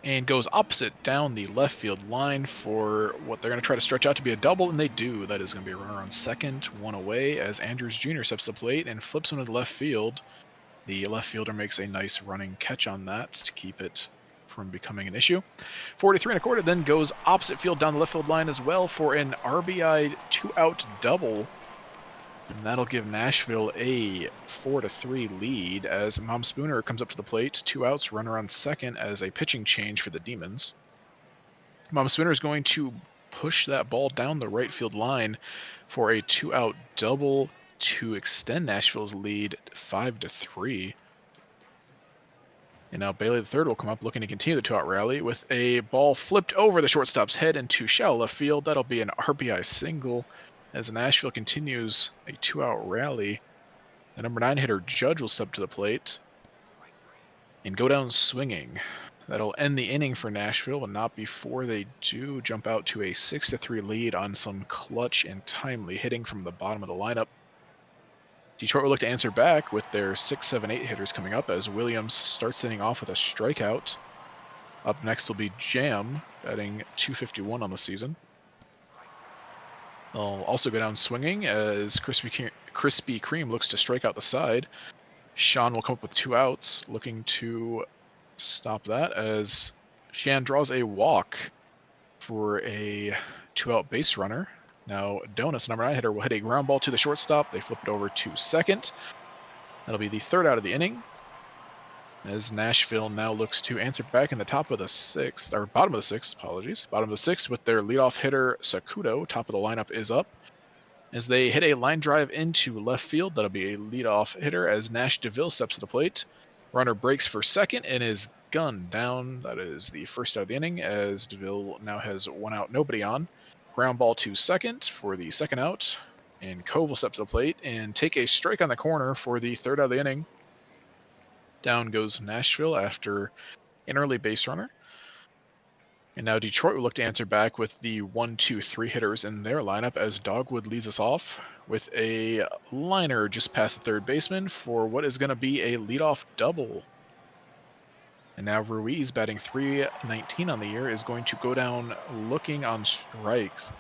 And goes opposite down the left field line for what they're going to try to stretch out to be a double, and they do. That is going to be a runner on second, 1 away, as Andrews Jr. steps to the plate and flips him to the left field. The left fielder makes a nice running catch on that to keep it from becoming an issue. 43 1/4 then goes opposite field down the left field line as well for an RBI 2-out double. And that'll give Nashville a 4-3 lead as Mom Spooner comes up to the plate. 2 outs, runner on second as a pitching change for the Demons. Mom Spooner is going to push that ball down the right field line for a 2-out double to extend Nashville's lead 5-3. And now Bailey the third will come up looking to continue the 2-out rally with a ball flipped over the shortstop's head into shallow left field. That'll be an RBI single as Nashville continues a 2-out rally. The number 9 hitter Judge will step to the plate and go down swinging. That'll end the inning for Nashville, but not before they do jump out to a 6-3 lead on some clutch and timely hitting from the bottom of the lineup. Detroit will look to answer back with their 6, 7, 8 hitters coming up as Williams starts the inning off with a strikeout. Up next will be Jam, batting .251 on the season. They'll also go down swinging as Krispy Kreme looks to strike out the side. Sean will come up with 2 outs, looking to stop that as Shan draws a walk for a 2-out base runner. Now, Donuts, number 9 hitter, will hit a ground ball to the shortstop. They flip it over to second. That'll be the 3rd out of the inning. As Nashville now looks to answer back in the top of the 6th, or bottom of the 6th, apologies. Bottom of the 6th with their leadoff hitter, Sakudo. Top of the lineup is up. As they hit a line drive into left field, that'll be a leadoff hitter as Nash DeVille steps to the plate. Runner breaks for second and is gun down. That is the first out of the inning, as DeVille now has one out, nobody on. Ground ball to second for the second out, and Cove will step to the plate and take a strike on the corner for the third out of the inning. Down goes Nashville after an early base runner. And now Detroit will look to answer back with the 1-2-3 hitters in their lineup, as Dogwood leads us off with a liner just past the third baseman for what is going to be a leadoff double. And now Ruiz, batting .319 on the year, is going to go down looking on strikes,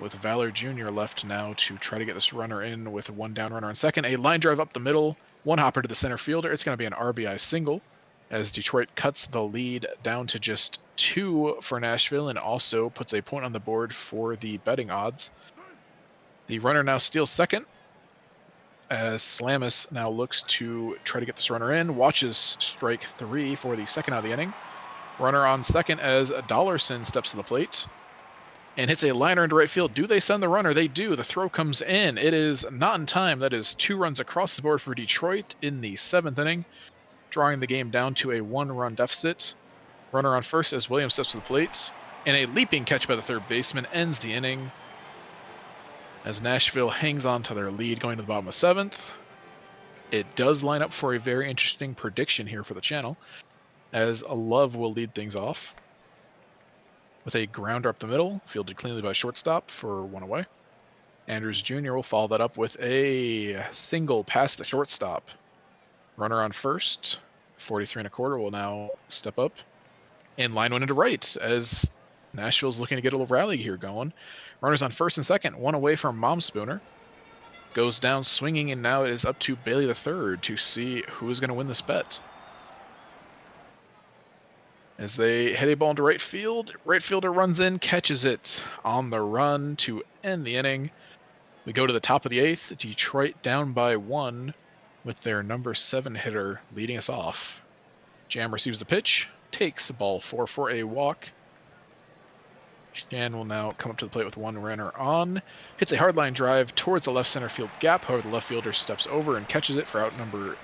with Valor Jr. left now to try to get this runner in with a one down runner on second. A line drive up the middle, one hopper to the center fielder. It's going to be an RBI single, as Detroit cuts the lead down to just 2 for Nashville and also puts a point on the board for the betting odds. The runner now steals second, as Slamus now looks to try to get this runner in. Watches strike 3 for the second out of the inning. Runner on second as Dollarson steps to the plate and hits a liner into right field. Do they send the runner? They do. The throw comes in. It is not in time. That is 2 runs across the board for Detroit in the 7th inning, drawing the game down to a 1-run deficit. Runner on first as Williams steps to the plate, and a leaping catch by the third baseman ends the inning, as Nashville hangs on to their lead going to the bottom of 7th. It does line up for a very interesting prediction here for the channel, as Love will lead things off with a grounder up the middle, fielded cleanly by shortstop for 1 away. Andrews Jr. will follow that up with a single past the shortstop. Runner on first, 43 1/4 will now step up. And line one into right, as Nashville's looking to get a little rally here going. Runners on first and second, 1 away from Momspooner. Goes down swinging, and now it is up to Bailey III to see who is going to win this bet. As they hit a ball into right field, right fielder runs in, catches it on the run to end the inning. We go to the top of the 8th, Detroit down by 1 with their number 7 hitter leading us off. Jam receives the pitch, takes ball 4 for a walk. Shan will now come up to the plate with 1 runner on. Hits a hardline drive towards the left center field gap. However, the left fielder steps over and catches it for out number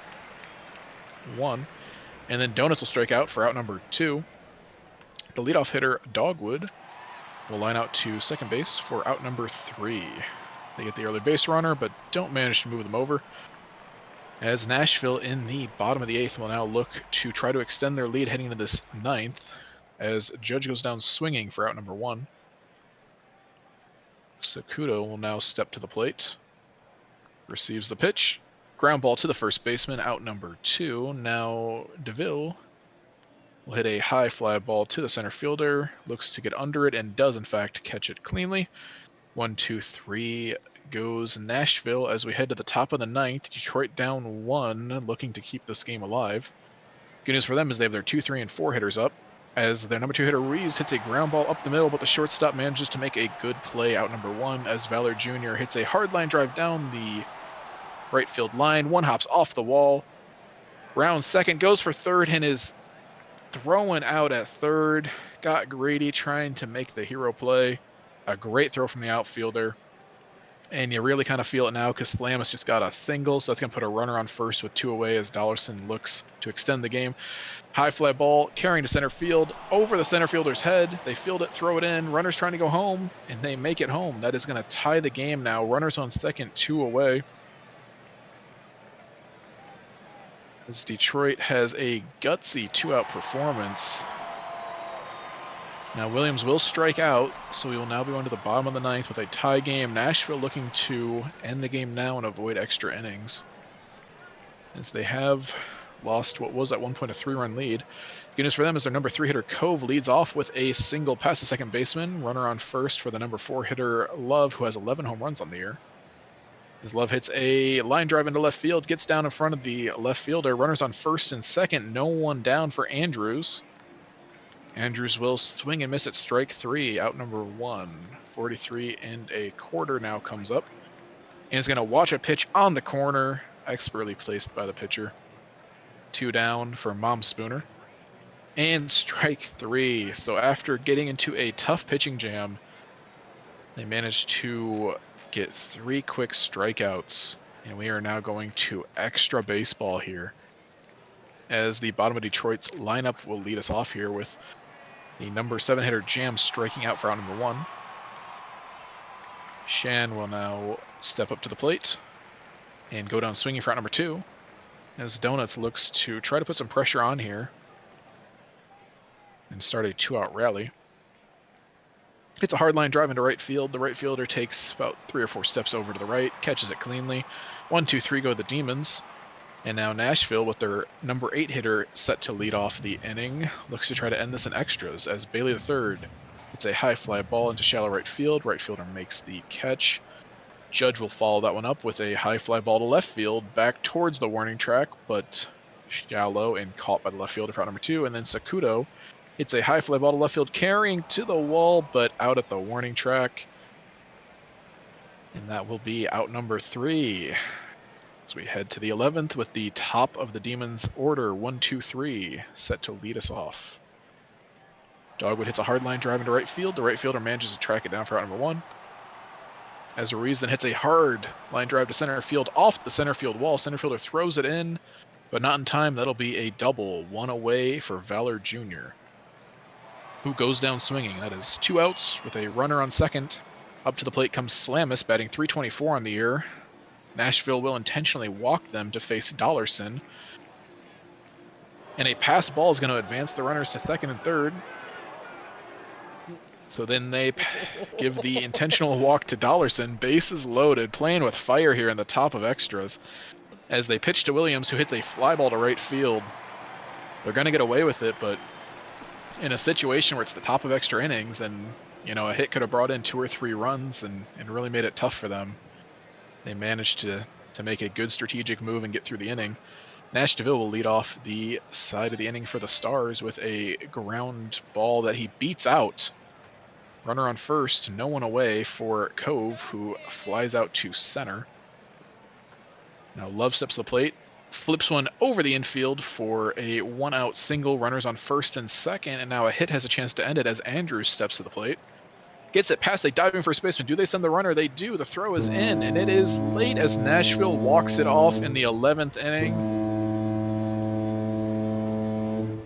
1. And then Donuts will strike out for out number 2. The leadoff hitter, Dogwood, will line out to second base for out number 3. They get the early base runner, but don't manage to move them over, as Nashville in the bottom of the 8th will now look to try to extend their lead heading into this 9th, as Judge goes down swinging for out number 1. Sakudo will now step to the plate, receives the pitch, ground ball to the first baseman, out number 2. Now DeVille will hit a high fly ball to the center fielder, looks to get under it, and does in fact catch it cleanly. 1-2-3 goes Nashville as we head to the top of the 9th. Detroit down 1, looking to keep this game alive. Good news for them is they have their 2, 3, and 4 hitters up, as their number 2 hitter Ruiz hits a ground ball up the middle, but the shortstop manages to make a good play out number 1, as Valor Jr. hits a hard line drive down the right field line. 1 hops off the wall. Round second, goes for third, and is throwing out at third. Got Grady trying to make the hero play. A great throw from the outfielder. And you really kind of feel it now, because Slamus just got a single, so that's going to put a runner on first with 2 away as Dollarson looks to extend the game. High fly ball carrying to center field, over the center fielder's head. They field it, throw it in. Runners trying to go home, and they make it home. That is going to tie the game now. Runners on second, 2 away, as Detroit has a gutsy 2-out performance. Now Williams will strike out, so we will now be going to the bottom of the 9th with a tie game. Nashville looking to end the game now and avoid extra innings, as they have lost what was at one point a 3-run lead. Good news for them is their number 3 hitter Cove leads off with a single past the second baseman. Runner on first for the number 4 hitter Love, who has 11 home runs on the year. As Love hits a line drive into left field, gets down in front of the left fielder. Runners on first and second, no one down for Andrews. Andrews will swing and miss at strike 3, out number 1. 43 1/4 now comes up, and is going to watch a pitch on the corner, expertly placed by the pitcher. 2 down for Momspooner, and strike 3. So after getting into a tough pitching jam, they managed to get 3 quick strikeouts, and we are now going to extra baseball here. as the bottom of Detroit's lineup will lead us off here with the number 7 hitter Jam striking out for out number 1. Shan will now step up to the plate and go down swinging for out number 2, as Donuts looks to try to put some pressure on here and start a 2-out rally. It's a hard line drive into right field. The right fielder takes about 3 or 4 steps over to the right, catches it cleanly. 1, 2, 3 go the Demons. And now Nashville, with their number 8 hitter set to lead off the inning, looks to try to end this in extras as Bailey III hits a high fly ball into shallow right field. Right fielder makes the catch. Judge will follow that one up with a high fly ball to left field back towards the warning track, but shallow and caught by the left fielder for out number 2. And then Sakudo hits a high fly ball to left field, carrying to the wall, but out at the warning track. And that will be out number 3. As we head to the 11th with the top of the Demons order, 1, 2, 3, set to lead us off. Dogwood hits a hard line drive into right field. The right fielder manages to track it down for out number 1. As Ruiz then hits a hard line drive to center field off the center field wall. Center fielder throws it in, but not in time. That'll be a double, 1 away for Valor Jr., who goes down swinging. That is 2 outs with a runner on second. Up to the plate comes Slamus, batting .324 on the year. Nashville will intentionally walk them to face Dollarson. And a pass ball is going to advance the runners to second and third. So then they give the intentional walk to Dollarson. Bases loaded, playing with fire here in the top of extras. As they pitch to Williams, who hit the fly ball to right field. They're going to get away with it, but in a situation where it's the top of extra innings, and a hit could have brought in 2 or 3 runs and really made it tough for them. They managed to make a good strategic move and get through the inning. Nash DeVille will lead off the side of the inning for the Stars with a ground ball that he beats out. Runner on first, no one away for Cove, who flies out to center. Now Love steps to the plate, flips one over the infield for a 1-out single. Runners on first and second, and now a hit has a chance to end it as Andrews steps to the plate. Gets it past a diving first baseman. Do they send the runner? They do. The throw is in, and it is late as Nashville walks it off in the 11th inning.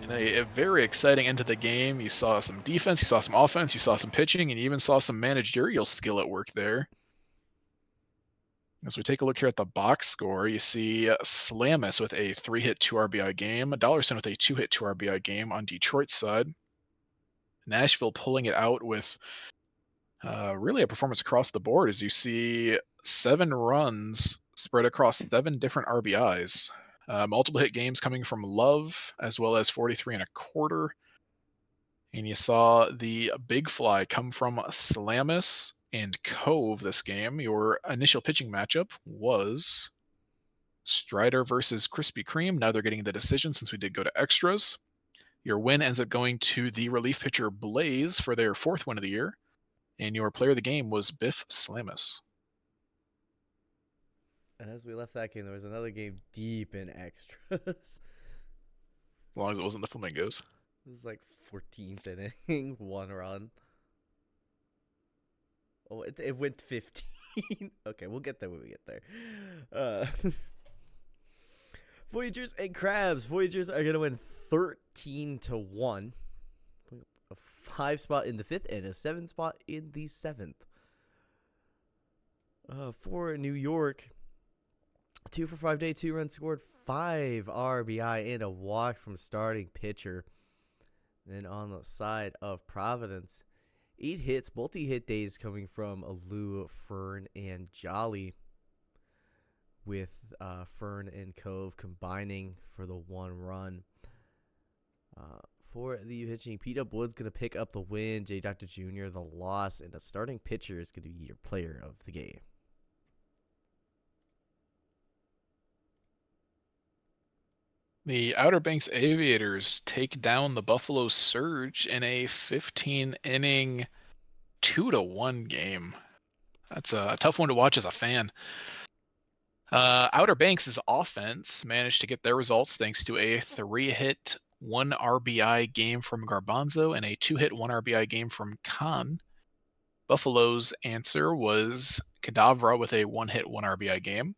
And a very exciting end to the game. You saw some defense, you saw some offense, you saw some pitching, and you even saw some managerial skill at work there. As we take a look here at the box score, you see Slamus with a 3-hit, 2 RBI game, Dollarson with a 2-hit, 2 RBI game on Detroit's side. Nashville pulling it out with really a performance across the board, as you see 7 runs spread across 7 different RBIs. Multiple hit games coming from Love, as well as 43 and a quarter. And you saw the big fly come from Slamus and Cove this game. Your initial pitching matchup was Strider versus Krispy Kreme. Now they're getting the decision since we did go to extras. Your win ends up going to the relief pitcher Blaze for their 4th win of the year. And your player of the game was Biff Slamus. And as we left that game, there was another game deep in extras. As long as it wasn't the Flamingos. It was like 14th inning, 1 run. Oh, it went 15. Okay, we'll get there when we get there. Voyagers and Crabs. Voyagers are going to win 13-1. A 5 spot in the 5th and a 7 spot in the 7th. For New York, 2 for 5 day, 2 runs scored, 5 RBI, and a walk from starting pitcher. Then on the side of Providence, 8 hits, multi-hit days coming from Alou, Fern, and Jolly, with Fern and Cove combining for the 1 run. For the pitching, Pete Wood's going to pick up the win, J. Dr. Jr. the loss, and the starting pitcher is going to be your player of the game. The Outer Banks Aviators take down the Buffalo Surge in a 15-inning 2-1 game. That's a tough one to watch as a fan. Outer Banks' offense managed to get their results thanks to a 3-hit, 1 RBI game from Garbanzo and a 2-hit, 1 RBI game from Khan. Buffalo's answer was Cadavra with a 1-hit, 1 RBI game.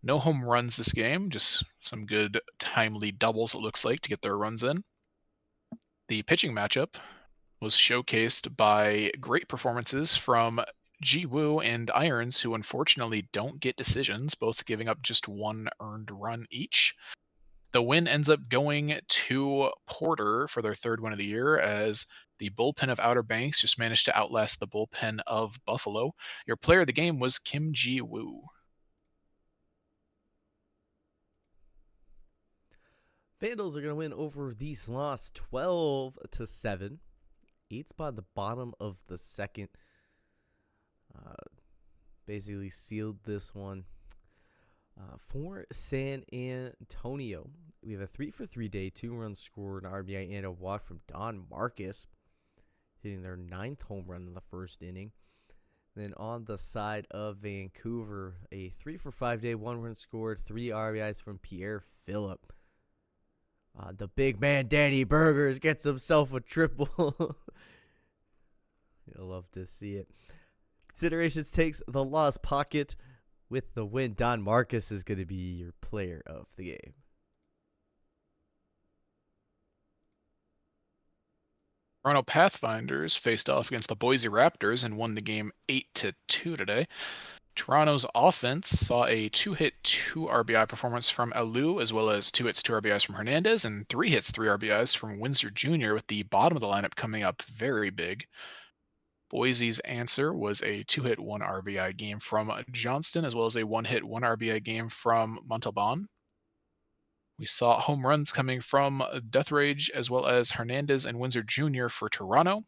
No home runs this game, just some good timely doubles, it looks like, to get their runs in. The pitching matchup was showcased by great performances from Ji Woo and Irons, who unfortunately don't get decisions, both giving up just one earned run each. The win ends up going to Porter for their third win of the year as the bullpen of Outer Banks just managed to outlast the bullpen of Buffalo. Your player of the game was Kim Ji Woo. Vandals are going to win over the Sloths 12-7. 8 spot at the bottom of the second. Uh, Basically sealed this one. For San Antonio, we have a 3-for-3 day, 2 runs scored, an RBI, and a walk from Don Marcus, hitting their 9th home run in the first inning. Then on the side of Vancouver, a 3-for-5 day, 1 run scored, 3 RBIs from Pierre Phillip. The big man, Danny Burgers, gets himself a triple. You'll love to see it. Considerations takes the loss pocket. With the win, Don Marcus is going to be your player of the game. Toronto Pathfinders faced off against the Boise Raptors and won the game 8-2 today. Toronto's offense saw a 2-hit, 2 RBI performance from Alou, as well as 2 hits, 2 RBIs from Hernandez, and 3 hits, 3 RBIs from Windsor Jr., with the bottom of the lineup coming up very big. Boise's answer was a 2-hit, 1 RBI game from Johnston, as well as a 1-hit, 1 RBI game from Montalban. We saw home runs coming from Death Rage, as well as Hernandez and Windsor Jr. for Toronto,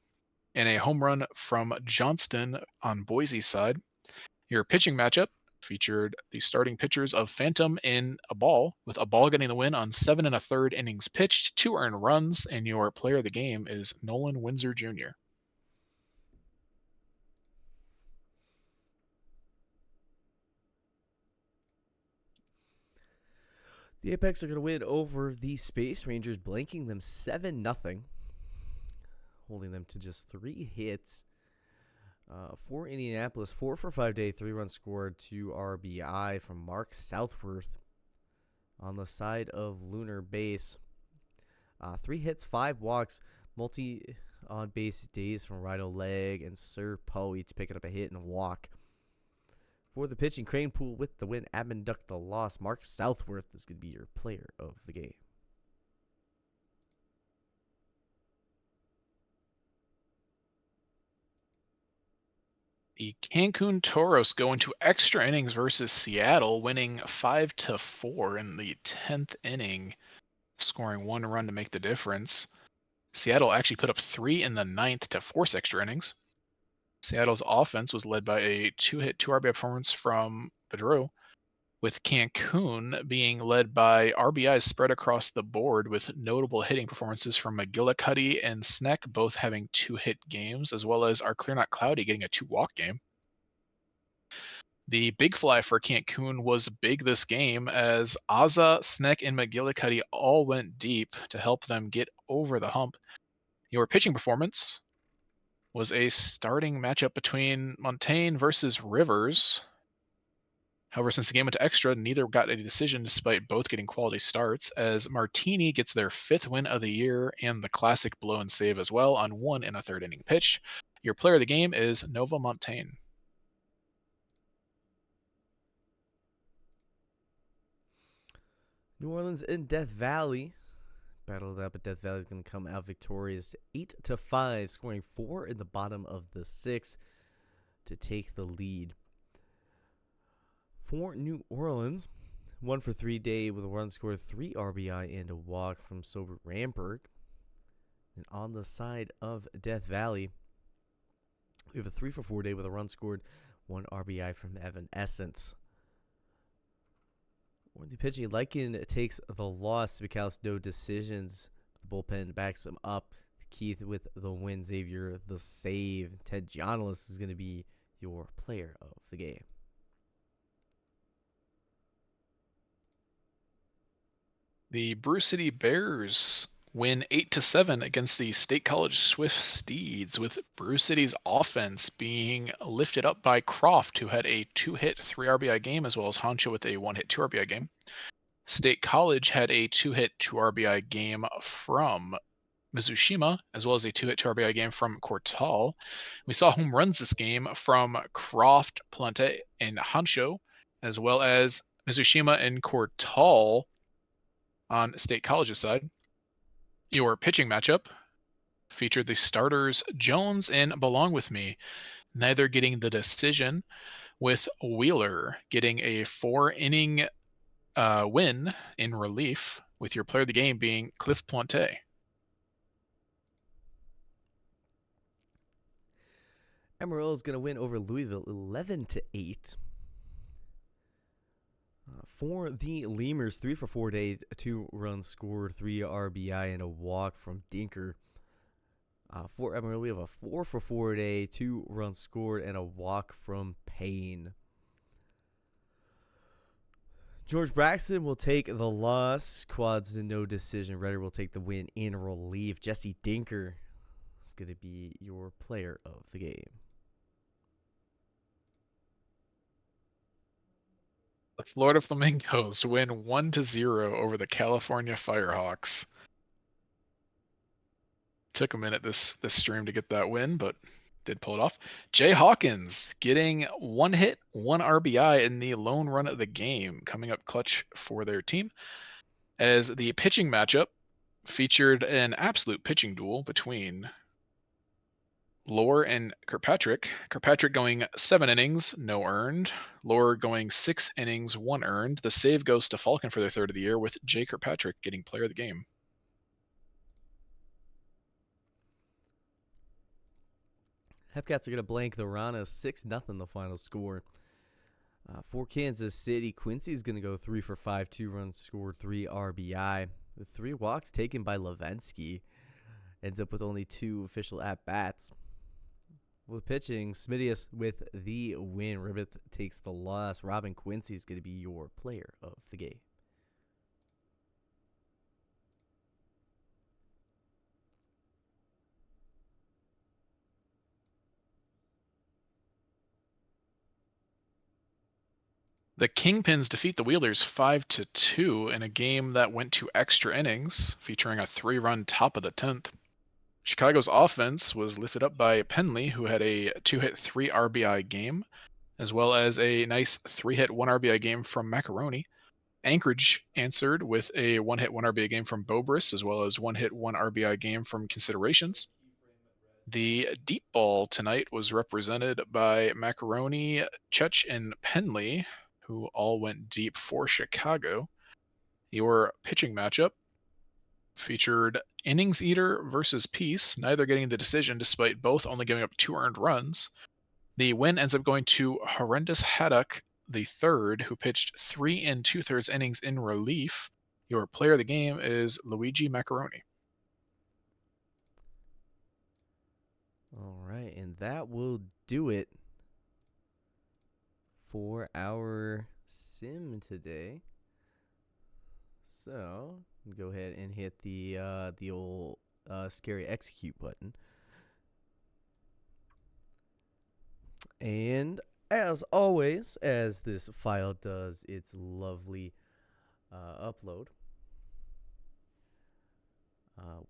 and a home run from Johnston on Boise's side. Your pitching matchup featured the starting pitchers of Phantom in a ball, with a ball getting the win on 7 1/3 innings pitched, 2 earned runs, and your player of the game is Nolan Windsor Jr. The Apex are going to win over the Space Rangers, blanking them 7-0, holding them to just 3 hits. For Indianapolis, 4-for-5 day, 3 runs scored, 2 RBI from Mark Southworth. On the side of Lunar Base, 3 hits, 5 walks, multi on base days from Rhino Leg and Sir Poe, each picking up a hit and a walk. For the pitching, Crane Pool with the win, Admin Duck the loss. Mark Southworth is going to be your player of the game. The Cancun Toros go into extra innings versus Seattle, winning 5-4 in the 10th inning, scoring 1 run to make the difference. Seattle actually put up 3 in the 9th to force extra innings. Seattle's offense was led by a 2-hit, 2 RBI performance from Pedro, with Cancun being led by RBIs spread across the board, with notable hitting performances from McGillicuddy and Sneck both having 2-hit games, as well as our Clear Not Cloudy getting a 2-walk game. The big fly for Cancun was big this game, as Aza, Sneck, and McGillicuddy all went deep to help them get over the hump. Your pitching performance was a starting matchup between Montaigne versus Rivers. However, since the game went to extra, neither got a decision despite both getting quality starts, as Martini gets their 5th win of the year and the classic blow and save as well on 1 1/3 inning pitched. Your player of the game is Nova Montaigne. New Orleans and Death Valley battled up, but Death Valley is going to come out victorious 8-5, scoring 4 in the bottom of the 6th to take the lead. For New Orleans, 1-for-3 day with a run scored, 3 RBI, and a walk from Sober Ramberg. And on the side of Death Valley, we have a 3-for-4 day with a run scored, 1 RBI from Evan Essence. When the pitching, Lycan takes the loss. Mikhail's no decisions. The bullpen backs him up. Keith with the win. Xavier the save. Ted Giannis is going to be your player of the game. The Brew City Bears win 8-7 against the State College Swift Steeds, with Brew City's offense being lifted up by Croft, who had a 2-hit 3 RBI game, as well as Honcho with a 1-hit 2 RBI game. State College had a 2-hit 2 RBI game from Mizushima, as well as a 2-hit 2 RBI game from Cortal. We saw home runs this game from Croft, Plante, and Hancho, as well as Mizushima and Cortal on State College's side. Your pitching matchup featured the starters Jones and Belong With Me, neither getting the decision, with Wheeler getting a 4-inning win in relief, with your player of the game being Cliff Plante. Amarillo is going to win over Louisville 11-8. For the Lemurs, 3 for 4 days, 2 runs scored, 3 RBI, and a walk from Dinker. For Amarillo, we have a 4 for 4 day, 2 runs scored, and a walk from Payne. George Braxton will take the loss. Quads no decision. Redder will take the win in relief. Jesse Dinker is going to be your player of the game. The Florida Flamingos win 1-0 over the California Firehawks. Took a minute this stream to get that win, but did pull it off. Jay Hawkins getting 1 hit, 1 RBI in the lone run of the game, coming up clutch for their team. As the pitching matchup featured an absolute pitching duel between Lore and Kirkpatrick. Kirkpatrick going 7 innings, no earned. Lore going 6 innings, 1 earned. The save goes to Falcon for their third of the year, with Jay Kirkpatrick getting player of the game. Hepcats are going to blank the Rana 6-0 the final score. For Kansas City, Quincy is going to go 3 for 5, 2 runs scored, 3 RBI. With 3 walks taken by Levensky. Ends up with only 2 official at-bats. With pitching, Smidius with the win. Ribbit takes the loss. Robin Quincy is going to be your player of the game. The Kingpins defeat the Wheelers 5-2 in a game that went to extra innings, featuring a 3-run top of the 10th. Chicago's offense was lifted up by Penley, who had a 2-hit 3 RBI game, as well as a nice 3-hit 1 RBI game from Macaroni. Anchorage answered with a 1-hit 1 RBI game from Bobris, as well as 1-hit 1 RBI game from Considerations. The deep ball tonight was represented by Macaroni, Chech, and Penley, who all went deep for Chicago. Your pitching matchup featured Innings Eater versus Peace, neither getting the decision despite both only giving up 2 earned runs. The win ends up going to Horrendous Haddock the third, who pitched 3 2/3 innings in relief. Your player of the game is Luigi Macaroni. All right, and that will do it for our sim today. So go ahead and hit the old scary execute button. And as always, as this file does its lovely upload,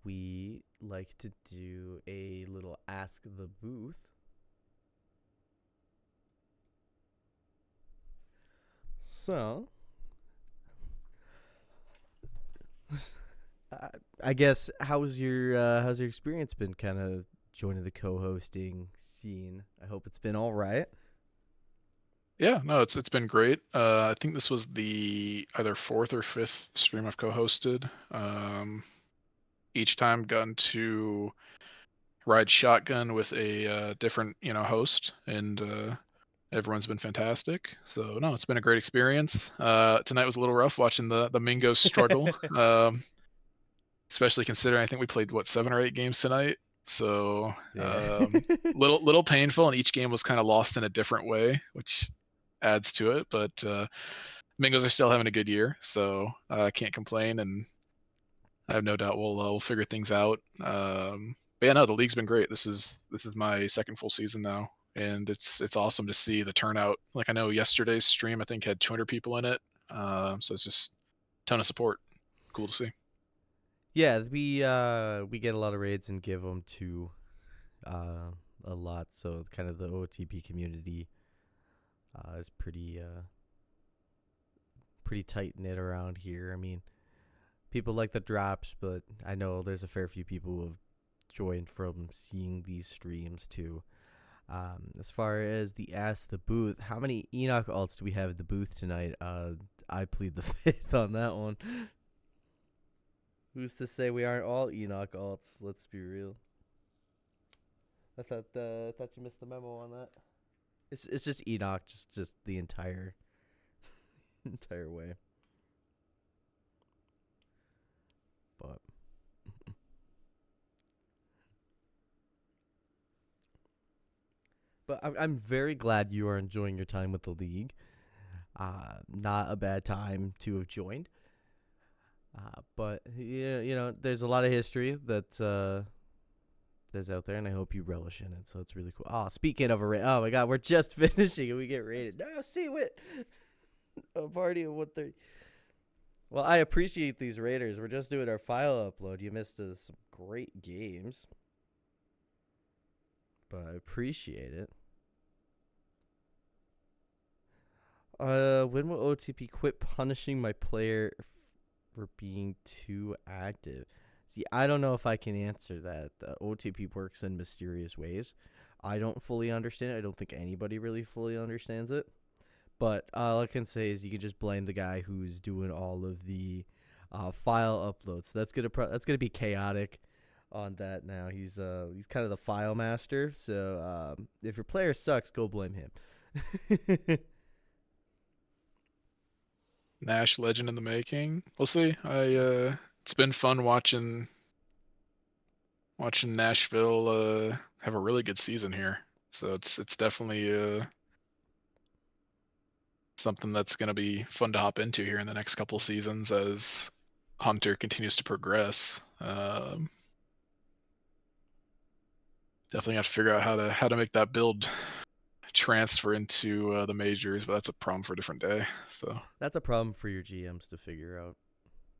we like to do a little Ask the Booth. So, I guess how's your experience been kind of joining the co-hosting scene? I hope it's been all right. Yeah, no, it's been great. I think this was the either 4th or 5th stream I've co-hosted. Each time gotten to ride shotgun with a different host, and everyone's been fantastic. So no, it's been a great experience. Tonight was a little rough watching the Mingos struggle, especially considering I think we played 7 or 8 games tonight. So Yeah. little painful, and each game was kind of lost in a different way, which adds to it. But Mingos are still having a good year, so I can't complain. And I have no doubt we'll figure things out. But yeah, no, the league's been great. This is my second full season now, and it's awesome to see the turnout. Like I know yesterday's stream I think had 200 people in it, so it's just a ton of support. Cool to see. Yeah, we get a lot of raids and give them to uh a lot. So kind of the OTP community is pretty tight knit around here. I mean, people like the drops, but I know there's a fair few people who have joined from seeing these streams too. As far as the Ask the Booth, how many Enoch alts do we have at the booth tonight? I plead the fifth on that one. Who's to say we aren't all Enoch alts? Let's be real. I thought you missed the memo on that. It's just Enoch, just the entire entire way. But I'm very glad you are enjoying your time with the league. Not a bad time to have joined. But yeah, there's a lot of history that's out there, and I hope you relish in it. So it's really cool. Oh, speaking of oh my God, we're just finishing and we get rated. No, see what a party of 130. Well, I appreciate these raiders. We're just doing our file upload. You missed some great games, but I appreciate it. When will OTP quit punishing my player for being too active? See, I don't know if I can answer that. The OTP works in mysterious ways. I don't fully understand it. I don't think anybody really fully understands it. But all I can say is you can just blame the guy who's doing all of the file uploads. So that's gonna be chaotic on that. Now he's kind of the file master. So if your player sucks, go blame him. Nash legend in the making. We'll see. It's been fun watching Nashville have a really good season here. So it's definitely something that's going to be fun to hop into here in the next couple seasons as Hunter continues to progress. Definitely got to figure out how to make that build transfer into the majors, but that's a problem for a different day. So That's a problem for your GMs to figure out.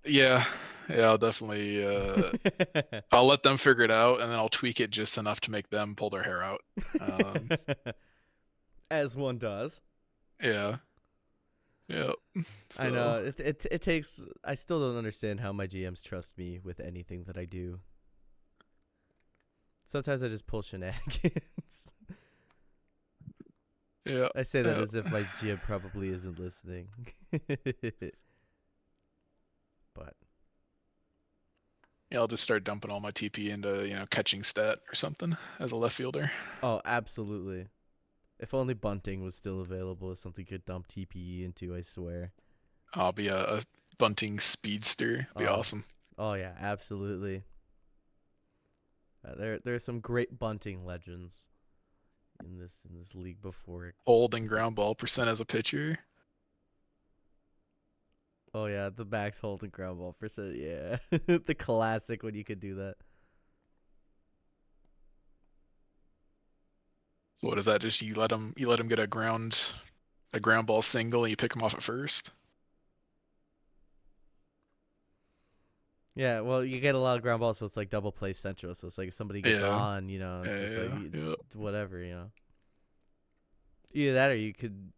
yeah, I'll definitely I'll let them figure it out, and then I'll tweak it just enough to make them pull their hair out. As one does. Yeah, yeah. I know it takes. I still don't understand how my GMs trust me with anything that I do. Sometimes I just pull shenanigans. Yeah. I say that as if my GM probably isn't listening. But yeah, I'll just start dumping all my TP into catching stat or something as a left fielder. oh, absolutely. If only bunting was still available as something you could dump TPE into, I swear. I'll be a bunting speedster. Be awesome. Oh yeah, absolutely. There's some great bunting legends in this league before. Holding ground ball percent as a pitcher. Oh yeah, the max holding ground ball percent. Yeah, the classic when you could do that. So what is that? Just you let him get a ground ball single and you pick him off at first. Yeah, well, you get a lot of ground balls, so it's like double play central. So it's like if somebody gets Yeah. on, it's just like Yeah. whatever, Either that or you could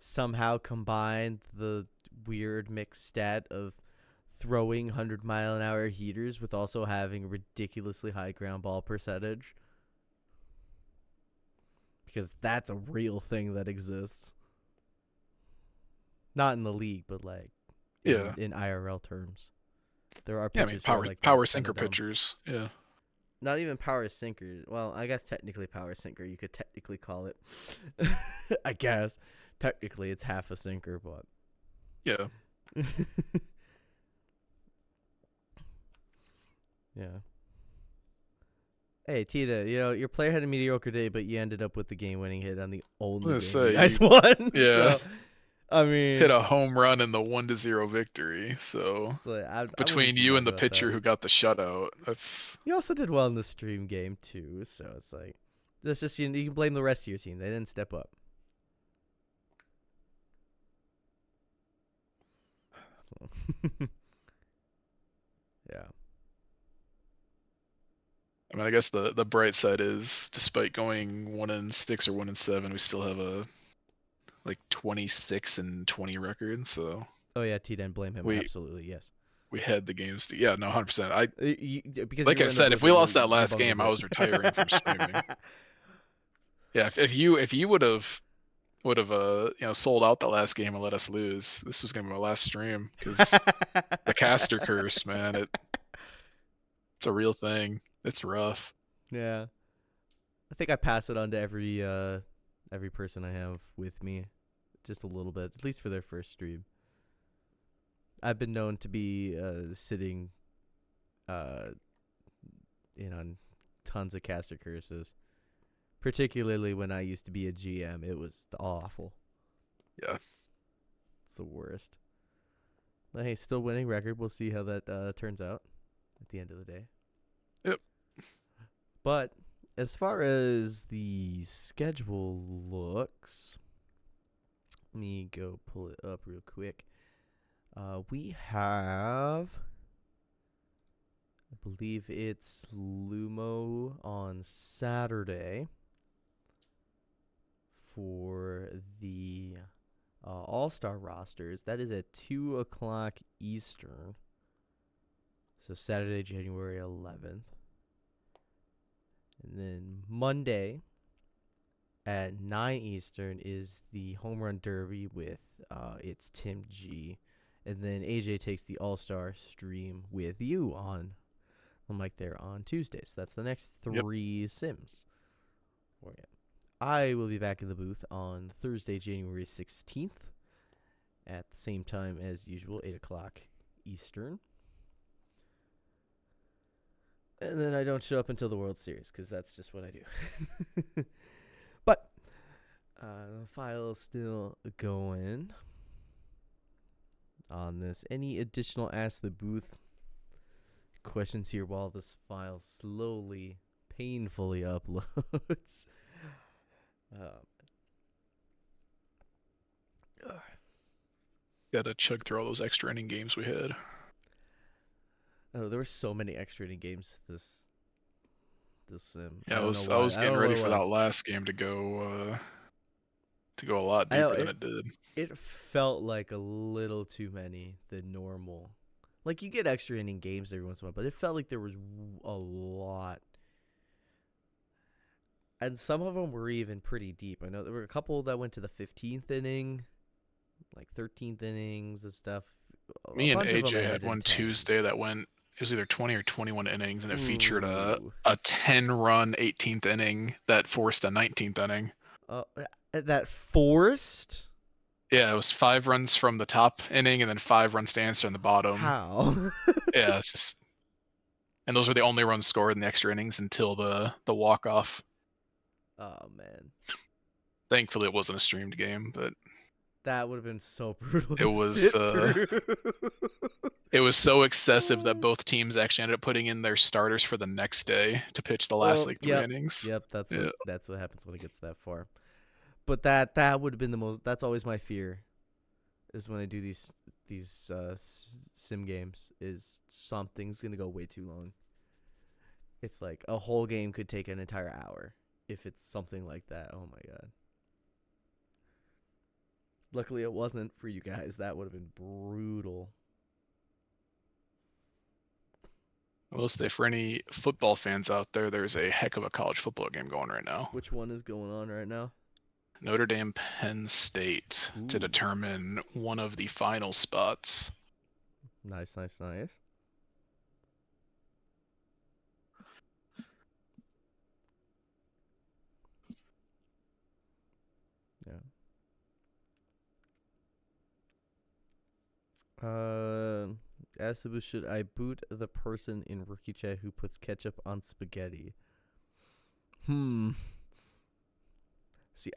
somehow combine the weird mixed stat of throwing 100-mile-an-hour heaters with also having a ridiculously high ground ball percentage. Because that's a real thing that exists. Not in the league, but like in IRL terms. There are pitchers who are like power that. sinker pitchers. Yeah. Not even power sinker. Well, I guess technically power sinker. You could technically call it. I guess technically it's half a sinker, but yeah. Yeah. Hey Tita, your player had a mediocre day, but you ended up with the game-winning hit on the only game you guys won. Yeah. So I hit mean, a home run in the 1-0 victory. So it's like I wouldn't between you complain and the about that. pitcher who got the shutout, that's He also did well in the stream game too, so it's like that's just you can blame the rest of your team. They didn't step up. Yeah. I mean, I guess the bright side is, despite going 1-6 or 1-7, we still have a like 26-20 record. So Oh yeah, T didn't blame him. we Absolutely, yes. we had the games to, yeah, no, 100%. I Because you Like were I in the said, if booth, we lost that you last bungled game, I it. was retiring from streaming. Yeah, if you would have sold out the last game and let us lose, this was gonna be my last stream because the caster curse, man, it's a real thing. It's rough. Yeah, I think I pass it on to every person I have with me, just a little bit, at least for their first stream. I've been known to be sitting uh in on tons of caster curses, particularly when I used to be a GM. It was awful. Yeah. It's the worst. But hey, still winning record. We'll see how that turns out at the end of the day. Yep. But as far as the schedule looks, let me go pull it up real quick. We have, I believe it's Lumo on Saturday for the All-Star rosters. That is at 2 o'clock Eastern. So Saturday, January 11th. And then Monday at 9 Eastern is the Home Run Derby with it's Tim G. And then AJ takes the All-Star stream with you on mic there on Tuesday. So that's the next Yep. 3 Sims. I will be back in the booth on Thursday, January 16th at the same time as usual, 8 o'clock Eastern. And then I don't show up until the World Series because that's just what I do. But the file is still going on this. Any additional Ask the Booth questions here while this file slowly, painfully uploads? Gotta chug through all those extra inning games we had. Oh, there were so many extra inning games this sim. Yeah, I I don't know was I why. was I don't getting know what ready it for that was. last game to go a lot I know deeper than it did. it felt like a little too many than normal. Like you get extra inning games every once in a while, but it felt like there was a lot. And some of them were even pretty deep. I know there were a couple that went to the 15th inning, like 13th innings and stuff. A Me and bunch of them AJ ended had in one 10. Tuesday that went. It was either 20 or 21 innings, and it featured Ooh. a 10-run 18th inning that forced a 19th inning. Uh, that forced? Yeah, it was 5 runs from the top inning and then 5 runs to answer in the bottom. How? Yeah, it's just, and those were the only runs scored in the extra innings until the walk off. Oh, man. Thankfully, it wasn't a streamed game, but That would have been so brutal it to was sit through. it was so excessive that both teams actually ended up putting in their starters for the next day to pitch the last Oh, like 3 innings. yep. Yeah. That's what happens when it gets that far. But that would have been the most. That's always my fear, is when I do these sim games. Is something's gonna go way too long. It's like a whole game could take an entire hour if it's something like that. Oh my god. Luckily, it wasn't for you guys. That would have been brutal. I will say, for any football fans out there, there's a heck of a college football game going right now. Which one is going on right now? Notre Dame, Penn State, to Ooh. determine one of the final spots. Nice. Yeah. Asabu, should I boot the person in rookie chat who puts ketchup on spaghetti? See,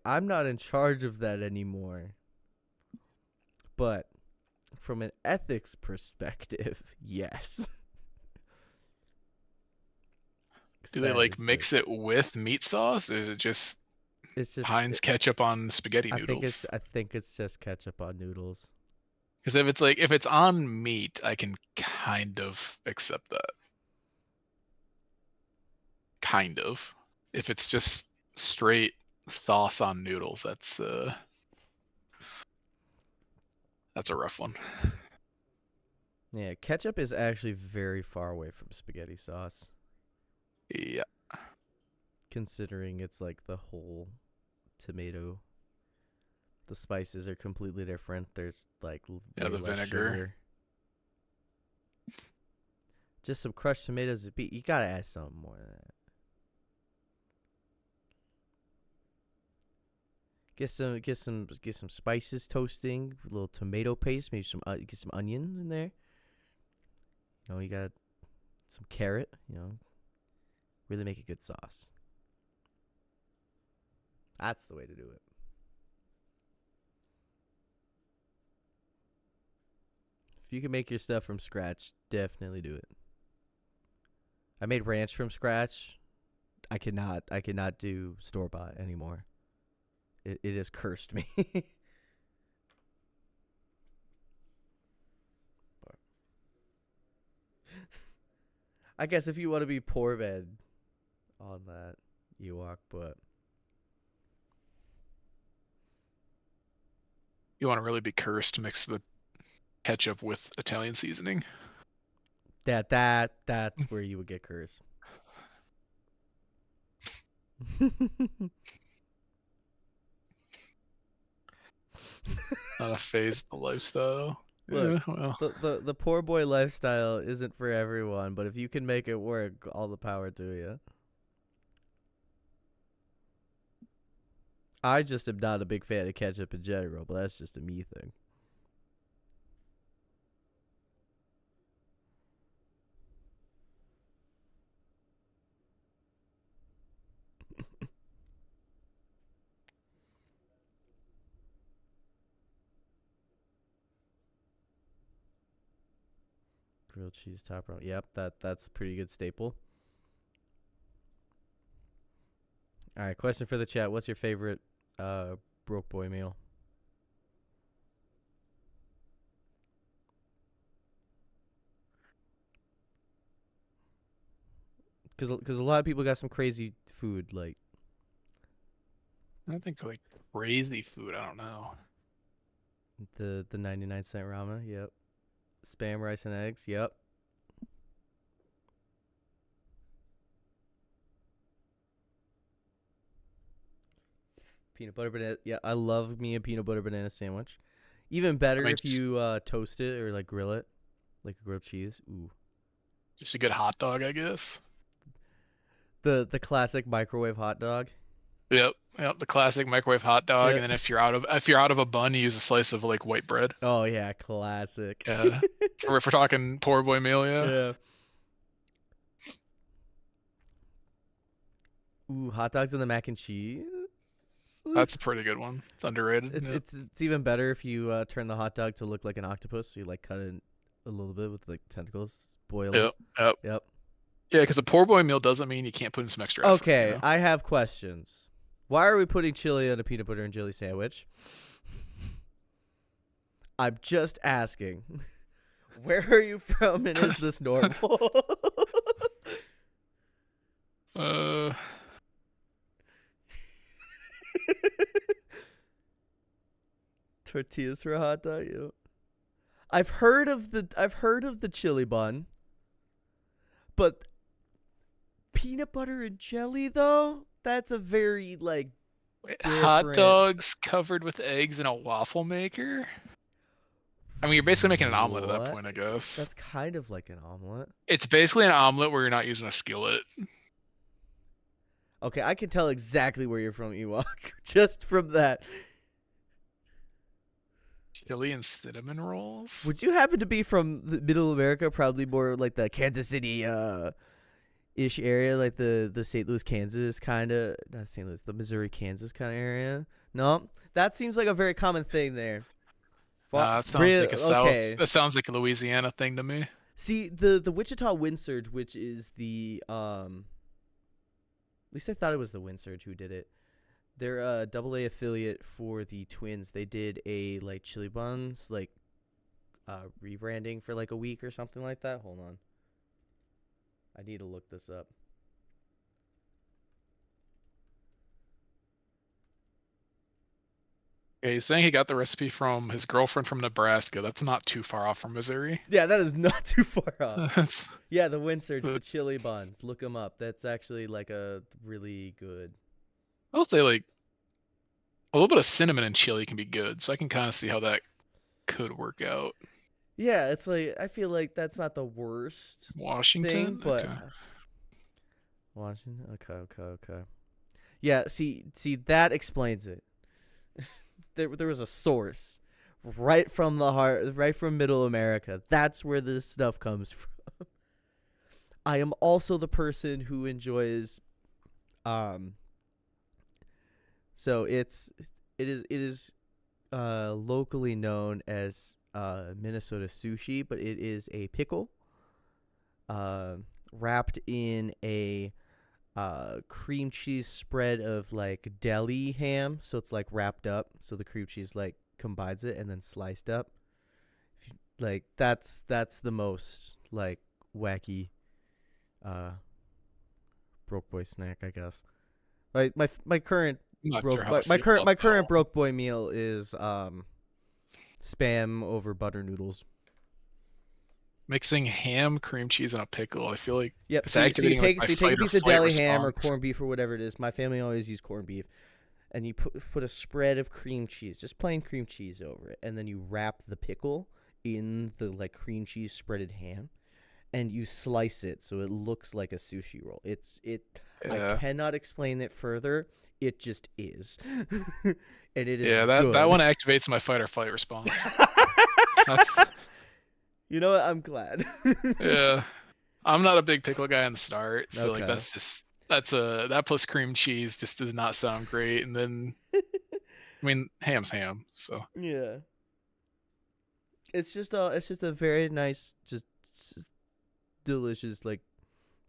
I'm not in charge of that anymore. But from an ethics perspective, yes. Do they That like is mix just it with meat sauce, or is it just it's just Heinz ketchup on spaghetti noodles? I think it's just ketchup on noodles. Because if it's on meat, I can kind of accept that. Kind of. If it's just straight sauce on noodles, that's a rough one. Yeah, ketchup is actually very far away from spaghetti sauce, Yeah, considering it's like the whole tomato. The spices are completely different. There's like yeah, way the less vinegar. sugar. Just some crushed tomatoes. You gotta add something more than that. Get some spices toasting. A little tomato paste. Maybe get some onions in there. You got some carrot. Really make a good sauce. That's the way to do it. If you can make your stuff from scratch, definitely do it. I made ranch from scratch. I cannot do store bought anymore. It has cursed me. I guess if you want to be poor man on that Ewok, but You want to really be cursed, mix the ketchup with Italian seasoning. that's where you would get cursed. Not a phase of the lifestyle. Look, Yeah, well, the poor boy lifestyle isn't for everyone, but if you can make it work, all the power to you. I just am not a big fan of ketchup in general, but that's just a me thing. Grilled cheese top roll. Yep, that's a pretty good staple. All right, question for the chat. What's your favorite broke boy meal? Because a lot of people got some crazy food like I think like crazy food. I don't know. the 99-cent ramen. Yep. Spam rice and eggs. Yep. Peanut butter banana. Yeah, I love me a peanut butter banana sandwich. Even I better mean, if you toast it or like grill it, like a grilled cheese. Ooh. just a good hot dog, I guess. The classic microwave hot dog. Yep, yep. The classic microwave hot dog, Yeah. and then if you're out of a bun, you use a slice of like white bread. Oh yeah, classic. Yeah. So if we're talking poor boy meal, yeah. Yeah. Ooh, hot dogs and the mac and cheese. That's a pretty good one. It's underrated. It's Yep. it's it's even better if you turn the hot dog to look like an octopus. So you like cut it a little bit with like tentacles, boil it. Yep. Yep. Yep. Yeah, because a poor boy meal doesn't mean you can't put in some extra effort, you Okay, know? I have questions. Why are we putting chili on a peanut butter and jelly sandwich? I'm just asking. Where are you from and is this normal? Uh, Tortillas for a hot dog. I've heard of the chili bun, but peanut butter and jelly though? That's a very like wait, hot different. dogs covered with eggs in a waffle maker? I mean, you're basically making an omelet at that What? point, I guess. That's kind of like an omelet. It's basically an omelet where you're not using a skillet. Okay, I can tell exactly where you're from, Ewok, just from that. Chili and cinnamon rolls? Would you happen to be from the Middle America? Probably more like the Kansas City ish area, like the St. Louis, Kansas kind of, not St. Louis, the Missouri, Kansas kind of area. No, that seems like a very common thing there That sounds like a Okay. That sounds like a Louisiana thing to me. See, the Wichita Wind Surge, which is the at least I thought it was the Wind Surge who did it. They're a double A affiliate for the Twins. They did a like chili buns like rebranding for like a week or something like that. Hold on. I need to look this up. Okay, he's saying he got the recipe from his girlfriend from Nebraska. That's not too far off from Missouri. Yeah, that is not too far off. But Yeah, the Wind Surge, the chili buns. Look them up. That's actually like a really good. I'll say like a little bit of cinnamon and chili can be good, so I can kind of see how that could work out. Yeah, it's like I feel like that's not the worst thing, Washington? but Okay. Washington. Okay. Yeah, see, that explains it. There was a source right from the heart, right from Middle America. That's where this stuff comes from. I am also the person who enjoys, so it is locally known as Minnesota sushi, but it is a pickle, wrapped in a cream cheese spread of like deli ham, so it's like wrapped up, so the cream cheese like combines it and then sliced up. Like that's the most like wacky broke boy snack, I guess. Like my current I'm not sure broke how I my feel current about my that current one. broke boy meal is spam over butter noodles. Mixing ham, cream cheese, and a pickle. I feel like Yep. it's So you activating like take my so you take a fight or piece of flight deli ham or response. corned beef or whatever it is. My family always use corned beef, and you put a spread of cream cheese, just plain cream cheese over it, and then you wrap the pickle in the like cream cheese spreaded ham, and you slice it so it looks like a sushi roll. I Yeah. cannot explain it further. It just is, and it is Yeah, that one good. activates my fight or flight response. That's, You know what? I'm glad. yeah. I'm not a big pickle guy in the start, so like Okay. that plus cream cheese just does not sound great. And then I mean ham's ham, so Yeah. It's just a very nice, just delicious like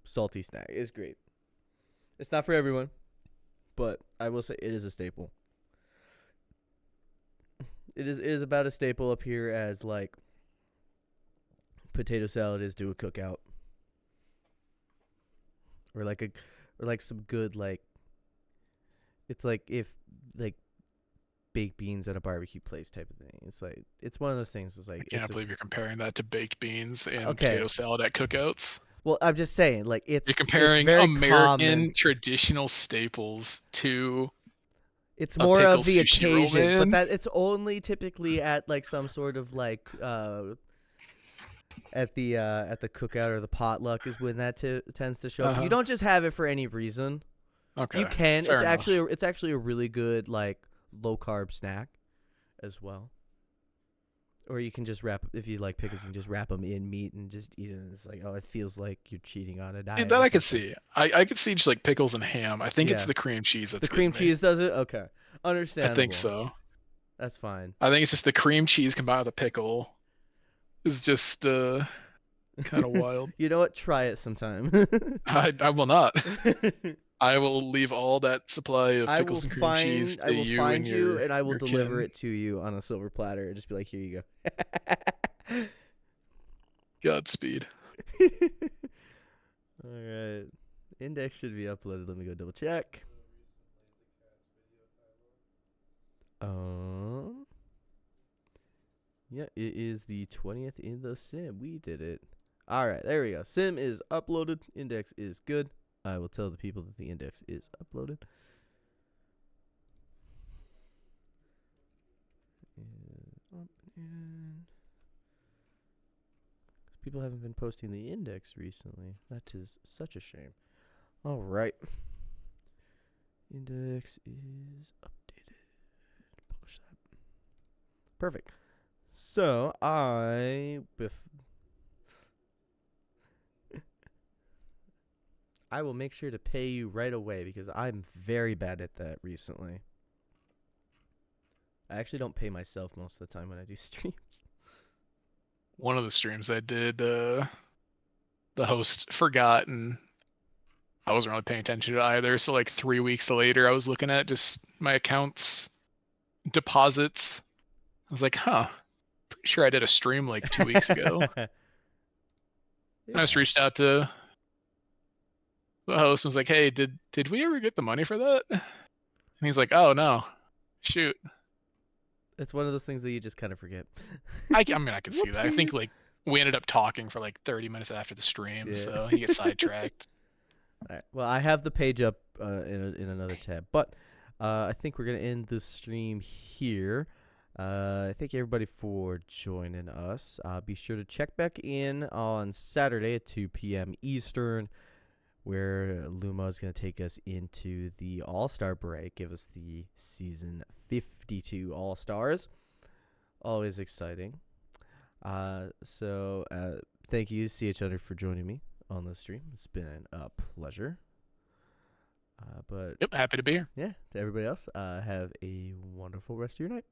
salty snack. It's great. It's not for everyone, but I will say it is a staple. It is about as staple up here as like potato salad is to a cookout, or like a or like some good like it's like if like baked beans at a barbecue place type of thing. It's one of those things. It's I like can't believe you're comparing that to baked beans and okay. potato salad at cookouts. Well, I'm just saying like You're it's comparing very common. American traditional staples to It's a more pickle of the sushi roll, occasion, but man. that it's only typically at like some sort of like at the cookout or the potluck is when that tends to show up. You Uh-huh. don't just have it for any reason. You Okay. can. Fair enough. It's actually a really good like low carb snack as well. Or you can just wrap if you like pickles, you can just wrap them in meat and just eat it. And it's like, oh, it feels like you're cheating on a Yeah, diet that or I could something. see. I could see just like pickles and ham. I think it's Yeah, the cream cheese the that's cream getting me. cheese does it. Okay, I think understandable. so. That's fine. I think it's just the cream cheese combined with a pickle is just kind of wild. You know what? Try it sometime. I will not. I will leave all that supply of pickles and cream cheese I to will you and find you and I will your deliver kin. it to you on a silver platter. Just be like, here you go. Godspeed. All right. Index should be uploaded. Let me go double check. Um Yeah, it is the 20th in the sim. We did it. All right, there we go. Sim is uploaded. Index is good. I will tell the people that the index is uploaded. People haven't been posting the index recently. That is such a shame. All right. Index is updated. Publish that. Perfect. So I will make sure to pay you right away because I'm very bad at that recently. I actually don't pay myself most of the time when I do streams. One of the streams I did, the host forgot, and I wasn't really paying attention to it either. So like 3 weeks later, I was looking at just my accounts deposits. I was like, huh, pretty sure I did a stream like 2 weeks ago. I It just reached out to the host and was like, hey, did we ever get the money for that? And he's like, oh no, shoot. It's one of those things that you just kind of forget. I mean, I can see that. I think Whoopsies. like we ended up talking for like 30 minutes after the stream, Yeah. so he gets sidetracked. All right. Well, I have the page up in another tab, but I think we're gonna end the stream here. Thank you everybody for joining us. Be sure to check back in on Saturday at 2 p.m. Eastern, where Luma is going to take us into the All-Star break, give us the season 52 All-Stars. Always exciting. Thank you, CH100, for joining me on the stream. It's been a pleasure. But Yep, happy to be here. yeah, to everybody else, have a wonderful rest of your night.